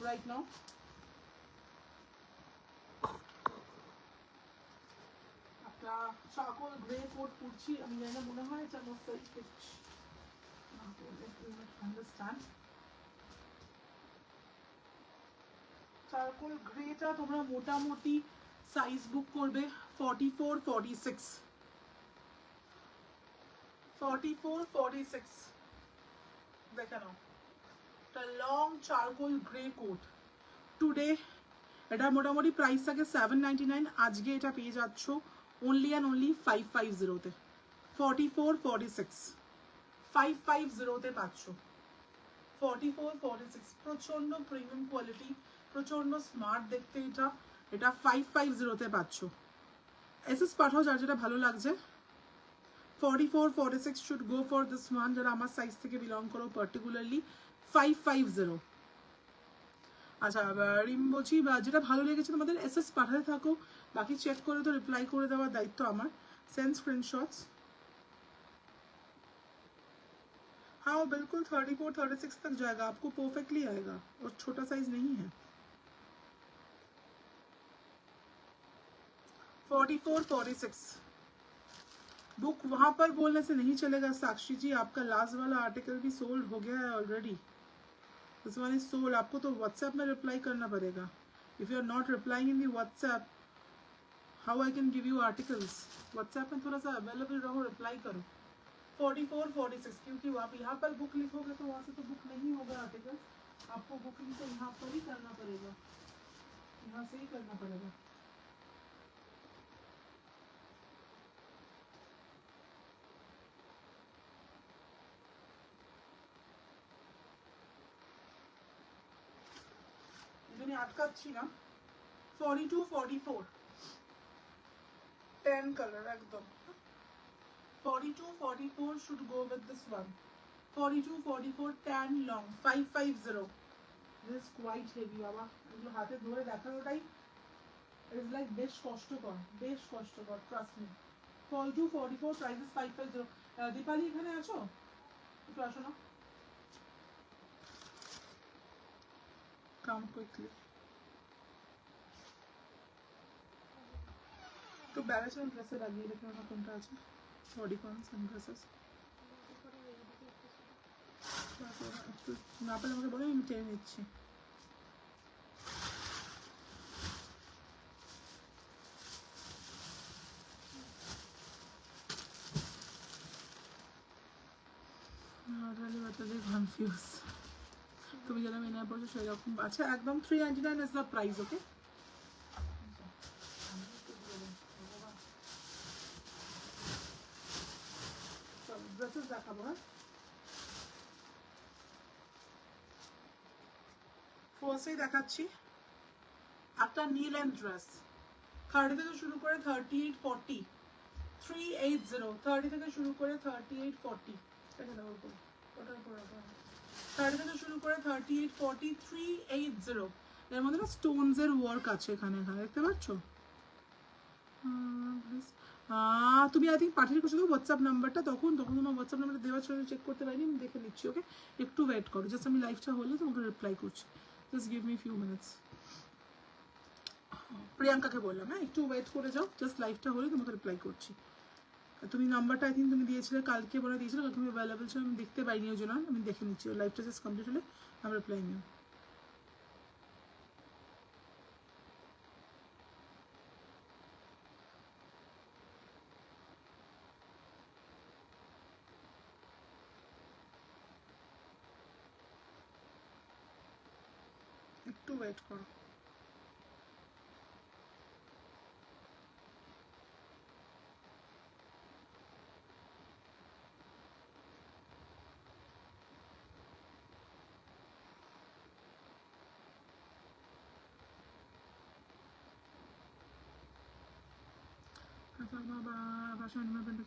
right now একটা চারকোল গ্রে কোট পরছি আমি জানি না মনে হয় এটা আমার সাইজ ফিট না বলে ইউ আন্ডারস্ট্যান্ড চারকোল গ্রেটা তোমরা মোটামুটি সাইজ বুক করবে 44 46 44 46 দেখে নাও একটা long charcoal grey coat today এটা মোটামুটি প্রাইস থাকে 799 আজকে এটা পেয়ে যাচ্ছ only and only 550 তে 44 46 550 তে পাচ্ছ 44 46 প্রচন্ড প্রিমিয়াম কোয়ালিটি প্রচন্ড স্মার্ট দেখতে এটা 550 তে পাচ্ছ এসএস পাঠাও যার যেটা ভালো লাগছে 44 46 should go for this one যারা আমার সাইজ থেকে বিলং করো পার্টিকুলারলি 550 আচ্ছা রিম বলছি যেটা ভালো লেগেছে তোমাদের এসএস পাঠাতে থাকো बाकी चेक करे तो रिप्लाई करे देवा दायित्व आमार सेंड स्क्रीनशॉट्स हाँ वो बिल्कुल 34 36 तक जाएगा आपको परफेक्टली आएगा और छोटा साइज नहीं है 44 46 बुक वहां पर बोलने से नहीं चलेगा साक्षी जी आपका लास्ट वाला आर्टिकल भी सोल्ड हो गया है already this one is sold आपको तो व्हाट्सएप में रिप्लाई करना पड़ेगा if you are not replying in the WhatsApp How I can give you articles? WhatsApp में थोड़ा सा अवेलेबल रहो रिप्लाई करो 44 46 क्योंकि आप यहाँ पर बुक लिखोगे तो वहाँ से तो बुक नहीं होगा आर्टिकल आपको बुकिंग तो यहाँ पर ही करना पड़ेगा यहाँ से ही करना पड़ेगा আটকাচ্ছি না। 42, 44 10 কালার একদম। 42, 44 should go with this one. 42, 44 tan long 550. This is quite heavy বাবা, এগুলো হাতে ধরে দেখানোটাই is like বেশ কষ্টকর, বেশ কষ্টকর, trust me. 42, 44 price is 550. Dipali এখানে আছো? একটু আসো না, come quickly. তো ব্যালেন্স এন্ড ড্রেসে লাগিয়ে দেখো না কোনটা আছে, বডিকন সানগ্লাসেস। একটু না পেলে আমাকে বলো, আমি টেনে নিচ্ছি। কনফিউজ, তুমি যেটা মেনে পড়ছো সেরকম। আচ্ছা একদম 399 is the price, okay? Dresses দেখাবো। হ্যাঁ, ফার্স্টেই দেখাচ্ছি একটা নীল অ্যান্ড ড্রেস, 30 থেকে শুরু করে 38, 40, 380, 30 থেকে শুরু করে 38, 40, 30 থেকে শুরু করে 38, 40, 380। এর মধ্যে না স্টোনস এর ওয়ার্ক আছে এখানে, এখানে দেখতে পাচ্ছ? তুমি আই থিঙ্ক পাঠিয়ে করছো হোয়াটসঅ্যাপ নাম্বারটা, তখন তোমার হোয়াটসঅ্যাপ নাম্বারটা দেওয়ার জন্য চেক করতে পারিনি, আমি দেখে নিচ্ছি। ওকে, একটু ওয়েট করো, জাস্ট আমি লাইভটা হলে তোমাকে রিপ্লাই করছি। Just give me few minutes. প্রিয়াঙ্কাকে বললাম, হ্যাঁ একটু ওয়েট করে যাও, জাস্ট লাইভটা হলে তোমাকে রিপ্লাই করছি। তুমি নাম্বারটা আই থিঙ্ক তুমি দিয়েছিলে কালকে, বলে দিয়েছিলে কালকে, আমি অ্যাভেলেবল ছিল, আমি দেখতে পাইনি, ওই জন্য আমি দেখে নিচ্ছি। লাইভটা জাস্ট কমপ্লিট হলে আমি রিপ্লাই নিও। একটু ওয়েট করো।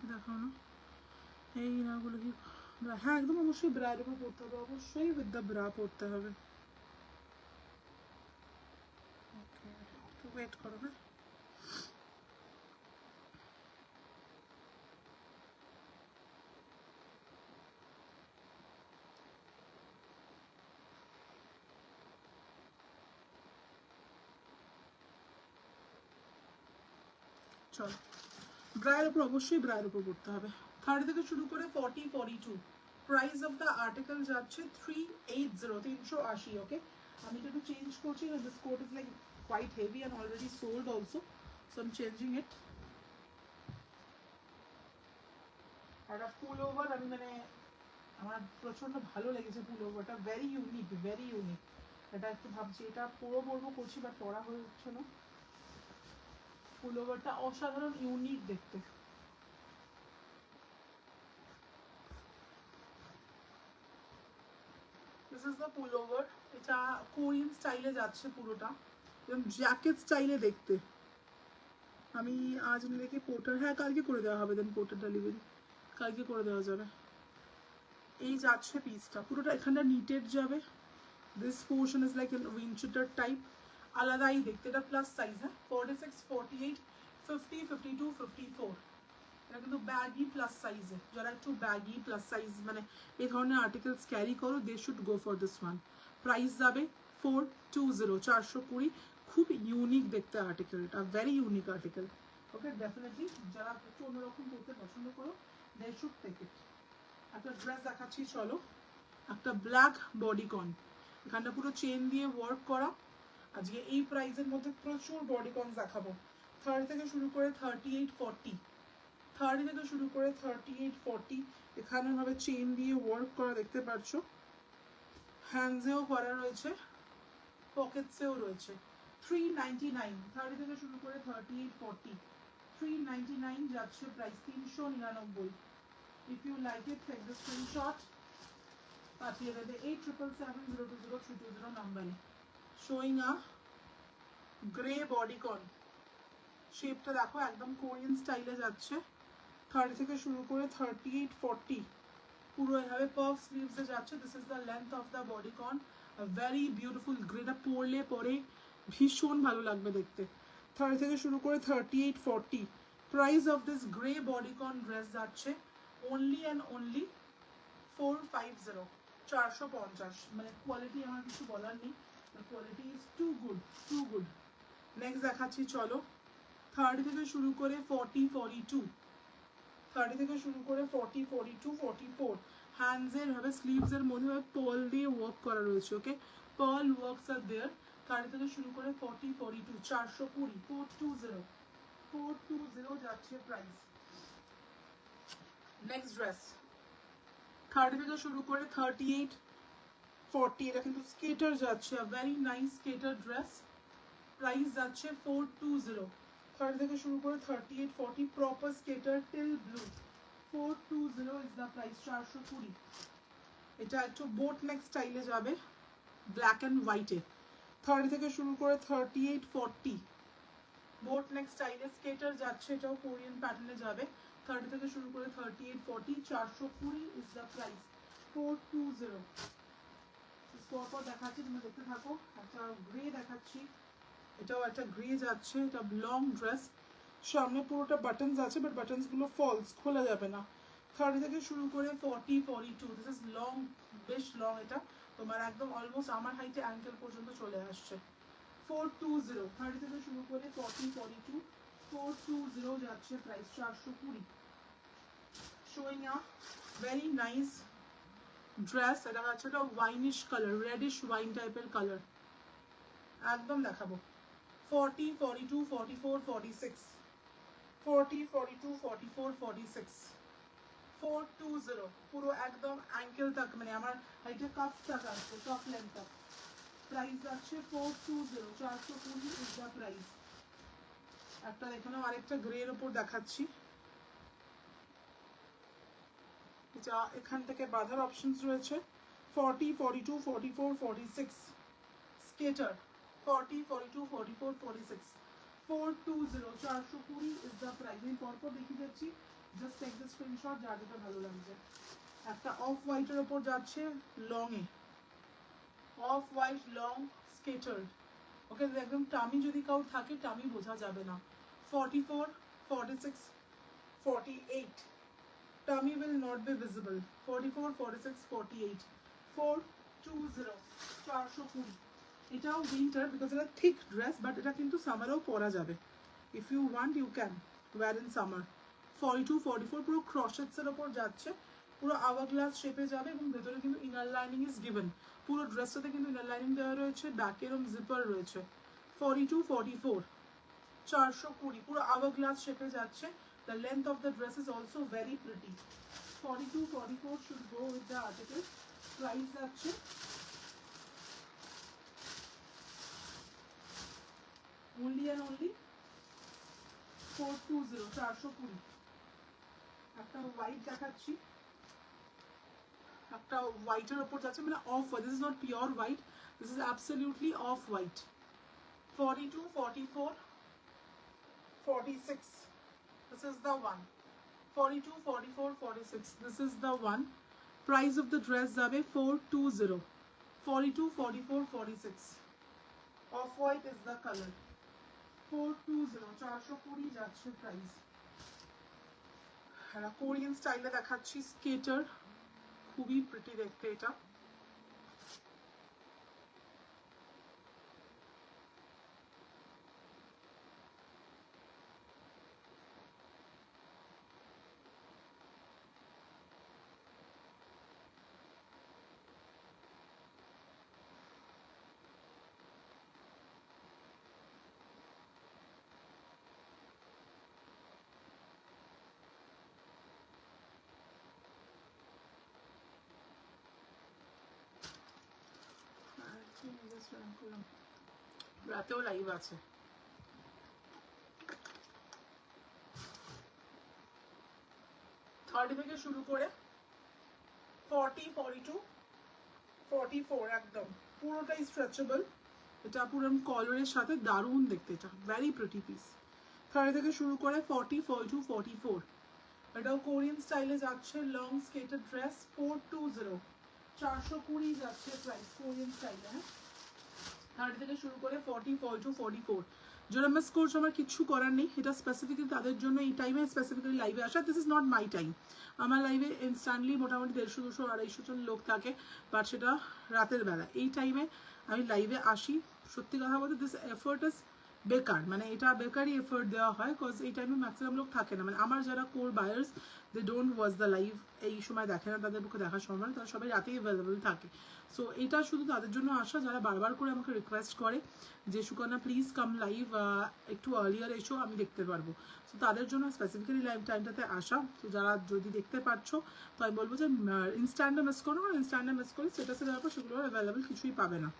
কি দেখাও না এই নাগুলো কি? হ্যাঁ একদম অবশ্যই ব্রার উপর পড়তে হবে, অবশ্যই উইথ দ্য ব্রা পড়তে হবে। ওয়েট করো। হ্যাঁ চলো, ব্রায়ের উপর অবশ্যই ব্রায়ের উপর পড়তে হবে। 30 থেকে শুরু করে 40, 42। প্রাইস অফ দ্য আর্টিকেল যাচ্ছে 380, 380। ওকে, আমি একটু চেঞ্জ করছি, this coat is like quite heavy and already sold also, so I'm changing it. একটা ফুল ওভার, আমি মানে আমার প্রচন্ড ভালো লেগেছে ফুল ওভারটা, ভেরি ইউনিক, ভেরি ইউনিক। এটা একটু ভাবছি এটা পরবো করছি, বাট পরা হয়ে উঠছে না। ফুল ওভারটা অসাধারণ ইউনিক দেখতে। This is the pool over. এটা কোরিয়ান স্টাইলে যাচ্ছে পুরোটা, এবং জ্যাকেট স্টাইলে দেখতে। আমি আজ দেখি পোর্টার, হ্যাঁ কালকে করে দেওয়া হবে, দেন পোর্টার ডেলিভারি কালকে করে দেওয়া যাবে। এই যাচ্ছে পিসটা পুরোটা, এখানটা নিটেড যাবে। This portion is like windcheater type, আলাদাই দেখতে। এটা প্লাস সাইজ, হ্যাঁ 46, 48, 50, 52, 54। এটা কিন্তু ব্যাগি প্লাস সাইজে, যারা একটু ব্যাগি প্লাস সাইজ মানে এই ধরনের আর্টিকেলস ক্যারি করো, they should go for this one. Price যাবে 420, 420। খুব ইউনিক দেখতে আর্টিকেলটা, very unique article. Okay, definitely যারা একটু অন্যরকম করতে পছন্দ করো, দে শুড টেক ইট। একটা ড্রেস দেখাচ্ছি চলো, একটা ব্ল্যাক বডিকন, এখানটা পুরো চেন দিয়ে ওয়ার্ক করা। আজকে এই প্রাইসের মধ্যে প্রচুর বডিকন দেখাবো। 30 থেকে শুরু করে 38, 40, 30 থেকে শুরু করে 38, 40। এখানে ভাবে চেন দিয়ে ওয়ার্ক করা দেখতে পাচ্ছ, হ্যান্ডসেও করা রয়েছে, পকেটসেও রয়েছে। 399, 30 থেকে শুরু করে 38, 40, 399 যাচ্ছে price, 399। If you like it take the screenshot, পাঠিয়ে দেবে 8770200320 নাম্বারে। শোয়িং আ গ্রে বডিকন, শেপটা দেখো একদম কোরিয়ান স্টাইলে যাচ্ছে। 30 থেকে শুরু করে 38-40 পুরো এভাবে পাফ স্লিভসে যাচ্ছে। This is the length of the bodycon, very beautiful. Greta পরলে পরে ভীষণ ভালো লাগবে দেখতে। 30 থেকে শুরু করে 38-40। Price of this grey bodycon dress যাচ্ছে অনলি অ্যান্ড অনলি 450, 450। মানে কোয়ালিটি আমার কিছু বলার নেই, quality is too good, too good. Next দেখাচ্ছি চলো। 30 থেকে শুরু করে 40-42, 30 থেকে শুরু করে 40-42-44। হ্যান্ডসের ভাবে স্লিভসের মধ্যে পার্ল দিয়ে ওয়ার্ক করা রয়েছে। ওকে, পার্ল ওয়ার্কস আর দেয়ার। 30 থেকে শুরু করে 40-42, 420, 420, 420 যাচ্ছে প্রাইস। নেক্সট ড্রেস 30 থেকে শুরু করে 38-40, এটা কিন্তু স্কেটার যাচ্ছে, very nice skater dress. Price যাচ্ছে 420। 30 থেকে শুরু করে 38-40 proper skater teal blue, 420 is the price, 420। এটা একটু বোট নেক স্টাইলে যাবে, ব্ল্যাক অ্যান্ড হোয়াইটে। 30 থেকে শুরু করে 38-40 বোট নেক স্টাইলে স্কেটার যাচ্ছে, এটাও কোরিয়ান প্যাটার্নে যাবে। 30 থেকে শুরু করে 38-40, 420 ইজ দ্য প্রাইস, 420। পরপর দেখাচ্ছি, তুমি দেখতে থাকো। একটা গ্রে দেখাচ্ছি, এটাও একটা গ্রে যাচ্ছে, এটা লং ড্রেস, সামনে পুরোটা বাটনস আছে, বাট বাটনস গুলো ফলস, খোলা যাবে না। 30 থেকে শুরু করে 40-42, দিস ইজ লং, বেশ লং। এটা তোমার একদম অলমোস্ট আমার হাইটে অ্যাঙ্কেল পর্যন্ত চলে আসছে। 420, 30 থেকে শুরু করে 40-42, 420 যাচ্ছে price, 420। Showing a very nice dress, এটা হচ্ছে একটা ওয়াইনিশ কালার, রেডিশ ওয়াইন টাইপের কালার, একদম দেখাবো। 40-42-44-46, 40-42-44-46, 420 পুরো একদম অ্যাঙ্কেল তাক, মানে আমার হাইটে কাফ তাক আসছে, কাফ লেন্থ তাক। প্রাইস আছে 420, 420 ইজ দ্য প্রাইস। একটা এখানেও আরেকটা গ্রের উপর দেখাচ্ছি, যা এখান থেকে বাঁধার অপশনস রয়েছে। 40-42-44-46 স্কেটার, 40-42-44-46, 420, 420 ইজ দ্য প্রাইস। আমি পরপর দেখিয়ে যাচ্ছি, জাস্ট টেক দ্য স্ক্রিনশট যার যেটা ভালো লাগছে। একটা অফ হোয়াইটের ওপর যাচ্ছে লং এ, অফ হোয়াইট লং স্কেটার। ওকে, একদম টামি যদি কাউ থাকে টামি বোঝা যাবে না। 44-46-48, tummy will not be visible, 44-46-48, 420, 420। এটাও উইন্টার, বিকজ এটা থিক ড্রেস, বাট এটা কিন্তু সামারেও পরা যাবে। If you want you can wear in summer. 42-44 পুরো ক্রসেটসের ওপর যাচ্ছে, পুরো আওয়ার গ্লাস শেপে যাবে, এবং ভেতরে কিন্তু ইনার লাইনিং ইজ গিভেন। পুরো ড্রেসটাতে কিন্তু ইনার লাইনিং দেওয়া রয়েছে, ব্যাকে এরকম জিপার রয়েছে। 42-44, 420 পুরো আওয়ার গ্লাস শেপে যাচ্ছে। The length of the dress is also very pretty. 42-44 should go with the article. Price যাচ্ছে only and only 420, 420। একটা হোয়াইট দেখাচ্ছি, একটা হোয়াইটের ওপর যাচ্ছে, মানে off white, this is not pure white, this is absolutely off white. 42-44-46, this is the one. 42-44-46, this is the one. Price of the dress যাবে 420, 42-44-46, off white is the color, 420, 420 যাচ্ছে price. হ্যাঁ, Korean স্টাইলে দেখাচ্ছি স্কেটার, খুবই pretty দেখতে এটা। রাতেও live আছে। 30 থেকে শুরু করে 40-42-44 একদম পুরোটাই স্ট্রেচেবল, এটা পুরো কলারের সাথে দারুণ দেখতে, এটা ভেরি প্রিটি পিস। 30 থেকে শুরু করে 40, 42, 44, এটাও কোরিয়ান স্টাইলে যাচ্ছে, লং স্কেটেড ড্রেস 420, 420 যাচ্ছে প্রাইস কোরিয়ান স্টাইলে। 30 থেকে শুরু করে 40, 42, 44, যারা মিস করছো আমার কিচ্ছু করার নেই, এটা স্পেসিফিক্যালি তাদের জন্য এই টাইমে স্পেসিফিক্যালি লাইভে আসা। This is not my time. আমার লাইভে ইনস্ট্যান্টলি মোটামুটি 150, 200, 250 জন লোক থাকে, বাট সেটা রাতের বেলা। এই টাইমে আমি লাইভে আসি, সত্যি কথা বলতে দিস এফোর্ট ইজ বেকার, মানে এটা বেকারই এফোর্ট দেওয়া হয়, কজ এই টাইমে ম্যাক্সিমাম লোক থাকে না, মানে আমার যারা core buyers they don't watch the live, এই সময় দেখে না, তাদের পক্ষে দেখা সম্ভব না, তারা সবাই রাতেই অ্যাভেলেবল থাকে। সো এটা শুধু তাদের জন্য আসা যারা বারবার করে আমাকে রিকোয়েস্ট করে যে সুকন্যা প্লিজ কাম লাইভ, একটু আর্লিয়ার এসো, আমি দেখতে পারবো। সো তাদের জন্য স্পেসিফিক্যালি লাইভ টাইমটাতে আসা। তো যারা যদি দেখতে পাচ্ছ তো আমি বলবো যে ইনস্ট্যান্টে মিস করো, আর ইনস্ট্যান্টে মিস করে স্ট্যাটাসে দেওয়ার পর সেগুলো অ্যাভেলেবল কিছুই পাবে না।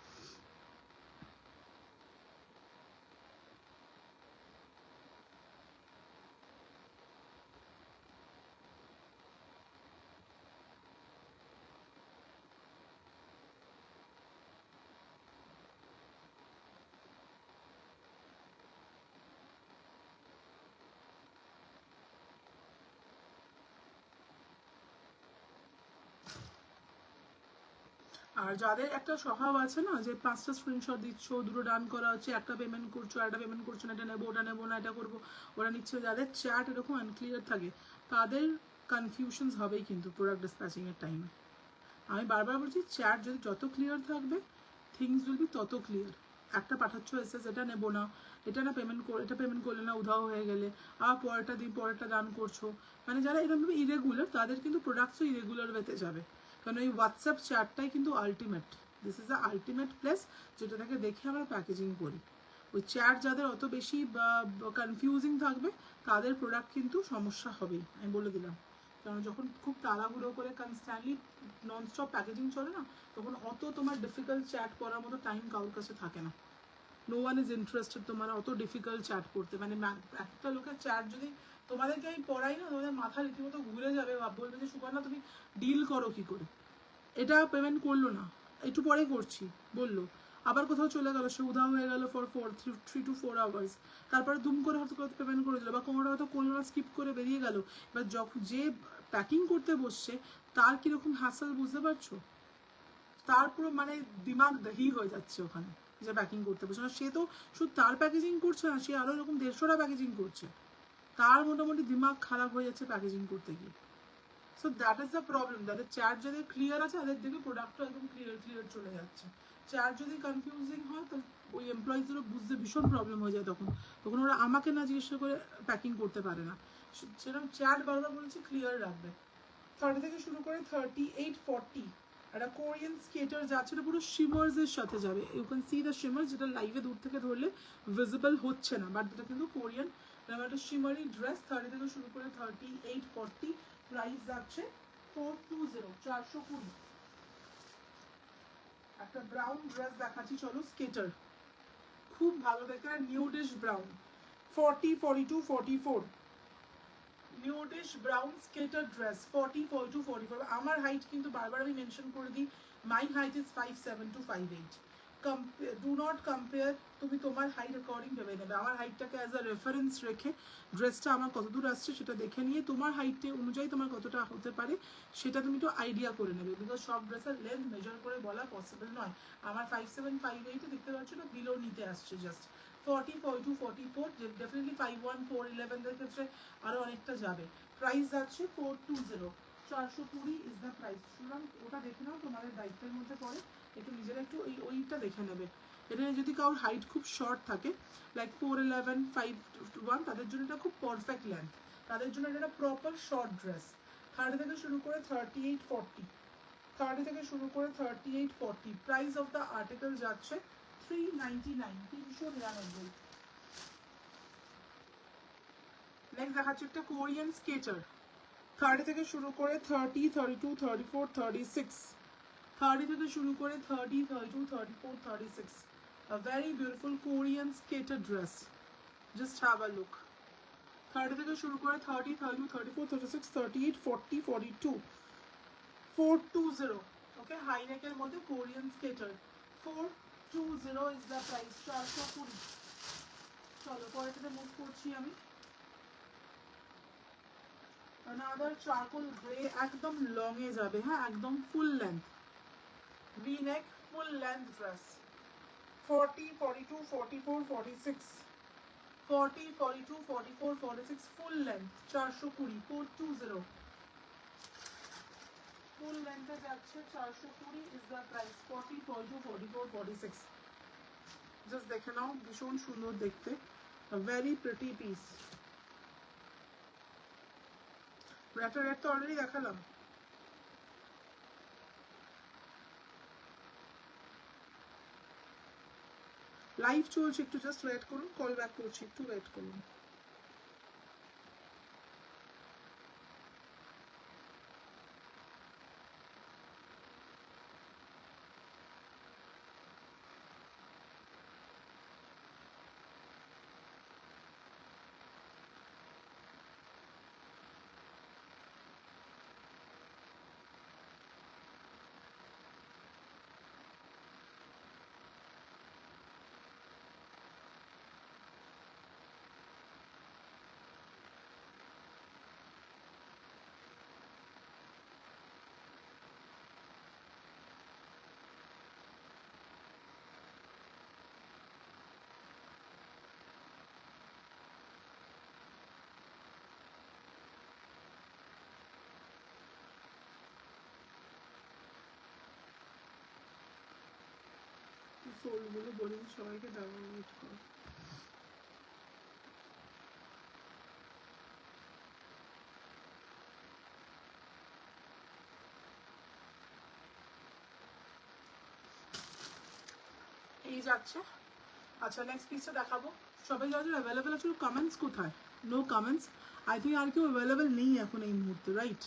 আর যাদের একটা স্বভাব আছে না যে 5টা স্ক্রিনশট দিচ্ছ, দুটো ডান করা হচ্ছে, একটা পেমেন্ট করছো, একটা পেমেন্ট করছো না, এটা নেবো ওটা নেবো না, এটা করবো ওরা নিচ্ছে, যাদের চ্যাট এরকম আনক্লিয়ার থাকে তাদের কনফিউশনস হবেই কিন্তু প্রোডাক্ট ডিসপ্যাচিং এর টাইমে। আমি বারবার বলছি চ্যাট যদি যত ক্লিয়ার থাকবে থিংস উইল বি তত ক্লিয়ার। একটা পাঠাচ্ছ এসএস, এটা নেবো না, এটা না পেমেন্ট এটা পেমেন্ট করলে না উধাও হয়ে গেলে, আর পরেরটা দিন পরেরটা দান করছো, মানে যারা এরকমভাবে ইরেগুলার তাদের কিন্তু প্রোডাক্টসও ইরেগুলার ওয়েতে যাবে। কারণ এই হোয়াটসঅ্যাপ চ্যাটটাই কিন্তু ultimate, this is the ultimate place যেটাকে দেখে আমরা প্যাকেজিং করি। ওই চ্যাট যাদের অত বেশি কনফিউজিং থাকবে তাদের প্রোডাক্ট কিন্তু সমস্যা হবেই, আমি বলে দিলাম। কারণ যখন খুব তাড়াহুড়ো করে কনস্ট্যান্টলি ননস্টপ প্যাকেজিং চলে না, তখন অত তোমার ডিফিকাল্ট চ্যাট করার মতো টাইম কারোর কাছে থাকে না। নো ওয়ান ইজ ইন্টারেস্টেড তোমার অত ডিফিকাল্ট চ্যাট করতে, মানে একটা লোকের চ্যাট যদি তোমাদেরকে আমি পড়াই না, তোমাদের মাথা রীতিমতো ঘুরে যাবে, বলবে যে সুপর্ণা তুমি ডিল করো কি করে, এটা পেমেন্ট করলো না, একটু পরে করছি বললো, আবার কোথাও চলে গেল, সে উধাও হয়ে গেল ফর 3 to 4 আওয়ার্স, তারপরে দুম করে হয়তো পেমেন্ট করে দিল, বা কোনোটা হয়তো করলো না, স্কিপ করে বেরিয়ে গেল। এবার যখন যে প্যাকিং করতে বসছে তার কিরকম হ্যাসেল বুঝতে পারছো, তার পুরো মানে দিমাগ দহি হয়ে যাচ্ছে ওখানে যে প্যাকিং করতে বসে না। সে তো শুধু তার প্যাকেজিং করছে না, সে আরো এরকম 150টা প্যাকেজিং করছে, তার মোটামুটি দিমাগ খারাপ হয়ে যাচ্ছে প্যাকেজিং করতে গিয়ে। So that is the problem, যাদের চ্যাট যদি ক্লিয়ার আছে তাদের দিকে প্রোডাক্টটা একদম ক্লিয়ার চলে যাচ্ছে। চ্যাট যদি কনফিউজিং হয় তো ওই এমপ্লয়িজদেরও বুঝতে ভীষণ প্রবলেম হয়ে যায়, তখন তখন ওরা আমাকে না জিজ্ঞাসা করে প্যাকিং করতে পারে না। সেরকম চ্যাট বারবার বলছি ক্লিয়ার রাখবে। 30 থেকে শুরু করে 38, 40 একটা কোরিয়ান স্কেটার যাচ্ছে, এটা পুরো শিমার্স এর সাথে যাবে, ইউ ক্যান সি দ্য শিমার্স, যেটা লাইভে দূর থেকে ধরলে ভিজিবল হচ্ছে না, বাট এটা কিন্তু কোরিয়ান একটা শিমারি ড্রেস। 30 থেকে শুরু করে 38, 40 প্রাইস যাচ্ছে 420, 420। একটা ব্রাউন ড্রেস দেখাচ্ছি চলো, স্কেটার খুব ভালো দেখতে, nudish brown 40, 42, 44, nudish brown skater dress 40, 42, 44। আমার হাইট কিন্তু বারবার আমি মেনশন করে দিই, my height is 5'7" to 5'8". Do not compare, তুমি তোমার হাইট অ্যাকর্ডিং ভেবে নেবে, আমার হাইটটাকে অ্যাজ আ রেফারেন্স রেখে ড্রেসটা আমার কতদূর আসছে সেটা দেখে নিয়ে তোমার হাইটে অনুযায়ী তোমার কতটা হতে পারে সেটা তুমি একটু আইডিয়া করে নেবে, বিকজ সব ড্রেসের লেন্থ মেজার করে বলা পসিবল নয়। আমার 5'7", 5'8" দেখতে পাচ্ছ না, বিলো নিতে আসছে জাস্ট। 40, 42, 44, ডেফিনেটলি 5'1", 4'11" দের ক্ষেত্রে আরো অনেকটা যাবে। প্রাইস যাচ্ছে 420, 420 ইজ দ্য প্রাইস। সুতরাং ওটা দেখে নাও, তোমাদের দায়িত্বের মধ্যে পড়ে, একটু নিজেরা একটু ওইটা দেখে নেবে। এটা যদি কারোর হাইট খুব শর্ট থাকে লাইক 4'11", 5'1", তাদের জন্য এটা খুব পারফেক্ট লেন্থ, তাদের জন্য এটা প্রপার শর্ট ড্রেস। 30 থেকে শুরু করে 38, 40, 30 থেকে শুরু করে 38, 40, প্রাইস অফ দ্য আর্টিকেল যাচ্ছে 399, 399। নেক্সট দেখাচ্ছে একটা কোরিয়ান স্কেটার, 30 থেকে শুরু করে 30, 32, 34, 36, 30 থেকে শুরু করে 30, 32, 34, 36, a very beautiful Korean skater dress, just have a look। 30 থেকে শুরু করে 30, 32, 34, 36, 38, 40, 42, 420, ওকে, হাই নেকের মধ্যে কোরিয়ান স্কেটার 420। 420 is the price, 420। চলো পরেরটাতে মুভ করছি আমি। another charcoal gray, একদম লং এ যাবে, হ্যাঁ একদম ফুল লেন্থ, ভি নেক full length dress, 40, 42, 44, 46, 40, 42, 44, 46 full length, 420, 420 ফুল লেন্থে যাচ্ছে, 420 is the price, 40, 42, 44, 46। জাস্ট দেখে নাও, ভীষণ সুন্দর দেখতে, a very pretty piece। Red তো অলরেডি দেখালাম। লাইভ চলছে, একটু জাস্ট ওয়েট করুন, কল ব্যাক করছি, একটু ওয়েট করুন। সোলগুলো বলিনি সবাইকে, দেওয়া ওয়েট করো। এই যাচ্ছে। আচ্ছা নেক্সট পিসটা দেখাবো। সবাই যারা যারা অ্যাভেলেবেল আছে কমেন্টস কোথায়? নো কমেন্টস, আই থিঙ্ক আর কেউ অ্যাভেলেবেল নেই এখন এই মুহূর্তে, রাইট?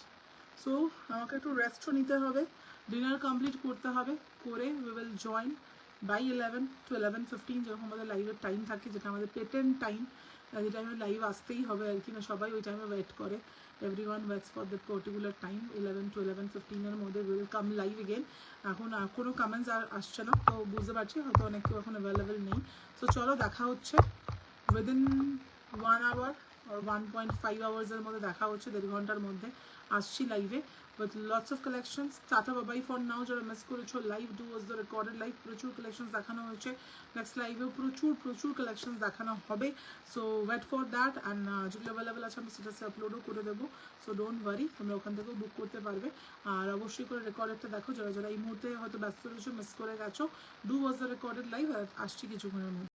সো আমাকে একটু রেস্টও নিতে হবে, ডিনার কমপ্লিট করতে হবে, করে we will join by 11 to 11:15 যেরকম আমাদের লাইভের টাইম থাকে, যেটা আমাদের পেটেন্ট টাইম, যে টাইমে লাইভ আসতেই হবে আর কি, না সবাই ওই টাইমে ওয়েট করে, everyone waits for that particular time, 11 to 11:15 এর মধ্যে উইল কাম লাইভ এগেন। এখন কোনো কমেন্টস আর আসছে না, তো বুঝতে পারছি হয়তো অনেক কেউ এখন অ্যাভেলেবেল নেই। তো চলো দেখা হচ্ছে উইদিন 1 hour or 1.5 আওয়ার্সের মধ্যে দেখা হচ্ছে, 1.5 ঘন্টার মধ্যে আসছি লাইভে with lots of collections। Tata bye bye for now, যারা মিস করেছো live do was the recorded live, প্রচুর কালেকশনস দেখানো হয়েছে, নেক্সট লাইভেও প্রচুর কালেকশনস দেখানো হবে। So wait for that, and যেগুলো অ্যাভেলেবেল আছে আমি স্ট্যাটাসে আপলোডও করে দেবো, সো ডোন্ট ওয়ারি, তোমরা ওখান থেকেও বুক করতে পারবে। আর অবশ্যই করে রেকর্ডেডটা দেখো, যারা যারা এই মুহূর্তে হয়তো ব্যস্ত রয়েছো, মিস করে গেছো, do was the recorded live, আর আসছি কিছুক্ষণের মধ্যে।